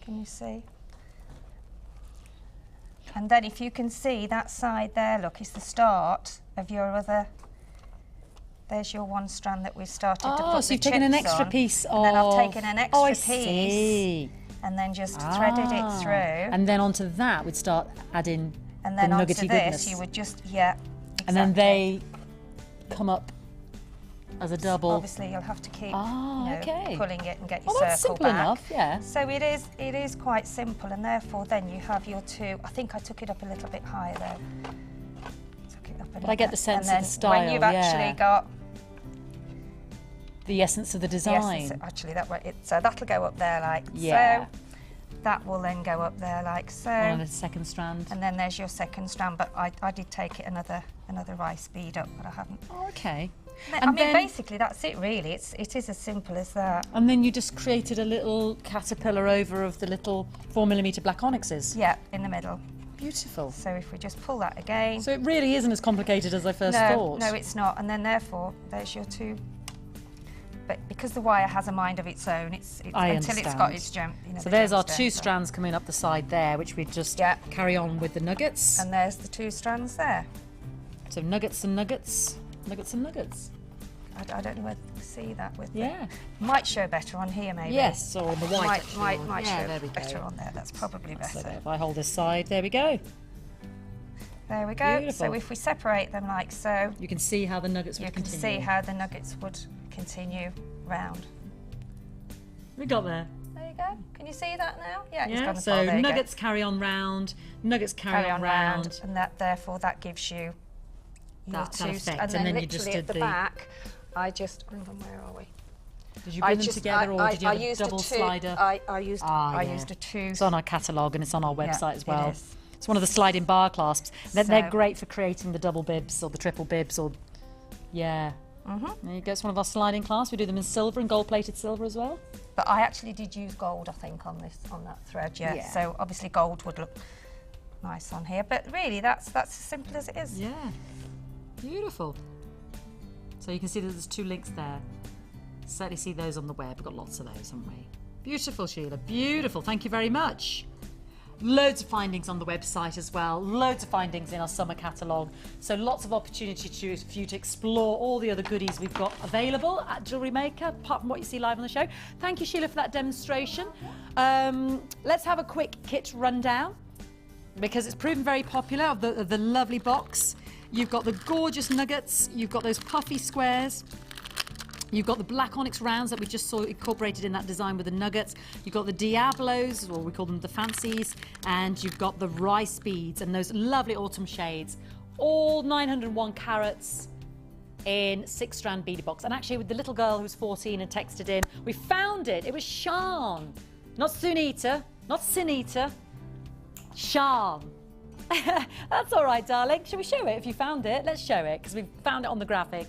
Can you see? And then if you can see that side there, look, is the start of your other. There's your one strand that we started to put so the you've taken an chips extra on, piece of... and then I've taken an extra I piece see. and then just threaded it through. And then onto that we'd start adding And then the onto nuggety this, goodness. you would just, exactly. And then they come up as a double. Obviously, you'll have to keep pulling it and get your Well, that's circle simple back. enough, yeah. So it is quite simple, and therefore then you have your two. I think I took it up a little bit higher though. Took it up a But I get the sense of the style, when you've actually got the essence of the design. Actually, so that'll go up there like so. That will then go up there like so. On a second strand. And then there's your second strand, but I did take it another rice bead up, but I haven't. Oh, okay. I mean, basically, that's it, really. It is as simple as that. And then you just created a little caterpillar over of the little 4mm black onyxes. Yeah, in the middle. Beautiful. So if we just pull that again. So it really isn't as complicated as I first thought. No, it's not. And then therefore, there's your two. But because the wire has a mind of its own, until it's got its gem. You know, so there's our two strands coming up the side there, which we just carry on with the nuggets. And there's the two strands there. So nuggets and nuggets, nuggets and nuggets. I don't know whether you see that with might show better on here, maybe. Yes, or on the white. Might show better on there. That's probably better. So if I hold this side, there we go. There we go. Beautiful. So if we separate them like so, you can see how the nuggets would continue. You can see how the nuggets would continue round. We got there. There you go. Can you see that now? Yeah. It's gone so nuggets carry on round, nuggets carry on round, and that therefore that gives you that effect. And then you just did at the back, I just hang on. Where are we? Did you bring them together, or did you have a double slider? I used a two. It's on our catalogue and it's on our website as well. It's one of the sliding bar clasps. They're great for creating the double bibs or the triple bibs, or there you go. It's one of our sliding clasps. We do them in silver and gold-plated silver as well. But I actually did use gold, I think, on that thread. Yeah. So obviously gold would look nice on here. But really, that's as simple as it is. Yeah. Beautiful. So you can see that there's two links there. Certainly see those on the web. We've got lots of those, haven't we? Beautiful, Sheila. Beautiful. Thank you very much. Loads of findings on the website as well. Loads of findings in our summer catalogue. So lots of opportunity for you to explore all the other goodies we've got available at Jewellery Maker, apart from what you see live on the show. Thank you, Sheila, for that demonstration. Let's have a quick kit rundown, because it's proven very popular, of the lovely box. You've got the gorgeous nuggets. You've got those puffy squares. You've got the black onyx rounds that we just saw incorporated in that design with the nuggets. You've got the Diablos, or we call them the fancies, and you've got the rice beads and those lovely autumn shades. All 901 carats in 6-strand beaded box. And actually, with the little girl who's 14 and texted in, we found it. It was Shan, not Sunita, not Sinita, Shan. That's all right, darling. Shall we show it if you found it? Let's show it, because we found it on the graphics.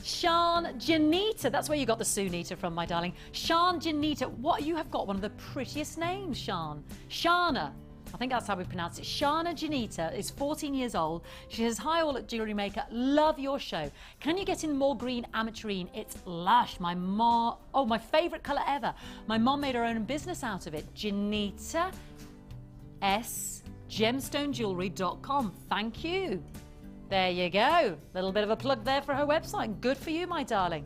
Shan Janita, that's where you got the Sunita from, my darling. Shan Janita, you have got one of the prettiest names, Shan. Shana, I think that's how we pronounce it. Shana Janita is 14 years old. She says, hi all at Jewellery Maker, love your show. Can you get in more green ametrine? It's lush. My favourite colour ever. My mom made her own business out of it. Janita S. gemstonejewellery.com. Thank you. There you go. Little bit of a plug there for her website. Good for you, my darling.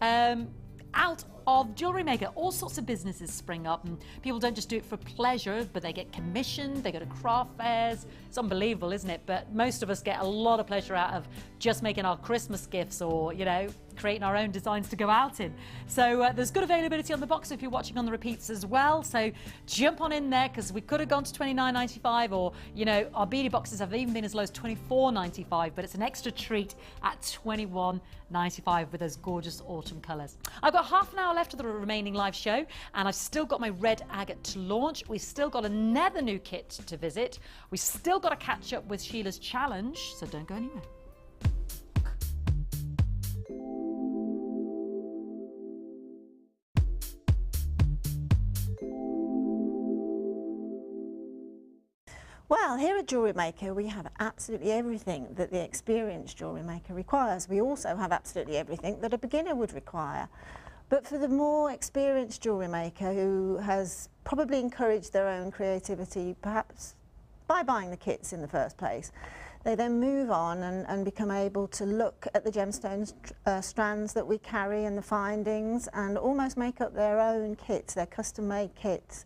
Out of Jewellery Maker, all sorts of businesses spring up, and people don't just do it for pleasure, but they get commissioned, they go to craft fairs. It's unbelievable, isn't it? But most of us get a lot of pleasure out of just making our Christmas gifts, or, you know, creating our own designs to go out in. So there's good availability on the box if you're watching on the repeats as well. So jump on in there, because we could have gone to $29.95, or, you know, our beadie boxes have even been as low as $24.95, but it's an extra treat at $21.95 with those gorgeous autumn colours. I've got half an hour left of the remaining live show, and I've still got my red agate to launch. We've still got another new kit to visit. We've still got to catch up with Sheila's challenge, so don't go anywhere. Well, here at Jewellery Maker, we have absolutely everything that the experienced jewellery maker requires. We also have absolutely everything that a beginner would require. But for the more experienced jewellery maker who has probably encouraged their own creativity, perhaps by buying the kits in the first place, they then move on and become able to look at the gemstones strands that we carry and the findings, and almost make up their own kits, their custom-made kits.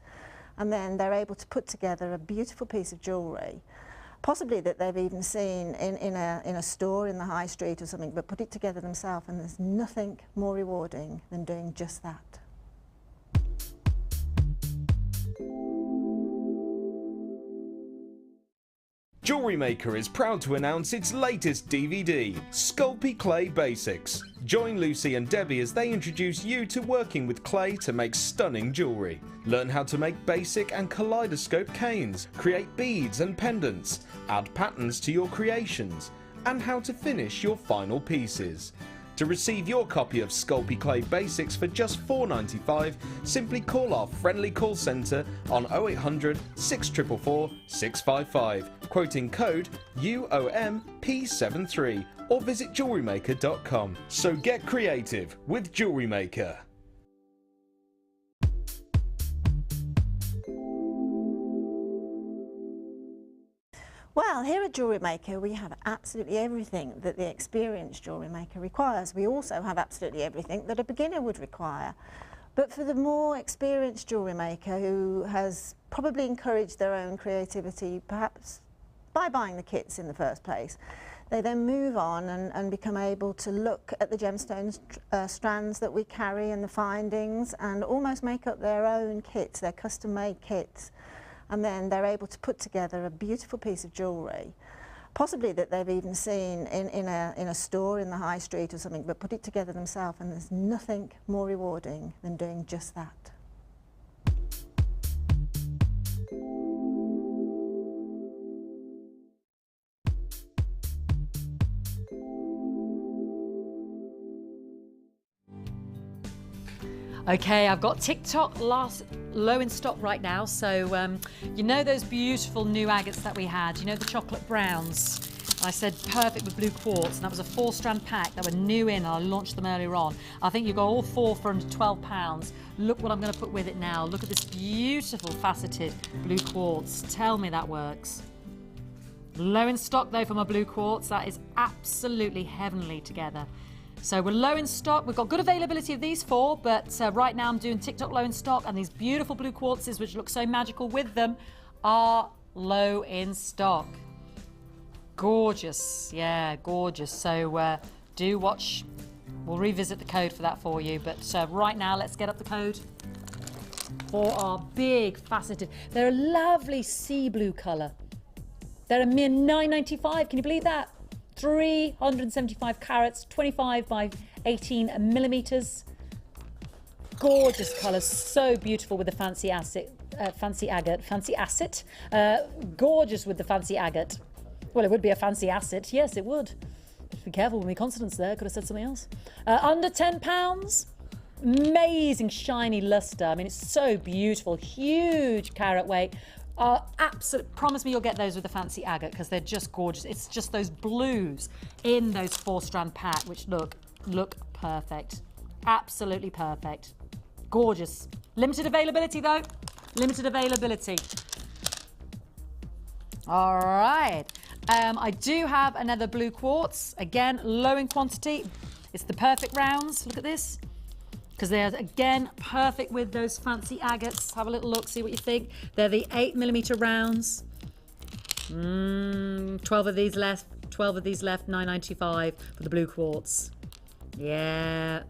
And then they're able to put together a beautiful piece of jewellery, possibly that they've even seen in a store in the high street or something, but put it together themselves, and there's nothing more rewarding than doing just that. Jewellery Maker is proud to announce its latest DVD, Sculpey Clay Basics. Join Lucy and Debbie as they introduce you to working with clay to make stunning jewellery. Learn how to make basic and kaleidoscope canes, create beads and pendants, add patterns to your creations, and how to finish your final pieces. To receive your copy of Sculpey Clay Basics for just $4.95, simply call our friendly call centre on 0800 644 655, quoting code UOMP73, or visit jewellerymaker.com. So get creative with Jewellery Maker. Well, here at Jewellery Maker we have absolutely everything that the experienced jewellery maker requires. We also have absolutely everything that a beginner would require. But for the more experienced jewellery maker who has probably encouraged their own creativity, perhaps by buying the kits in the first place, they then move on and become able to look at the gemstones strands that we carry and the findings and almost make up their own kits, their custom-made kits. And then they're able to put together a beautiful piece of jewellery, possibly that they've even seen in a store in the high street or something, but put it together themselves, and there's nothing more rewarding than doing just that. Okay, I've got TikTok low in stock right now, so you know those beautiful new agates that we had, you know the chocolate browns? I said perfect with blue quartz, and that was a 4-strand pack that were new in, and I launched them earlier on. I think you got all 4 for under £12. Look what I'm going to put with it now. Look at this beautiful faceted blue quartz. Tell me that works. Low in stock though for my blue quartz. That is absolutely heavenly together. So we're low in stock. We've got good availability of these 4, but right now I'm doing TikTok low in stock, and these beautiful blue quartzes, which look so magical with them, are low in stock. Gorgeous, yeah, gorgeous. So do watch. We'll revisit the code for that for you, but right now let's get up the code for our big faceted. They're a lovely sea blue colour. They're a mere $9.95. Can you believe that? 375 carats, 25 by 18 millimeters. Gorgeous colours, so beautiful with the fancy agate. Gorgeous with the fancy agate. Well, it would be a fancy acid, yes, it would. But be careful with my consonants there. Could have said something else. Under £10. Amazing shiny lustre. I mean, it's so beautiful. Huge carat weight. Promise me you'll get those with the fancy agate, because they're just gorgeous. It's just those blues in those 4-strand pack, which look perfect. Absolutely perfect. Gorgeous. Limited availability though. Limited availability. All right. I do have another blue quartz. Again, low in quantity. It's the perfect rounds. Look at this. Because they're, again, perfect with those fancy agates. Have a little look, see what you think. They're the 8mm rounds. 12 of these left, $9.95 for the blue quartz. Yeah,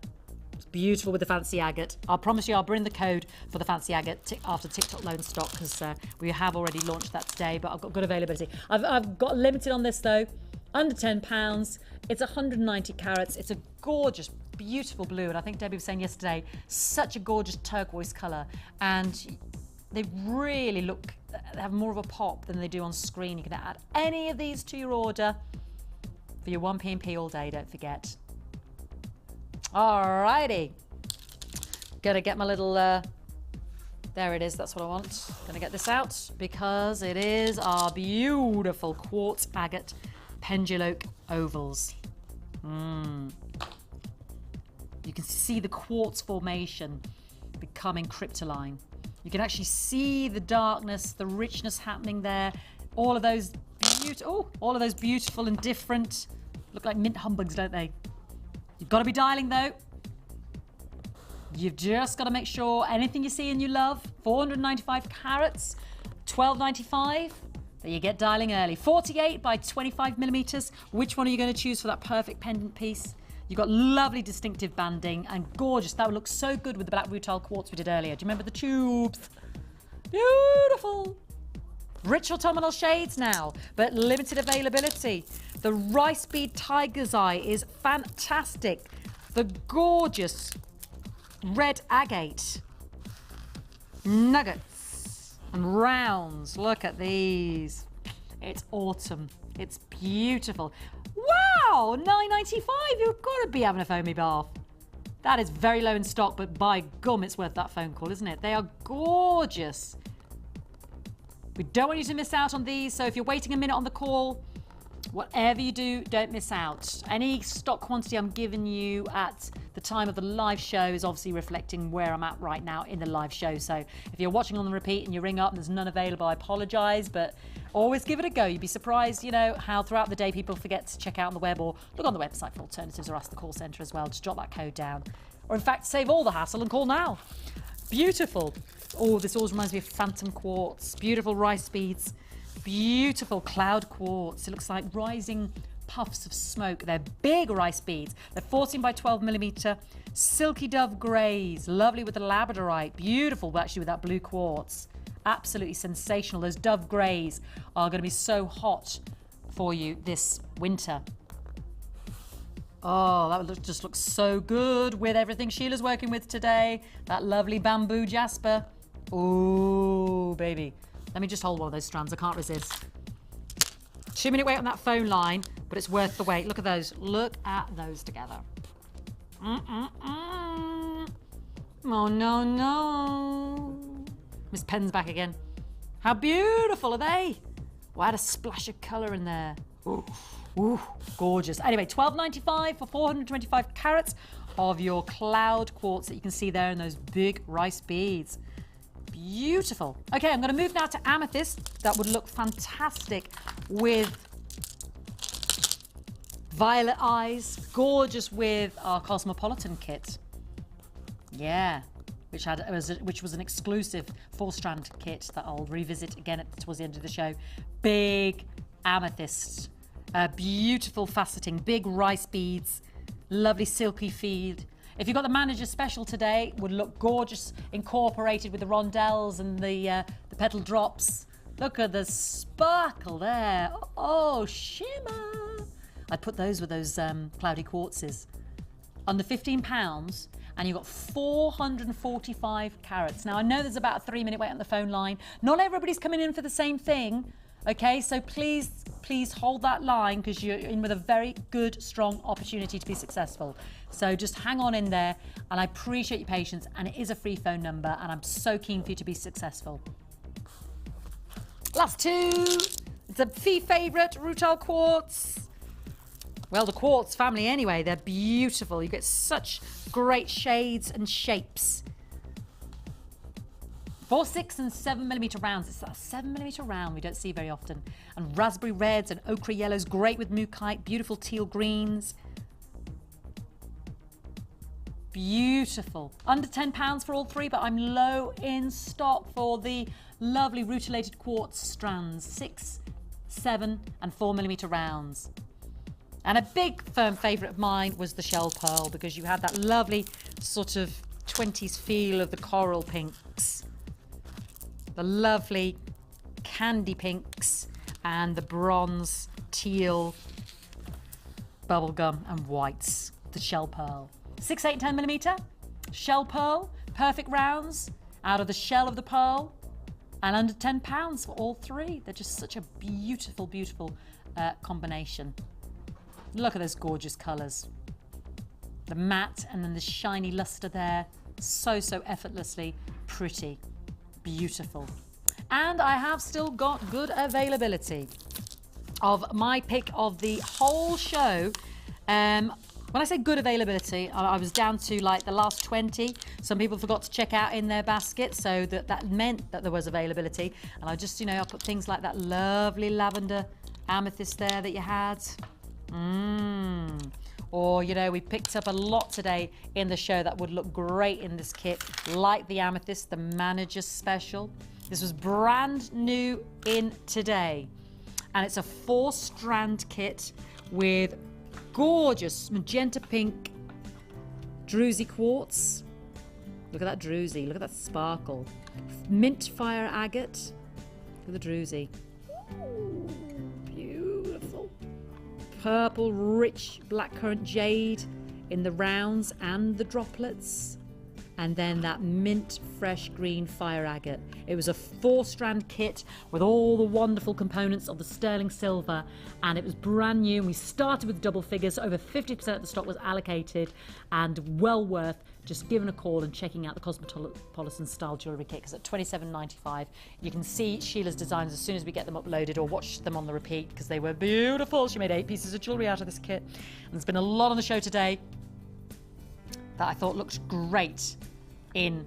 it's beautiful with the fancy agate. I'll promise you I'll bring the code for the fancy agate after TikTok low in stock, because we have already launched that today, but I've got good availability. I've got limited on this though, under £10. It's 190 carats. It's a gorgeous, beautiful blue, and I think Debbie was saying yesterday, such a gorgeous turquoise colour, and they really look, they have more of a pop than they do on screen. You can add any of these to your order for your 1P&P all day, don't forget. Alrighty, gonna get my little, there it is, that's what I want. Gonna get this out because it is our beautiful quartz agate penduloke ovals. You can see the quartz formation becoming crystalline. You can actually see the darkness, the richness happening there. All of those beautiful and different, look like mint humbugs, don't they? You've got to be dialing though. You've just got to make sure anything you see and you love, 495 carats, $12.95, that you get dialing early. 48 by 25 millimeters. Which one are you going to choose for that perfect pendant piece? You've got lovely distinctive banding and gorgeous. That would look so good with the black rutile quartz we did earlier. Do you remember the tubes? Beautiful. Rich autumnal shades now, but limited availability. The rice bead tiger's eye is fantastic. The gorgeous red agate nuggets and rounds. Look at these. It's autumn. It's beautiful. Woo! Wow, £9.95. You've got to be having a foamy bath. That is very low in stock, but by gum, it's worth that phone call, isn't it? They are gorgeous. We don't want you to miss out on these, so if you're waiting a minute on the call, whatever you do, don't miss out. Any stock quantity I'm giving you at the time of the live show is obviously reflecting where I'm at right now in the live show. So if you're watching on the repeat and you ring up and there's none available, I apologise, but always give it a go. You'd be surprised, you know, how throughout the day people forget to check out on the web or look on the website for alternatives or ask the call centre as well. Just jot that code down. Or in fact, save all the hassle and call now. Beautiful. Oh, this always reminds me of Phantom Quartz. Beautiful rice beads. Beautiful cloud quartz. It looks like rising puffs of smoke. They're big rice beads. They're 14 by 12 millimeter. Silky dove greys. Lovely with the labradorite. Beautiful actually with that blue quartz. Absolutely sensational. Those dove greys are going to be so hot for you this winter. Oh, that would just looks so good with everything Sheila's working with today. That lovely bamboo jasper. Ooh, baby. Let me just hold one of those strands. I can't resist. 2-minute wait on that phone line, but it's worth the wait. Look at those. Look at those together. Oh, no, no. Miss Penn's back again. How beautiful are they? Oh, I had a splash of colour in there. Ooh, ooh, gorgeous. Anyway, $12.95 for 425 carats of your cloud quartz that you can see there in those big rice beads. Beautiful. Okay, I'm going to move now to amethyst. That would look fantastic with violet eyes. Gorgeous with our Cosmopolitan kit. Yeah, which was an exclusive 4-strand kit that I'll revisit again towards the end of the show. Big amethyst. Beautiful faceting. Big rice beads. Lovely silky feed. If you've got the manager special today, it would look gorgeous, incorporated with the rondelles and the petal drops. Look at the sparkle there. Oh, shimmer. I'd put those with those cloudy quartzes. Under £15, and you've got 445 carats. Now, I know there's about a 3-minute wait on the phone line. Not everybody's coming in for the same thing. Okay, so please hold that line because you're in with a very good, strong opportunity to be successful. So just hang on in there, and I appreciate your patience, and it is a free phone number, and I'm so keen for you to be successful. Last two. It's a fee favourite, Rutile Quartz. Well, the quartz family anyway, they're beautiful. You get such great shades and shapes. 4, 6 and 7mm rounds. It's that 7mm round we don't see very often. And raspberry reds and ochre yellows, great with mookaite, beautiful teal greens. Beautiful. Under £10 for all three, but I'm low in stock for the lovely rutilated quartz strands, 6, 7 and 4mm rounds. And a big firm favourite of mine was the shell pearl, because you had that lovely sort of 20s feel of the coral pinks. The lovely candy pinks and the bronze, teal, bubblegum and whites. The shell pearl. 6, 8, 10mm shell pearl, perfect rounds out of the shell of the pearl, and under £10 for all three. They're just such a beautiful, beautiful combination. Look at those gorgeous colours. The matte and then the shiny lustre there. So, so effortlessly pretty. Beautiful. And I have still got good availability of my pick of the whole show. When I say good availability, I was down to like the last 20. Some people forgot to check out in their basket, so that meant that there was availability. And I just, I put things like that lovely lavender amethyst there that you had. Or, we picked up a lot today in the show that would look great in this kit, like the amethyst, the manager's special. This was brand new in today. And it's a 4-strand kit with gorgeous magenta pink druzy quartz. Look at that druzy, look at that sparkle. Mint fire agate. Look at the druzy. Ooh, beautiful. Purple, rich blackcurrant jade in the rounds and the droplets. and then that mint fresh green fire agate. It was a 4-strand kit with all the wonderful components of the sterling silver, and it was brand new, and we started with double figures. Over 50% of the stock was allocated, and well worth just giving a call and checking out the Cosmopolitan style jewellery kit, because at $27.95 you can see Sheila's designs as soon as we get them uploaded, or watch them on the repeat, because they were beautiful. She made 8 pieces of jewellery out of this kit, and there's been a lot on the show today that I thought looked great in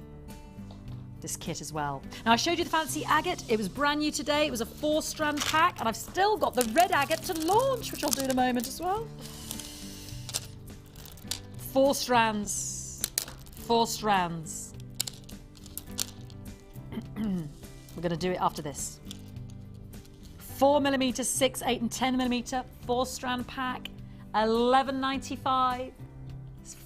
this kit as well. Now, I showed you the fancy agate. It was brand new today. It was a 4-strand pack, and I've still got the red agate to launch, which I'll do in a moment as well. 4 strands. 4 strands. We're going to do it after this. 4mm, 6, 8 and 10mm, 4-strand pack, $11.95.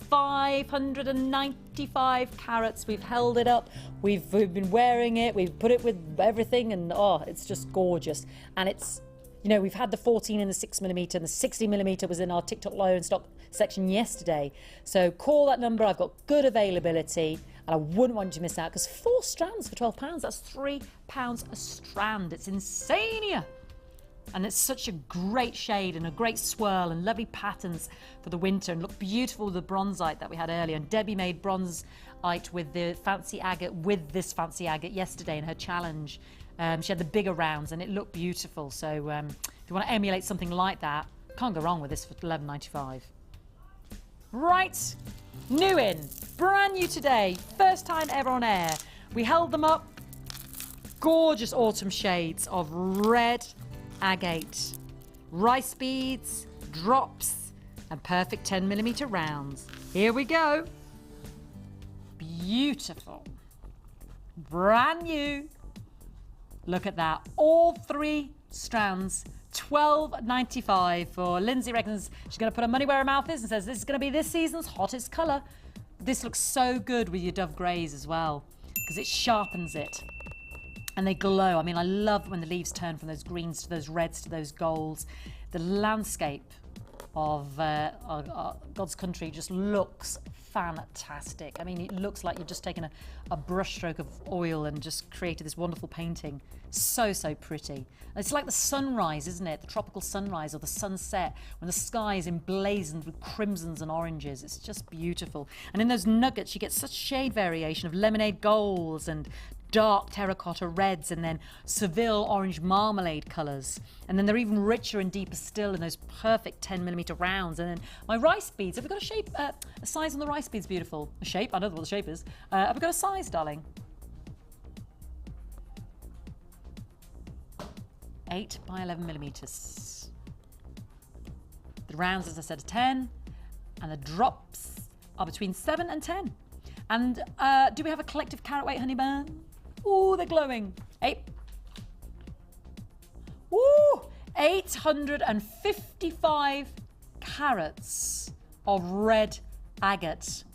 595 carats. We've held it up. We've been wearing it. We've put it with everything, and oh, it's just gorgeous. And it's, you know, we've had the 14 and the 6mm, and the 60mm was in our TikTok low in stock section yesterday. So call that number. I've got good availability, and I wouldn't want you to miss out, because 4 strands for £12. That's £3 a strand. It's insania. And it's such a great shade and a great swirl and lovely patterns for the winter, and look beautiful with the bronzite that we had earlier. And Debbie made bronzite with the fancy agate, with this fancy agate yesterday in her challenge. She had the bigger rounds and it looked beautiful. So if you want to emulate something like that, can't go wrong with this for $11.95. Right, new in, brand new today, first time ever on air. We held them up, gorgeous autumn shades of red agate, rice beads, drops, and perfect 10mm rounds. Here we go. Beautiful. Brand new. Look at that. All 3 strands, $12.95 for Lindsay. Reckons she's going to put her money where her mouth is and says this is going to be this season's hottest colour. This looks so good with your Dove Greys as well, because it sharpens it. And they glow. I mean, I love when the leaves turn from those greens to those reds to those golds. The landscape of God's country just looks fantastic. I mean, it looks like you've just taken a brushstroke of oil and just created this wonderful painting. So, so pretty. It's like the sunrise, isn't it? The tropical sunrise or the sunset, when the sky is emblazoned with crimsons and oranges. It's just beautiful. And in those nuggets, you get such shade variation of lemonade golds and dark terracotta reds, and then Seville orange marmalade colours. And then they're even richer and deeper still in those perfect 10mm rounds. And then my rice beads, have we got a shape, a size on the rice beads? Beautiful. A shape? I don't know what the shape is. Have we got a size, darling? 8 by 11mm. The rounds, as I said, are 10, and the drops are between 7 and 10. And do we have a collective carat weight, honey bun? Ooh, they're glowing. 8. Ooh, 855 carats of red agate.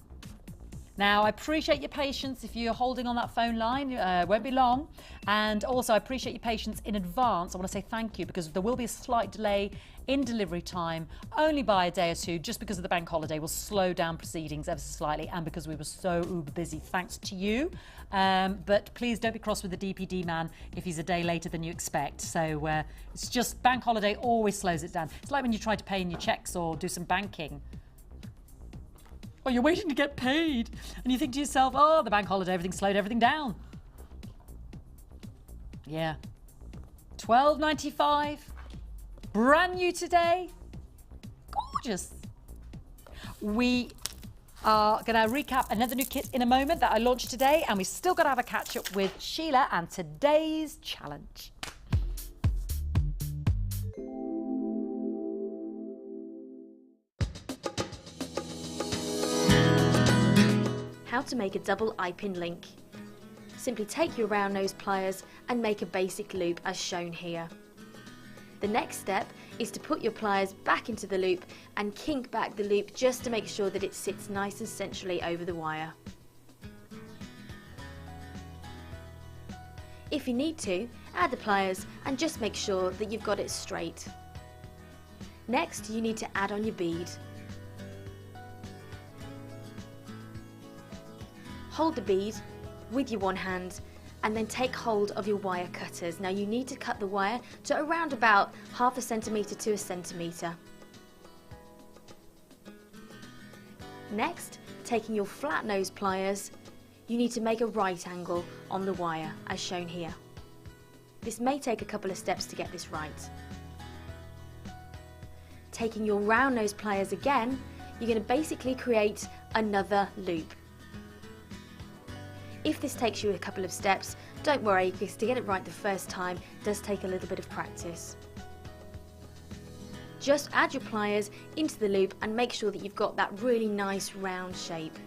Now, I appreciate your patience if you're holding on that phone line. Won't be long. And also, I appreciate your patience in advance. I want to say thank you, because there will be a slight delay in delivery time, only by a day or two, just because of the bank holiday. We'll slow down proceedings ever so slightly, and because we were so uber busy, thanks to you. But please don't be cross with the DPD man if he's a day later than you expect. So it's just bank holiday always slows it down. It's like when you try to pay in your checks or do some banking. Or you're waiting to get paid, and you think to yourself, oh, the bank holiday, everything slowed everything down. Yeah. $12.95. Brand new today. Gorgeous. We are going to recap another new kit in a moment that I launched today, and we still got to have a catch up with Sheila and today's challenge. How to make a double eye-pin link. Simply take your round nose pliers and make a basic loop as shown here. The next step is to put your pliers back into the loop and kink back the loop just to make sure that it sits nice and centrally over the wire. If you need to, add the pliers and just make sure that you've got it straight. Next, you need to add on your bead. hold the bead with your one hand and then take hold of your wire cutters. Now you need to cut the wire to around about 1/2 centimetre to 1 centimetre. Next, taking your flat nose pliers, you need to make a right angle on the wire as shown here. This may take a couple of steps to get this right. Taking your round nose pliers again, you're going to basically create another loop. If this takes you a couple of steps, don't worry, because to get it right the first time does take a little bit of practice. Just add your pliers into the loop and make sure that you've got that really nice round shape.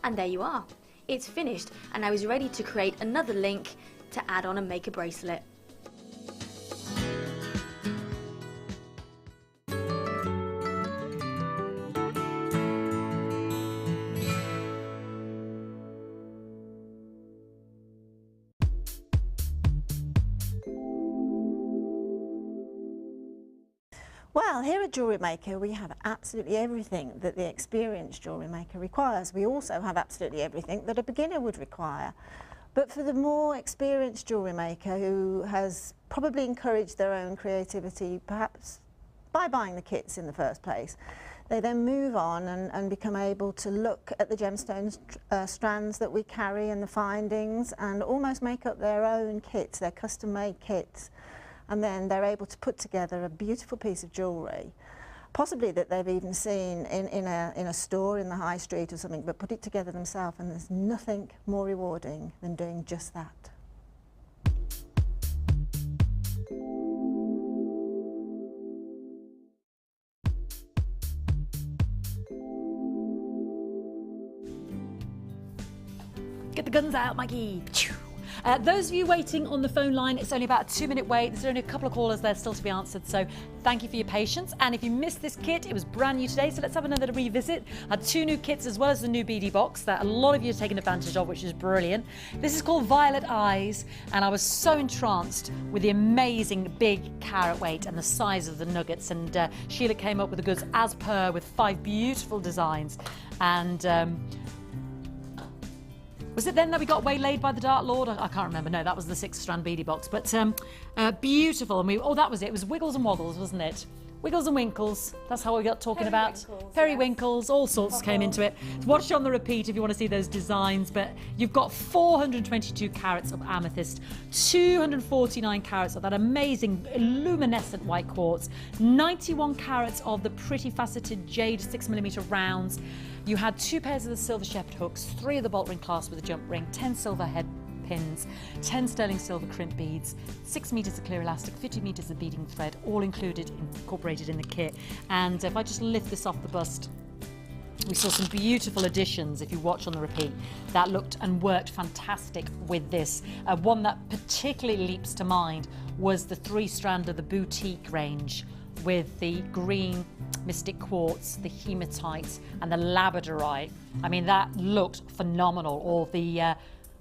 And there you are. It's finished and I was ready to create another link to add on and make a bracelet. Well, here at Jewellery Maker we have absolutely everything that the experienced jewellery maker requires. We also have absolutely everything that a beginner would require. But for the more experienced jewellery maker who has probably encouraged their own creativity, perhaps by buying the kits in the first place, they then move on and become able to look at the gemstones strands that we carry and the findings and almost make up their own kits, their custom-made kits. And then they're able to put together a beautiful piece of jewellery, possibly that they've even seen in a store in the high street or something, but put it together themselves, and there's nothing more rewarding than doing just that. Get the guns out, Maggie. Those of you waiting on the phone line, it's only about a 2-minute wait. There's only a couple of callers there still to be answered, so thank you for your patience. And if you missed this kit, it was brand new today, so let's have another revisit. I had 2 new kits as well as the new BD box that a lot of you are taking advantage of, which is brilliant. This is called Violet Eyes, and I was so entranced with the amazing big carat weight and the size of the nuggets. And Sheila came up with the goods as per with 5 beautiful designs. And was it then that we got waylaid by the Dark Lord? I can't remember. No, that was the 6-strand beady box. But beautiful. And that was it. It was Wiggles and Woggles, wasn't it? Wiggles and Winkles. That's how we got talking about. Periwinkles, all sorts came into it. Watch on the repeat if you want to see those designs. But you've got 422 carats of amethyst, 249 carats of that amazing luminescent white quartz, 91 carats of the pretty faceted jade 6mm rounds. You had 2 pairs of the silver shepherd hooks, 3 of the bolt ring clasps with a jump ring, 10 silver head pins, 10 sterling silver crimp beads, 6 meters of clear elastic, 50 meters of beading thread, all incorporated in the kit. And if I just lift this off the bust, we saw some beautiful additions, if you watch on the repeat, that looked and worked fantastic with this. One that particularly leaps to mind was the 3-strand of the boutique range with the green mystic quartz, the hematite and the labradorite. I mean, that looked phenomenal. Or the I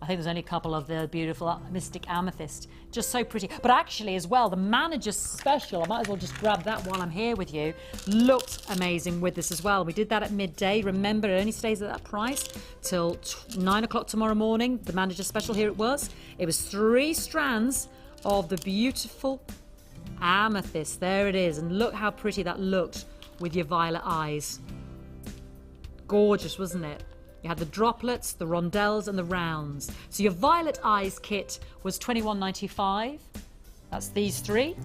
think there's only a couple of the beautiful mystic amethyst, just so pretty. But actually as well, the manager's special, I might as well just grab that while I'm here with you, looked amazing with this as well. We did that at midday. Remember, it only stays at that price till 9 o'clock tomorrow morning. The manager's special, here it was. It was 3 strands of the beautiful amethyst. There it is. And look how pretty that looked with your violet eyes. Gorgeous, wasn't it? You had the droplets, the rondelles and the rounds. So your Violet Eyes kit was $21.95. That's these 3.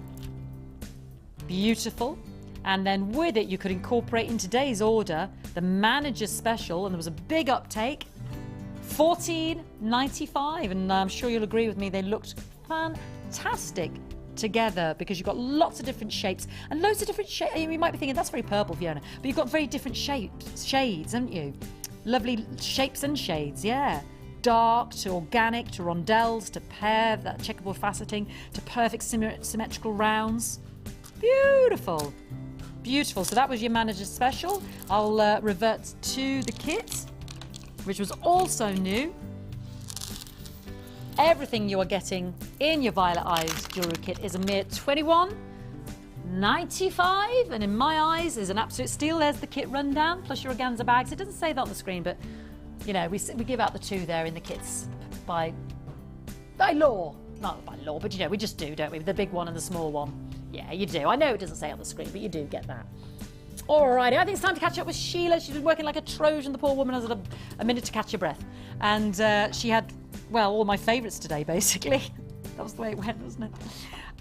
Beautiful. And then with it you could incorporate in today's order the manager's special, and there was a big uptake, $14.95. And I'm sure you'll agree with me, they looked fantastic together because you've got lots of different shapes and loads of different shades. You might be thinking, that's very purple, Fiona, but you've got very different shades, haven't you? Lovely shapes and shades, yeah. Dark to organic to rondelles to pear, that checkerboard faceting, to perfect symmetrical rounds. Beautiful. Beautiful. So that was your manager's special. I'll revert to the kit, which was also new. Everything you are getting in your Violet Eyes jewellery kit is a mere $21.95, and in my eyes is an absolute steal. There's the kit rundown plus your organza bags. It doesn't say that on the screen, but You know, we give out the 2 there in the kits by law. Not by law, but you know, we just do, don't we? The big one and the small one. Yeah, you do. I know it doesn't say on the screen, but you do get that. Alrighty, I think it's time to catch up with Sheila. She's been working like a Trojan. The poor woman has had a minute to catch her breath. And she had, well, all my favourites today, basically. That was the way it went, wasn't it?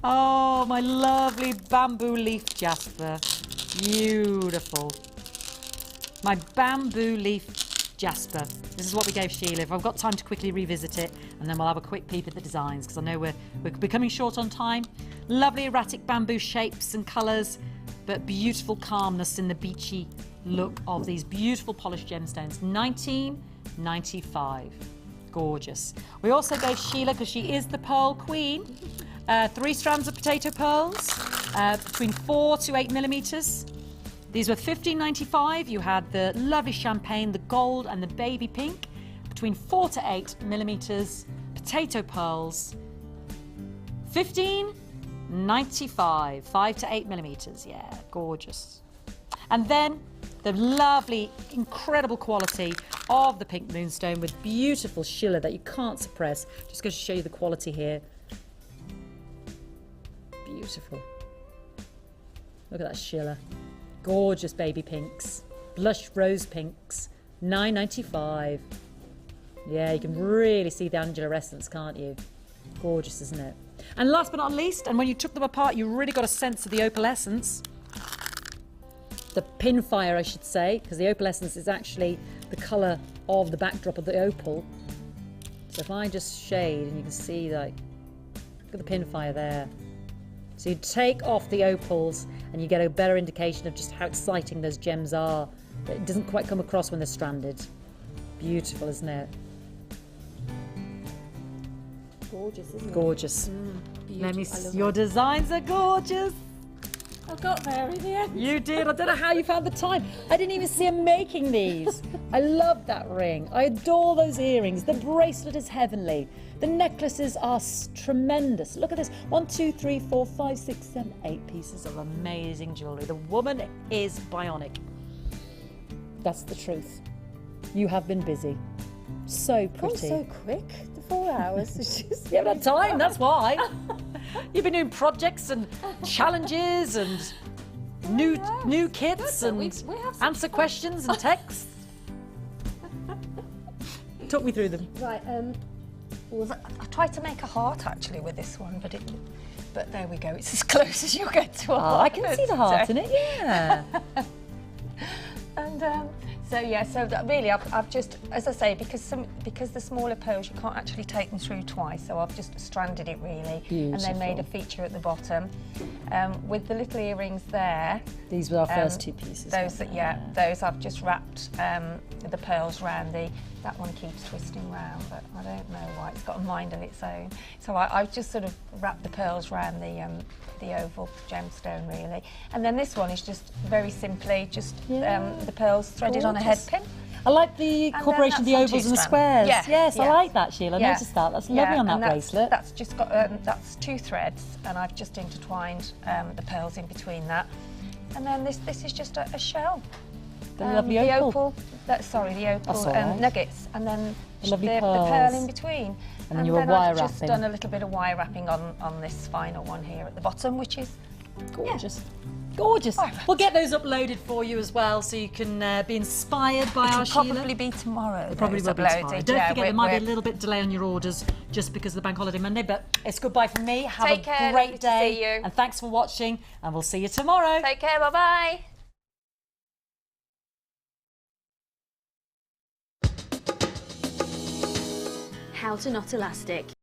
Oh, my lovely bamboo leaf jasper. Beautiful. My bamboo leaf jasper. This is what we gave Sheila. If I've got time to quickly revisit it, and then we'll have a quick peep at the designs, because I know we're becoming short on time. Lovely erratic bamboo shapes and colours, but beautiful calmness in the beachy look of these beautiful polished gemstones. 1995. Gorgeous. We also gave Sheila, because she is the pearl queen, 3 strands of potato pearls, between 4 to 8 millimetres. These were $15.95. You had the lovely champagne, the gold and the baby pink, between 4 to 8 millimetres. Potato pearls, $15.95, 5 to 8 millimetres. Yeah, gorgeous. And then the lovely, incredible quality of the pink moonstone with beautiful schiller that you can't suppress. Just going to show you the quality here. Beautiful. Look at that schiller. Gorgeous baby pinks, blush rose pinks, $9.95. Yeah, you can really see the angular essence, can't you? Gorgeous, isn't it? And last but not least, and when you took them apart, you really got a sense of the opalescence. The pinfire, I should say, because the opalescence is actually the colour of the backdrop of the opal. So if I just shade, and you can see, like, look at the pinfire there. So you take off the opals and you get a better indication of just how exciting those gems are. But it doesn't quite come across when they're stranded. Beautiful, isn't it? Gorgeous, isn't it? Gorgeous. Let me see. Your designs are gorgeous. I got there in the end. You did. I don't know how you found the time. I didn't even see him making these. I love that ring. I adore those earrings. The bracelet is heavenly. The necklaces are tremendous. Look at this. 1, 2, 3, 4, 5, 6, 7, 8 pieces of amazing jewellery. The woman is bionic. That's the truth. You have been busy. So pretty. Oh, so quick. The 4 hours is just... You haven't had time, that's why. You've been doing projects and challenges and new kits and answer questions and texts. Talk me through them. Right, I tried to make a heart actually with this one, but there we go. It's as close as you'll get to a heart. I can see the heart in it, yeah. And so yeah, so that really I've just, as I say, because the smaller pearls you can't actually take them through twice, so I've just stranded it really. Beautiful. And then made a feature at the bottom with the little earrings there. These were our first 2 pieces. Those those I've just wrapped the pearls round that one keeps twisting round, but I don't know why. It's got a mind of its own. So I've just sort of wrapped the pearls round the oval gemstone really. And then this one is just very simply just the pearls threaded on a head pin. I like the incorporation of the ovals and the squares. Yes, I like that, Sheila. I noticed that. That's lovely on that bracelet. That's just got that's 2 threads, and I've just intertwined the pearls in between that. And then this is just a shell. The lovely opal. The opal nuggets, and then the pearl in between. And then you were wire I've just wrapping. done a little bit of wire wrapping on this final one here at the bottom, which is gorgeous. Gorgeous. We'll get those uploaded for you as well, so you can be inspired by our Sheila. It'll probably be tomorrow. It probably will be tomorrow. Don't forget, there might be a little bit delay on your orders just because of the Bank Holiday Monday, but it's goodbye from me. Have Take care, a great lovely to day. see you. And thanks for watching, and we'll see you tomorrow. Take care, bye-bye. How to knot elastic.